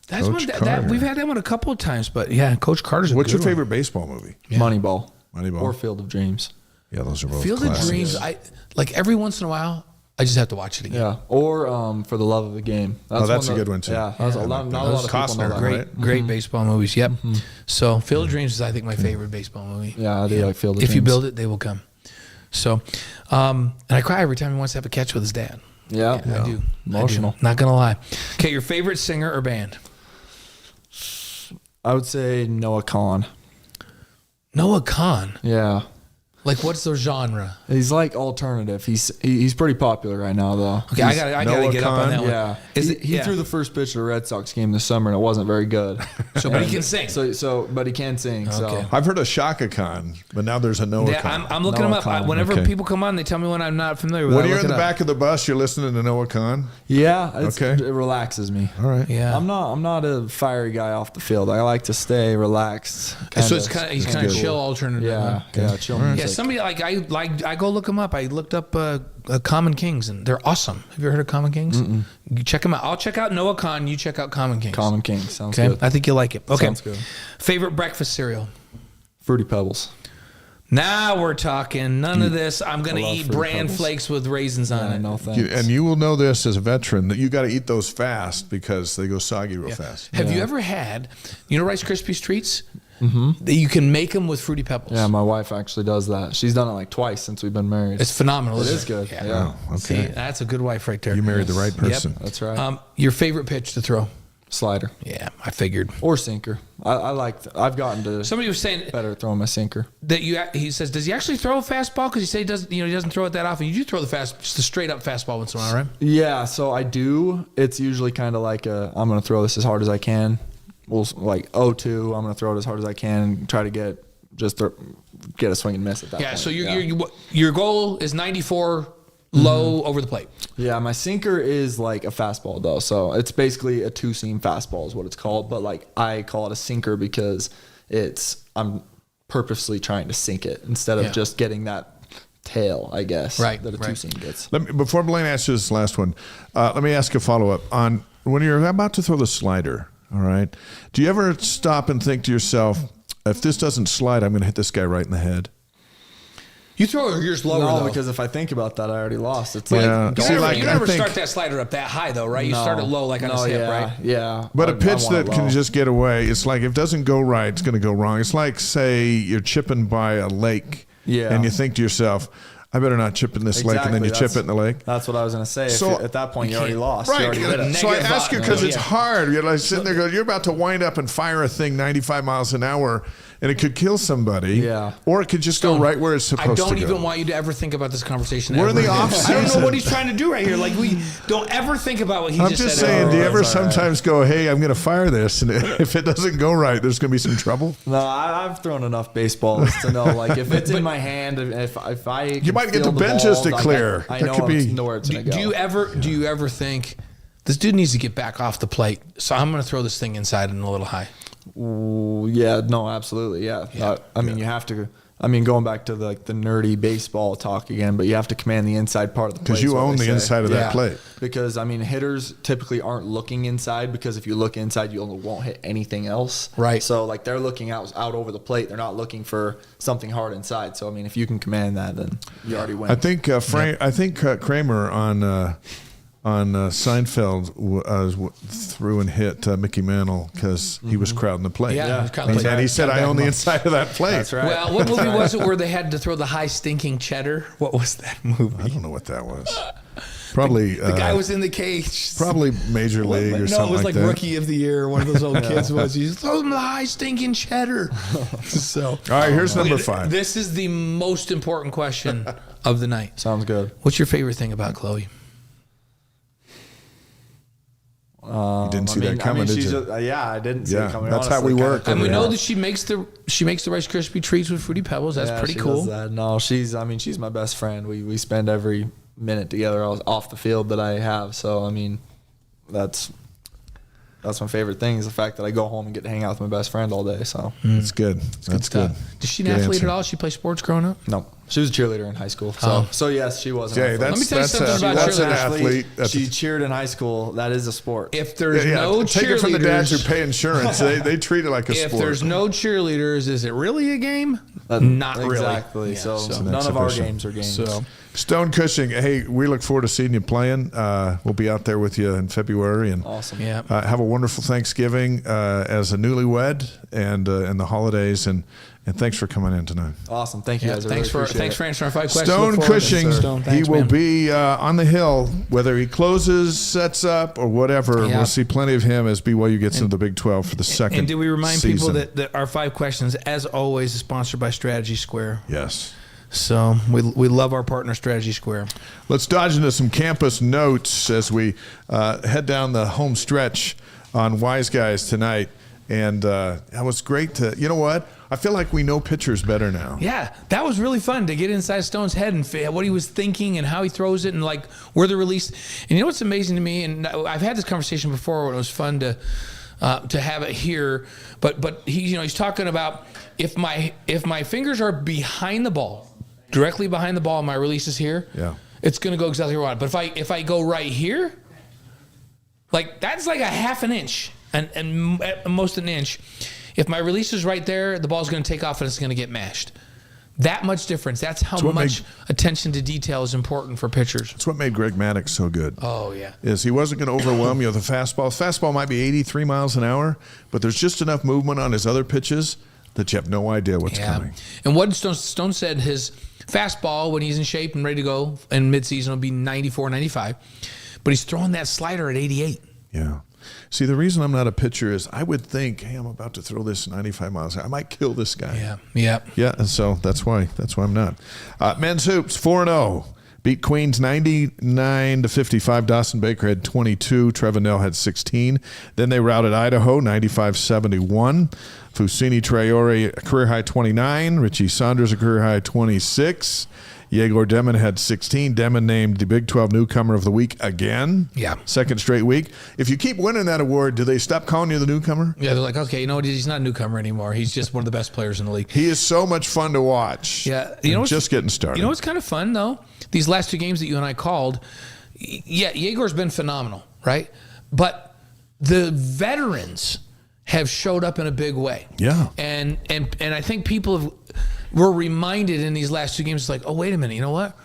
That's Coach one that we've had that one a couple of times, but yeah, Coach Carter's. What's your favorite baseball movie? Yeah. Moneyball. Moneyball. Or Field of Dreams. Yeah, those are both Field classics. of Dreams. I like every once in a while. I just have to watch it again. Yeah, or For the Love of the Game. That's a good one too. Yeah, not a lot of people know that. Great baseball movies. Yep. Mm-hmm. So Field of Dreams is, I think, my favorite baseball movie. Yeah, I do like Field of Dreams. If you build it, they will come. So, and I cry every time he wants to have a catch with his dad. Yeah, I do. Emotional. Not gonna lie. Okay, your favorite singer or band? I would say Noah Kahan. Noah Kahan. Yeah. Like, what's their genre? He's like alternative. He's pretty popular right now, though. Okay, I gotta get up on that one. Yeah, he threw the first pitch of the Red Sox game this summer, and it wasn't very good. But he can sing. But he can sing. Okay. So I've heard of Shaka Khan, but now there's a Noah Khan. I'm looking him up. Whenever people come on, they tell me when I'm not familiar with. When you're in the back of the bus, you're listening to Noah Khan. Yeah, it relaxes me. All right. Yeah, I'm not a fiery guy off the field. I like to stay relaxed. So he's kind of chill alternative. Yeah, chill music. Yeah, somebody I go look them up. I looked up Common Kings, and they're awesome. Have you ever heard of Common Kings? Mm-mm. You check them out. I'll check out Noah Khan. You check out Common Kings. Common Kings sounds good. I think you'll like it. Okay. Sounds good. Favorite breakfast cereal? Fruity Pebbles. Now we're talking. None of this. I'm going to eat bran flakes with raisins on it. No thanks. And you will know this as a veteran that you got to eat those fast because they go soggy real fast. Have you ever had, Rice Krispies treats? Mm-hmm. You can make them with Fruity Pebbles. Yeah, my wife actually does that. She's done it like twice since we've been married. It's phenomenal. It is good. Yeah. Oh, okay. See, that's a good wife right there. You married the right person. Yep. That's right. Your favorite pitch to throw? Slider. Yeah, I figured. Or sinker. I've gotten to. Somebody was saying better at throwing my sinker. That he says, does he actually throw a fastball? Because he say he doesn't throw it that often. You do throw just a straight up fastball once in a while, right? Yeah, so I do. It's usually kind of like I'm going to throw this as hard as I can. We'll like 0-2. I'm going to throw it as hard as I can and try to get a swing and miss at that point. So your goal is 94 low over the plate. Yeah, my sinker is like a fastball though. So it's basically a two-seam fastball is what it's called. But like I call it a sinker because I'm purposely trying to sink it instead of just getting that tail, I guess, that a two-seam gets. Before Blaine asks you this last one, let me ask a follow-up. On when you're about to throw the slider, all right, do you ever stop and think to yourself, if this doesn't slide, I'm going to hit this guy right in the head? You throw yours lower, no, though. Because if I think about that, I already lost. It's you never start that slider up that high, though, right? You start it low, like on his hip, right? Yeah. But a pitch that can just get away, it's like if it doesn't go right, it's going to go wrong. It's like, say, you're chipping by a lake, and you think to yourself, I better not chip in this lake, and then you chip it in the lake. That's what I was going to say. So, at that point, you already lost. Right. You already did it. So I ask you because it's hard. You're like sitting there going, you're about to wind up and fire a thing 95 miles an hour, and it could kill somebody. Yeah. Or it could just go right where it's supposed to go. I don't even want you to ever think about this conversation. We're in the off-season. I don't know what he's trying to do right here. Like, we don't ever think about what he just said. I'm just saying, do you ever sometimes go, hey, I'm going to fire this, and if it doesn't go right, there's going to be some trouble? No, I've thrown enough baseballs to know, like, if it's in my hand, if I you might get the benches to clear. I know where it's going to go. Do you ever think, this dude needs to get back off the plate, so I'm going to throw this thing inside and a little high? Ooh, yeah, no, absolutely, yeah. I mean, you have to. I mean, going back to the nerdy baseball talk again, but you have to command the inside part of the plate. Because you own the inside of that plate. Because, I mean, hitters typically aren't looking inside because if you look inside, you won't hit anything else. Right. So, like, they're looking out over the plate. They're not looking for something hard inside. So, I mean, if you can command that, then you already win. I think Kramer on Seinfeld threw and hit Mickey Mantle because he was crowding the plate. And he said, I own the inside of that plate. That's right. Well, what movie was it where they had to throw the high stinking cheddar? What was that movie? I don't know what that was. Probably the guy was in the cage. Probably Major League or something like that. No, it was like Rookie of the Year. One of those old kids was. He throw them the high stinking cheddar. So, all right, here's number 5. This is the most important question of the night. Sounds good. What's your favorite thing about Chloe? You didn't see that coming, did you? I didn't see it coming. That's how we work. And we know that she makes the Rice Krispie treats with Fruity Pebbles. That's pretty cool. No, she's my best friend. We spend every minute together off the field that I have. So I mean, that's my favorite thing is the fact that I go home and get to hang out with my best friend all day. So that's good. That's good. Did she an athlete at all? She play sports growing up? No. She was a cheerleader in high school. So yes, she was. Jay, let me tell you something about cheerleaders. An athlete. She cheered in high school. That is a sport. If there's no cheerleaders, take it from the dads who pay insurance. They treat it like a sport. If there's no cheerleaders, is it really a game? Not really. Exactly. Yeah, so none of our games are games. So. Stone Cushing, hey, we look forward to seeing you playing. We'll be out there with you in February, and awesome. Yeah. Have a wonderful Thanksgiving as a newlywed, and the holidays, and thanks for coming in tonight. Awesome, thank you guys. Thanks for answering 5 questions. Stone Cushing, Thanks, he will be on the hill, whether he closes, sets up, or whatever. Yeah. We'll see plenty of him as BYU gets into the Big 12 for the second. And do we remind season. people that our 5 questions, as always, is sponsored by Strategy Square? Yes. So we love our partner, Strategy Square. Let's dodge into some campus notes as we head down the home stretch on Wise Guys tonight. And that was great to, you know what? I feel like we know pitchers better now. Yeah, that was really fun to get inside Stone's head and what he was thinking and how he throws it and like where they're released. And you know what's amazing to me? And I've had this conversation before when it was fun to have it here. But he's talking about if my fingers are behind the ball, directly behind the ball, and my release is here. Yeah, it's gonna go exactly where I want. But if I go right here, like that's like a half an inch and at most an inch. If my release is right there, the ball's going to take off and it's going to get mashed. That much difference. That's how much attention to detail is important for pitchers. That's what made Greg Maddux so good. Oh, yeah. Is he wasn't going to overwhelm you with a fastball. Fastball might be 83 miles an hour, but there's just enough movement on his other pitches that you have no idea what's coming. And what Stone said, his fastball, when he's in shape and ready to go in midseason, will be 94, 95. But he's throwing that slider at 88. Yeah. See, the reason I'm not a pitcher is I would think, hey, I'm about to throw this 95 miles an hour. I might kill this guy. Yeah, and so that's why I'm not. Men's hoops, 4-0. Beat Queens 99-55. Dawson Baker had 22. Trevor Nell had 16. Then they routed Idaho 95-71. Fusini Traore, a career high 29. Richie Saunders, a career high 26. Yegor Demon had 16. Demon named the Big 12 Newcomer of the Week again. Yeah. Second straight week. If you keep winning that award, do they stop calling you the newcomer? Yeah, they're like, okay, you know what? He's not a newcomer anymore. He's just one of the best players in the league. He is so much fun to watch. Yeah. You know, just getting started. You know what's kind of fun, though? These last two games that you and I called, yeah, Yegor's been phenomenal, right? But the veterans have showed up in a big way. Yeah. And I think people were reminded in these last two games, it's like, oh, wait a minute, you know what?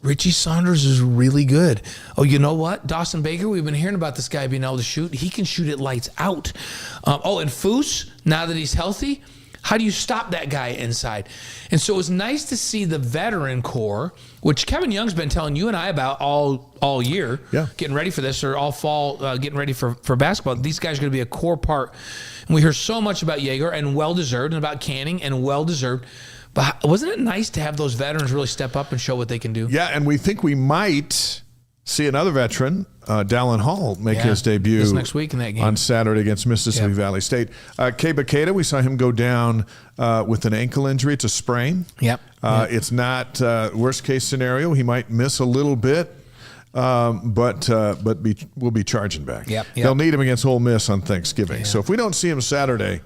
Richie Saunders is really good. Oh, you know what? Dawson Baker, we've been hearing about this guy being able to shoot. He can shoot it lights out. And Foose, now that he's healthy, how do you stop that guy inside? And so it was nice to see the veteran core, which Kevin Young's been telling you and I about all year, getting ready for this, or all fall, getting ready for basketball. These guys are going to be a core part. And we hear so much about Yegor, and well-deserved, and about Canning, and well-deserved. But wasn't it nice to have those veterans really step up and show what they can do? Yeah, and we think we might see another veteran, Dallin Hall, make his debut this next week in that game on Saturday against Mississippi Valley State. Kay Bakeda, we saw him go down with an ankle injury. It's a sprain. It's not worst case scenario. He might miss a little bit, but we'll be charging back. They'll need him against Ole Miss on Thanksgiving. So if we don't see him Saturday,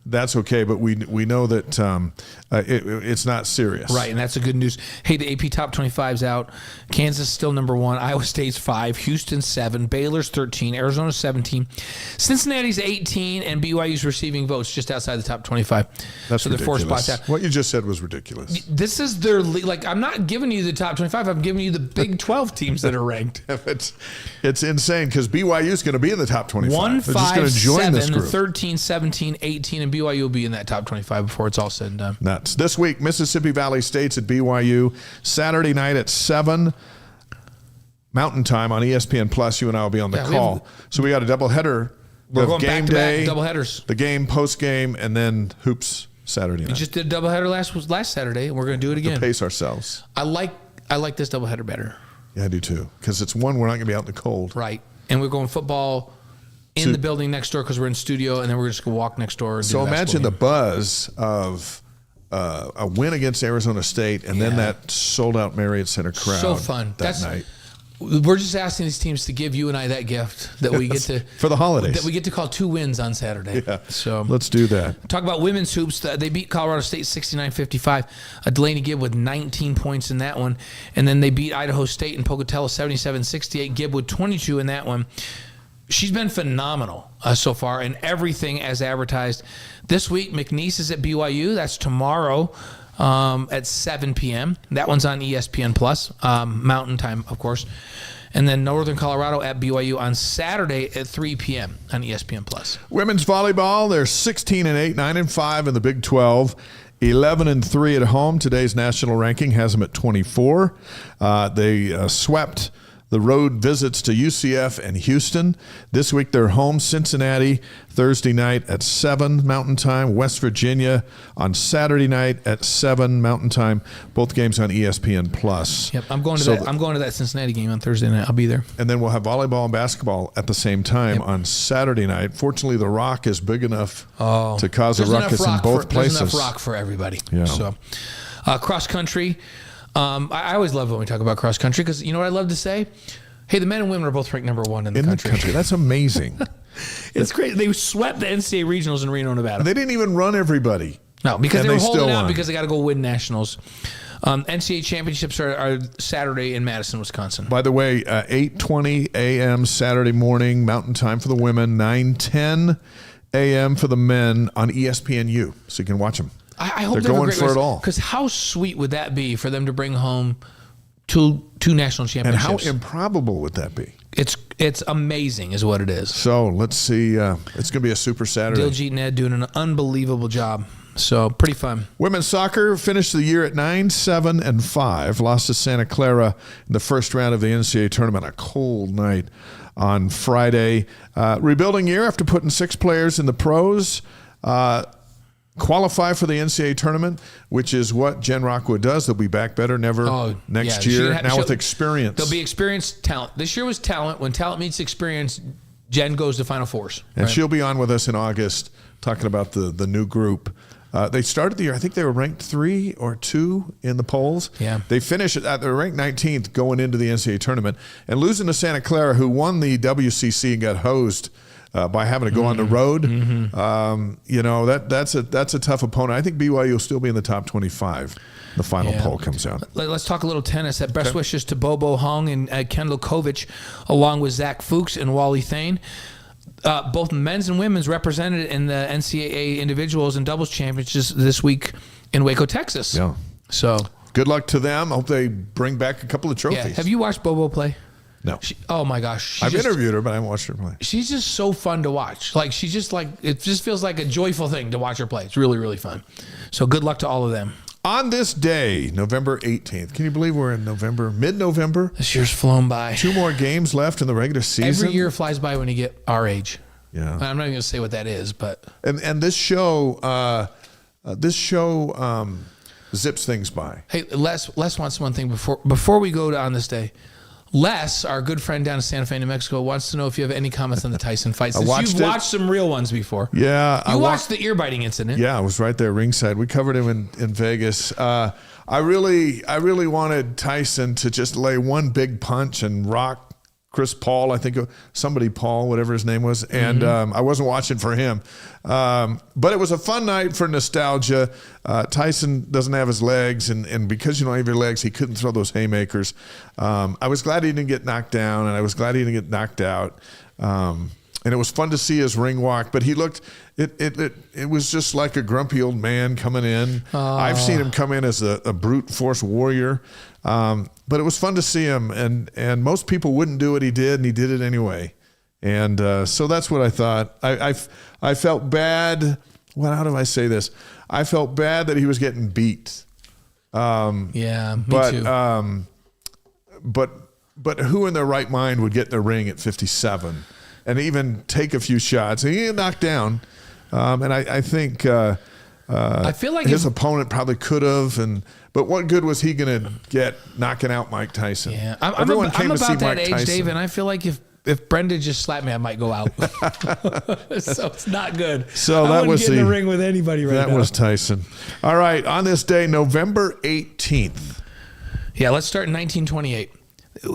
that's okay, but we know that it's not serious. Right, and that's the good news. Hey, the AP Top 25's out. Kansas still number 1. Iowa State's 5. Houston 7. Baylor's 13. Arizona 17. Cincinnati's 18, and BYU's receiving votes just outside the top 25. That's so ridiculous. they're 4 spots out. What you just said was ridiculous. This is their like. I'm not giving you the top 25. I'm giving you the Big 12 teams that are ranked. It's insane because BYU's going to be in the top 25. 1, They're just going 5, to join 7, this group. 13, 17, 18, and BYU will be in that top 25 before it's all said and done. Nuts. This week, Mississippi Valley State's at BYU. Saturday night at 7 Mountain Time on ESPN Plus. You and I will be on the call. So we got a doubleheader. We're going game back-to-back day, doubleheaders. the game, post game, and then hoops Saturday night. We just did a doubleheader last Saturday, and we're going to do it again. To pace ourselves. I like this doubleheader better. Yeah, I do too. Because it's one, we're not going to be out in the cold. Right. And we're going football in the building next door because we're in studio, and then we're just going to walk next door. And so do imagine the game. buzz of a win against Arizona State, and then that sold-out Marriott Center crowd. So fun. That night. We're just asking these teams to give you and I that gift that we get to for the holidays. That we get to call 2 wins on Saturday. Yeah. So let's do that. Talk about women's hoops. They beat Colorado State 69-55. Delaney Gibb with 19 points in that one, and then they beat Idaho State and Pocatello 77-68. Gibb with 22 in that one. She's been phenomenal so far, and everything as advertised. This week, McNeese is at BYU. That's tomorrow at 7 p.m. That one's on ESPN Plus, Mountain Time, of course. And then Northern Colorado at BYU on Saturday at 3 p.m. on ESPN Plus. Women's volleyball, they're 16-8, 9-5 in the Big 12. 11-3 at home. Today's national ranking has them at 24. They swept the road visits to UCF and Houston. This week they're home Cincinnati Thursday night at 7 Mountain Time, West Virginia on Saturday night at 7 Mountain Time. Both games on ESPN Plus. Yep, I'm going to that. I'm going to that Cincinnati game on Thursday night. I'll be there. And then we'll have volleyball and basketball at the same time on Saturday night. Fortunately, the Rock is big enough to cause a ruckus in both places. There's enough rock for everybody. Yeah. So, cross country. I always love when we talk about cross country because you know what I love to say? Hey, the men and women are both ranked number 1 in the country. That's amazing. It's great. They swept the NCAA regionals in Reno, Nevada. They didn't even run everybody. No, because they were holding out won. because they got to go win nationals. NCAA championships are Saturday in Madison, Wisconsin. By the way, 8:20 a.m. Saturday morning, Mountain Time for the women, 9:10 a.m. for the men on ESPNU, so you can watch them. I hope they're they have a going great for race, it all. Because how sweet would that be for them to bring home two national And how championships? improbable would that be? It's amazing, is what it is. So let's see. It's going to be a super Saturday. Diljit and Ed doing an unbelievable job. So pretty fun. Women's soccer finished the year at 9-7-5. Lost to Santa Clara in the first round of the NCAA tournament. A cold night on Friday. Rebuilding year after putting 6 players in the pros. Qualify for the NCAA tournament, which is what Jen Rockwood does. They'll be back better next year. Now with experience. There'll be experienced talent. This year was talent. When talent meets experience, Jen goes to Final Fours. And she'll be on with us in August talking about the new group. They started the year, I think they were ranked 3 or 2 in the polls. Yeah. They finished they were ranked 19th going into the NCAA tournament. And losing to Santa Clara, who won the WCC and got hosed by having to go on the road. That's a tough opponent. I think BYU will still be in the top 25. The final poll comes out. Let's talk a little tennis. Best wishes to Bobo Hong and Kendall Kovic, along with Zach Fuchs and Wally Thane. Both men's and women's represented in the NCAA individuals and doubles championships this week in Waco, Texas. Yeah. So good luck to them. Hope they bring back a couple of trophies. Yeah. Have you watched Bobo play? No. Oh my gosh. I've interviewed her, but I haven't watched her play. She's just so fun to watch. It just feels like a joyful thing to watch her play. It's really, really fun. So good luck to all of them. On this day, November 18th, can you believe we're in November, mid-November? This year's flown by. 2 more games left in the regular season. Every year flies by when you get our age. Yeah. I'm not even going to say what that is, but. And this show zips things by. Hey, Les wants one thing before we go to On This Day. Les, our good friend down in Santa Fe, New Mexico, wants to know if you have any comments on the Tyson fight. Since you've watched some real ones before. Yeah. You watched the ear-biting incident. Yeah, I was right there ringside. We covered him in Vegas. I really wanted Tyson to just lay one big punch and rock Chris Paul, I think somebody Paul, whatever his name was, and I wasn't watching for him. But it was a fun night for nostalgia. Tyson doesn't have his legs, and because you don't have your legs, he couldn't throw those haymakers. I was glad he didn't get knocked down, and I was glad he didn't get knocked out. And it was fun to see his ring walk, but he looked, it was just like a grumpy old man coming in. I've seen him come in as a brute force warrior. But it was fun to see him, and most people wouldn't do what he did, and he did it anyway. And so that's what I thought. I felt bad. Well, how do I say this? I felt bad that he was getting beat. Yeah, me too. But who in their right mind would get in the ring at 57 and even take a few shots? And he didn't knock down. And I think I feel like his opponent probably could have, but what good was he going to get knocking out Mike Tyson? Yeah, Everyone came I'm to see about that Mike age, Tyson. Dave, and I feel like if Brenda just slapped me, I might go out. So it's not good. So I that wouldn't was get in the ring with anybody right now. That was Tyson. All right, on this day, November 18th. Yeah, let's start in 1928.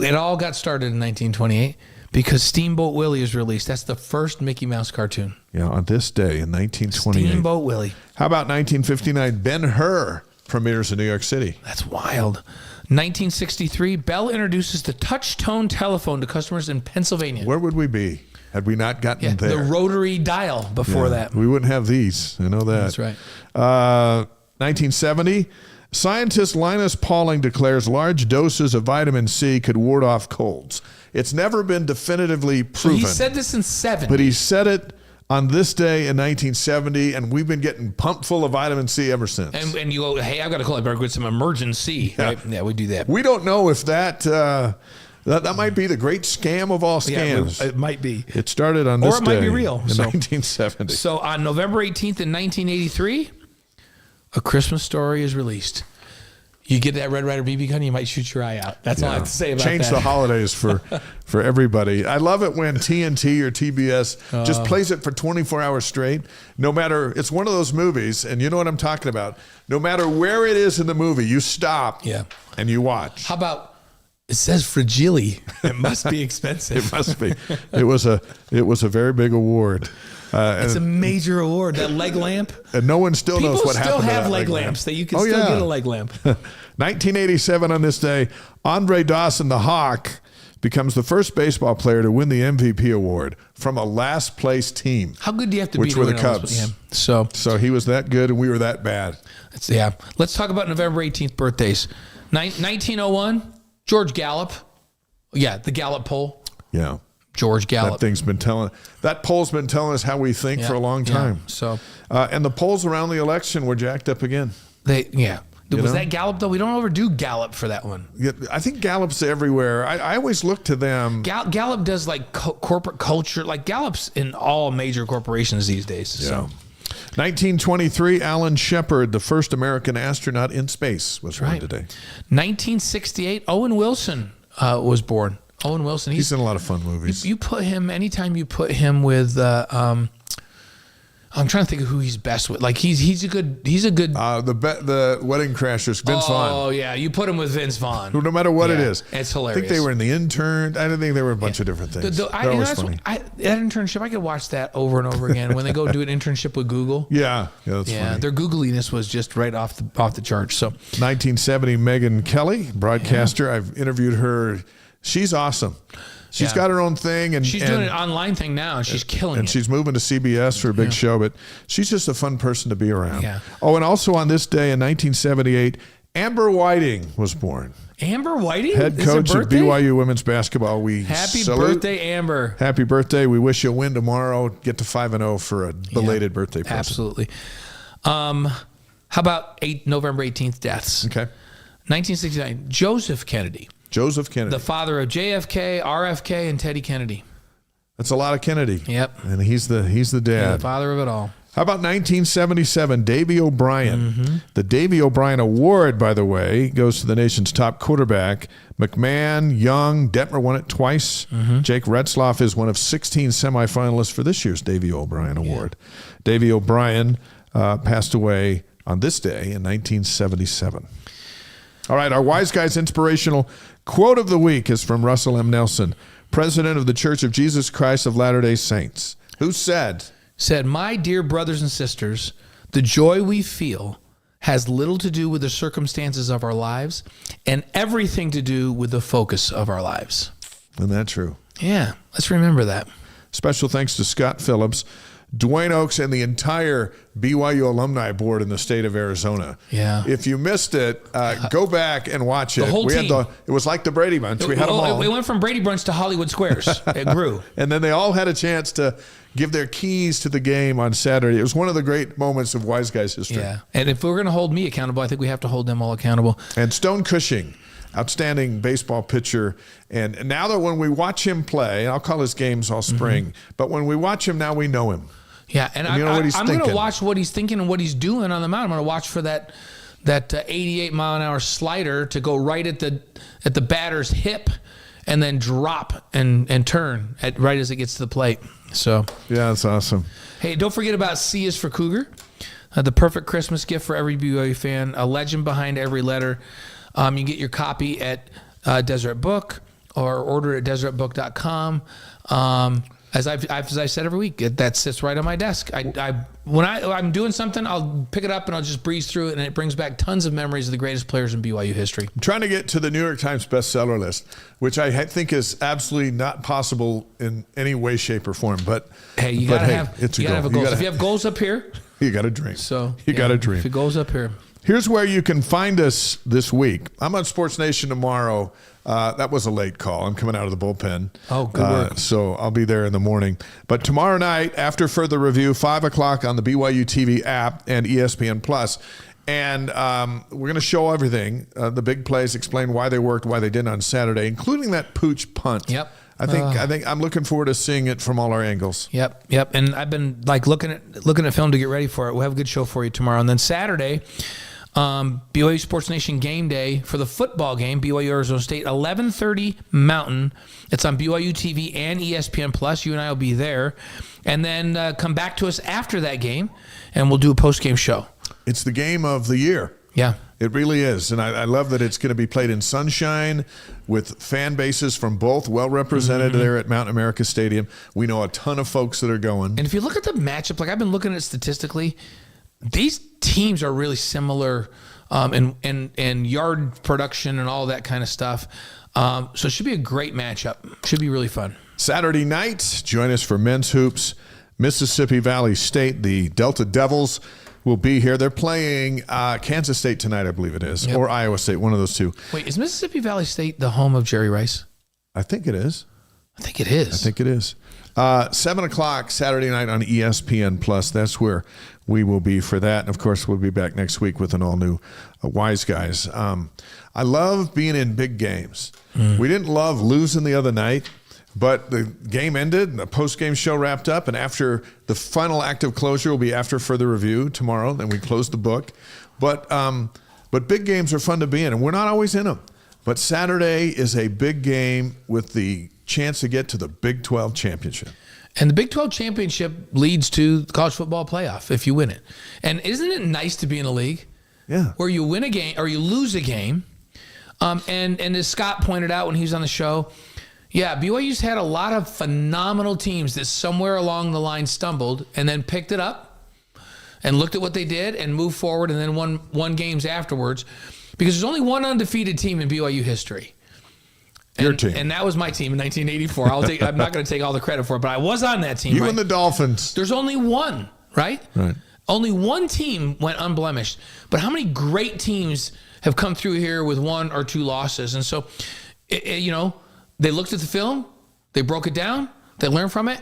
It all got started in 1928 because Steamboat Willie is released. That's the first Mickey Mouse cartoon. Yeah, on this day in 1928. Steamboat Willie. How about 1959? Ben-Hur premieres in New York City. That's wild. 1963, Bell introduces the touch-tone telephone to customers in Pennsylvania. Where would we be had we not gotten there? The rotary dial before that. We wouldn't have these. I know that. That's right. 1970, scientist Linus Pauling declares large doses of vitamin C could ward off colds. It's never been definitively proven. So he said this in 70. But he said it on this day in 1970, and we've been getting pumped full of vitamin C ever since. And you go, hey, I've got to call it back with some emergency. Yeah. Right? Yeah, we do that. We don't know if that might be the great scam of all scams. Yeah, it might be. It started on this day. Or it might be real. In 1970. So on November 18th in 1983, A Christmas Story is released. You get that Red Ryder BB gun, you might shoot your eye out. That's all I have to say about Change that. the holidays for everybody. I love it when TNT or TBS just plays it for 24 hours straight. No matter, it's one of those movies, and you know what I'm talking about. No matter where it is in the movie, you stop and you watch. How about, it says Fragile. It must be expensive. It must be. It was a very big award. It's a major award. That leg lamp. And no one still knows what happened to that. People still have leg lamps that you can get a leg lamp. 1987 on this day, Andre Dawson, the Hawk, becomes the first baseball player to win the MVP award from a last place team. How good do you have to be? Which to were the win all those? Cubs. Yeah. So he was that good, and we were that bad. Let's talk about November 18th birthdays. 1901, George Gallup. Yeah, the Gallup poll. Yeah. George Gallup. That poll's been telling us how we think for a long time. So, and the polls around the election were jacked up again. Was that Gallup though? We don't overdo Gallup for that one. Yeah, I think Gallup's everywhere. I always look to them. Gallup does like corporate culture. Like Gallup's in all major corporations these days. Yeah. So. 1923, Alan Shepard, the first American astronaut in space, was born today. 1968, Owen Wilson was born. Owen Wilson. He's in a lot of fun movies. You put him, anytime you put him with, I'm trying to think of who he's best with. Like he's a good. The Wedding Crashers, Vince Vaughn. Oh yeah, you put him with Vince Vaughn. No matter what it is, it's hilarious. I think they were in The Intern. I think they were a bunch of different things. They're always funny. That internship, I could watch that over and over again. When they go do an internship with Google. Yeah, that's funny. Their Googliness was just right off the charts. So 1970, Megyn Kelly, broadcaster. I've interviewed her. She's awesome. She's got her own thing, and she's doing an online thing now, and she's killing it. And she's moving to CBS for a big show, but she's just a fun person to be around. Yeah. Oh, and also on this day in 1978, Amber Whiting was born. Amber Whiting? Head coach of BYU women's basketball. Happy birthday, Amber. Happy birthday. We wish you a win tomorrow. Get to 5-0 for a belated birthday present. Absolutely. How about November 18th deaths? Okay. 1969, Joseph Kennedy. Joseph Kennedy. The father of JFK, RFK, and Teddy Kennedy. That's a lot of Kennedy. Yep. And he's the dad. Yeah, the father of it all. How about 1977, Davey O'Brien? Mm-hmm. The Davey O'Brien Award, by the way, goes to the nation's top quarterback. McMahon, Young, Detmer won it twice. Mm-hmm. Jake Retzloff is one of 16 semifinalists for this year's Davey O'Brien Award. Davey O'Brien passed away on this day in 1977. All right, our Wise Guys inspirational quote of the week is from Russell M. Nelson, president of the Church of Jesus Christ of Latter-day Saints, who said, my dear brothers and sisters, the joy we feel has little to do with the circumstances of our lives and everything to do with the focus of our lives. Isn't that true? Yeah, let's remember that. Special thanks to Scott Phillips, Duane Oakes, and the entire BYU alumni board in the state of Arizona. Yeah. If you missed it, go back and watch it. The whole team. It was like the Brady Bunch. We had them all. It went from Brady Bunch to Hollywood Squares. It grew. And then they all had a chance to give their keys to the game on Saturday. It was one of the great moments of Wise Guys history. Yeah. And if we're going to hold me accountable, I think we have to hold them all accountable. And Stone Cushing, outstanding baseball pitcher. And now that when we watch him play, I'll call his games all spring, but when we watch him now, we know him. Yeah, and you know what he's I'm going to thinking. watch what he's thinking and what he's doing on the mound. I'm going to watch for that 88-mile-an-hour slider to go right at the batter's hip and then drop and turn right as it gets to the plate. So yeah, that's awesome. Hey, don't forget about C is for Cougar, the perfect Christmas gift for every BYU fan, a legend behind every letter. You can get your copy at Deseret Book or order at deseretbook.com. As I said every week, that sits right on my desk. When I'm doing something, I'll pick it up and I'll just breeze through it, and it brings back tons of memories of the greatest players in BYU history. I'm trying to get to the New York Times bestseller list, which I think is absolutely not possible in any way, shape, or form. But hey, you gotta have a goal. If you have goals up here, you got to dream. So you got to dream. If it goes up here. Here's where you can find us this week. I'm on Sports Nation tomorrow. That was a late call. I'm coming out of the bullpen. Oh, good work. So I'll be there in the morning. But tomorrow night, after further review, 5 o'clock on the BYU TV app and ESPN Plus. And we're going to show everything, the big plays, explain why they worked, why they didn't on Saturday, including that pooch punt. Yep. I think I'm looking forward to seeing it from all our angles. Yep. And I've been looking at film to get ready for it. We'll have a good show for you tomorrow. And then Saturday, BYU Sports Nation game day for the football game, BYU Arizona State, 11:30 Mountain. It's on BYU TV and ESPN Plus. You and I will be there, and then come back to us after that game, and we'll do a post-game show. It's the game of the year. Yeah. It really is, and I love that it's going to be played in sunshine with fan bases from both well represented there at Mountain America Stadium. We know a ton of folks that are going. And if you look at the matchup, I've been looking at it statistically, these teams are really similar in yard production and all that kind of stuff. So it should be a great matchup. Should be really fun. Saturday night, join us for men's hoops. Mississippi Valley State, the Delta Devils, will be here. They're playing Kansas State tonight, I believe it is, or Iowa State, one of those two. Wait, is Mississippi Valley State the home of Jerry Rice? I think it is. I think it is. 7 o'clock Saturday night on ESPN Plus. That's where we will be for that. And of course, we'll be back next week with an all new Wise Guys. I love being in big games. We didn't love losing the other night, but the game ended and the post-game show wrapped up. And after the final act of closure will be after further review tomorrow. Then we close the book. But big games are fun to be in, and we're not always in them. But Saturday is a big game with the chance to get to the Big 12 championship. And the Big 12 championship leads to the college football playoff if you win it. And isn't it nice to be in a league where you win a game or you lose a game? And as Scott pointed out when he was on the show, BYU's had a lot of phenomenal teams that somewhere along the line stumbled and then picked it up and looked at what they did and moved forward and then won games afterwards. Because there's only one undefeated team in BYU history. Your team. And that was my team in 1984. I'm not going to take all the credit for it, but I was on that team. You and the Dolphins. There's only one, right? Right. Only one team went unblemished. But how many great teams have come through here with 1 or 2 losses? And so, they looked at the film, they broke it down, they learned from it,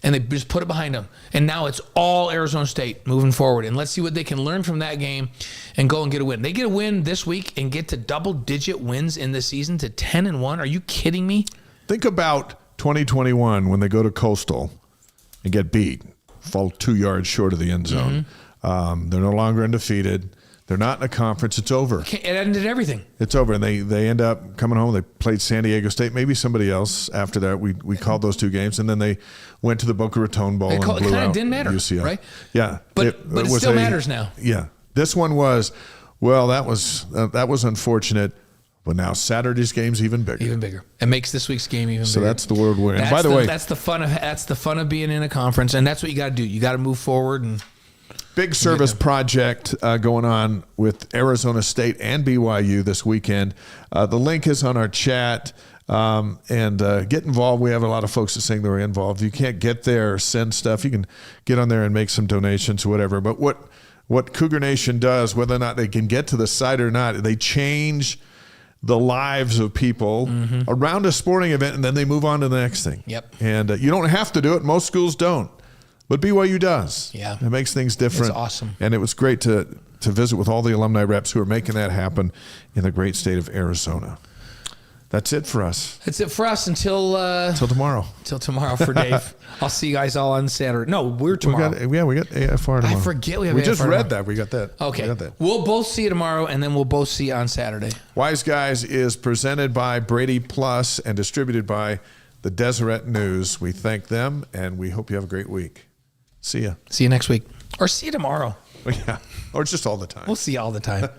and they just put it behind them. And now it's all Arizona State moving forward. And let's see what they can learn from that game and go and get a win. They get a win this week and get to double-digit wins in the season to 10-1. Are you kidding me? Think about 2021 when they go to Coastal and get beat, fall 2 yards short of the end zone. They're no longer undefeated. They're not in a conference. It's over. It ended everything. It's over. And they end up coming home. They played San Diego State, maybe somebody else after that. We called those 2 games. And then they went to the Boca Raton Bowl and blew out it kind of didn't matter, UCLA. right? Yeah. But it still matters now. Yeah. This one was, that was unfortunate. But now Saturday's game's even bigger. Even bigger. It makes this week's game even bigger. So that's the word we're in. By the way, that's the fun of being in a conference. And that's what you got to do. You got to move forward and big service project going on with Arizona State and BYU this weekend. The link is on our chat. And get involved. We have a lot of folks that saying they're involved. You can't get there or send stuff. You can get on there and make some donations or whatever. But what Cougar Nation does, whether or not they can get to the site or not, they change the lives of people around a sporting event, and then they move on to the next thing. Yep. And you don't have to do it. Most schools don't. But BYU does. Yeah. It makes things different. It's awesome. And it was great to visit with all the alumni reps who are making that happen in the great state of Arizona. That's it for us. That's it for us until tomorrow. Until tomorrow for Dave. I'll see you guys all on Saturday. No, we're tomorrow. We got AFR tomorrow. I forget we have AFR just tomorrow. read that. We got that. Okay. We got that. We'll both see you tomorrow, and then we'll both see you on Saturday. Wise Guys is presented by Brady Plus and distributed by the Deseret News. We thank them, and we hope you have a great week. See ya. See you next week. Or see you tomorrow. Yeah. Or just all the time. We'll see you all the time.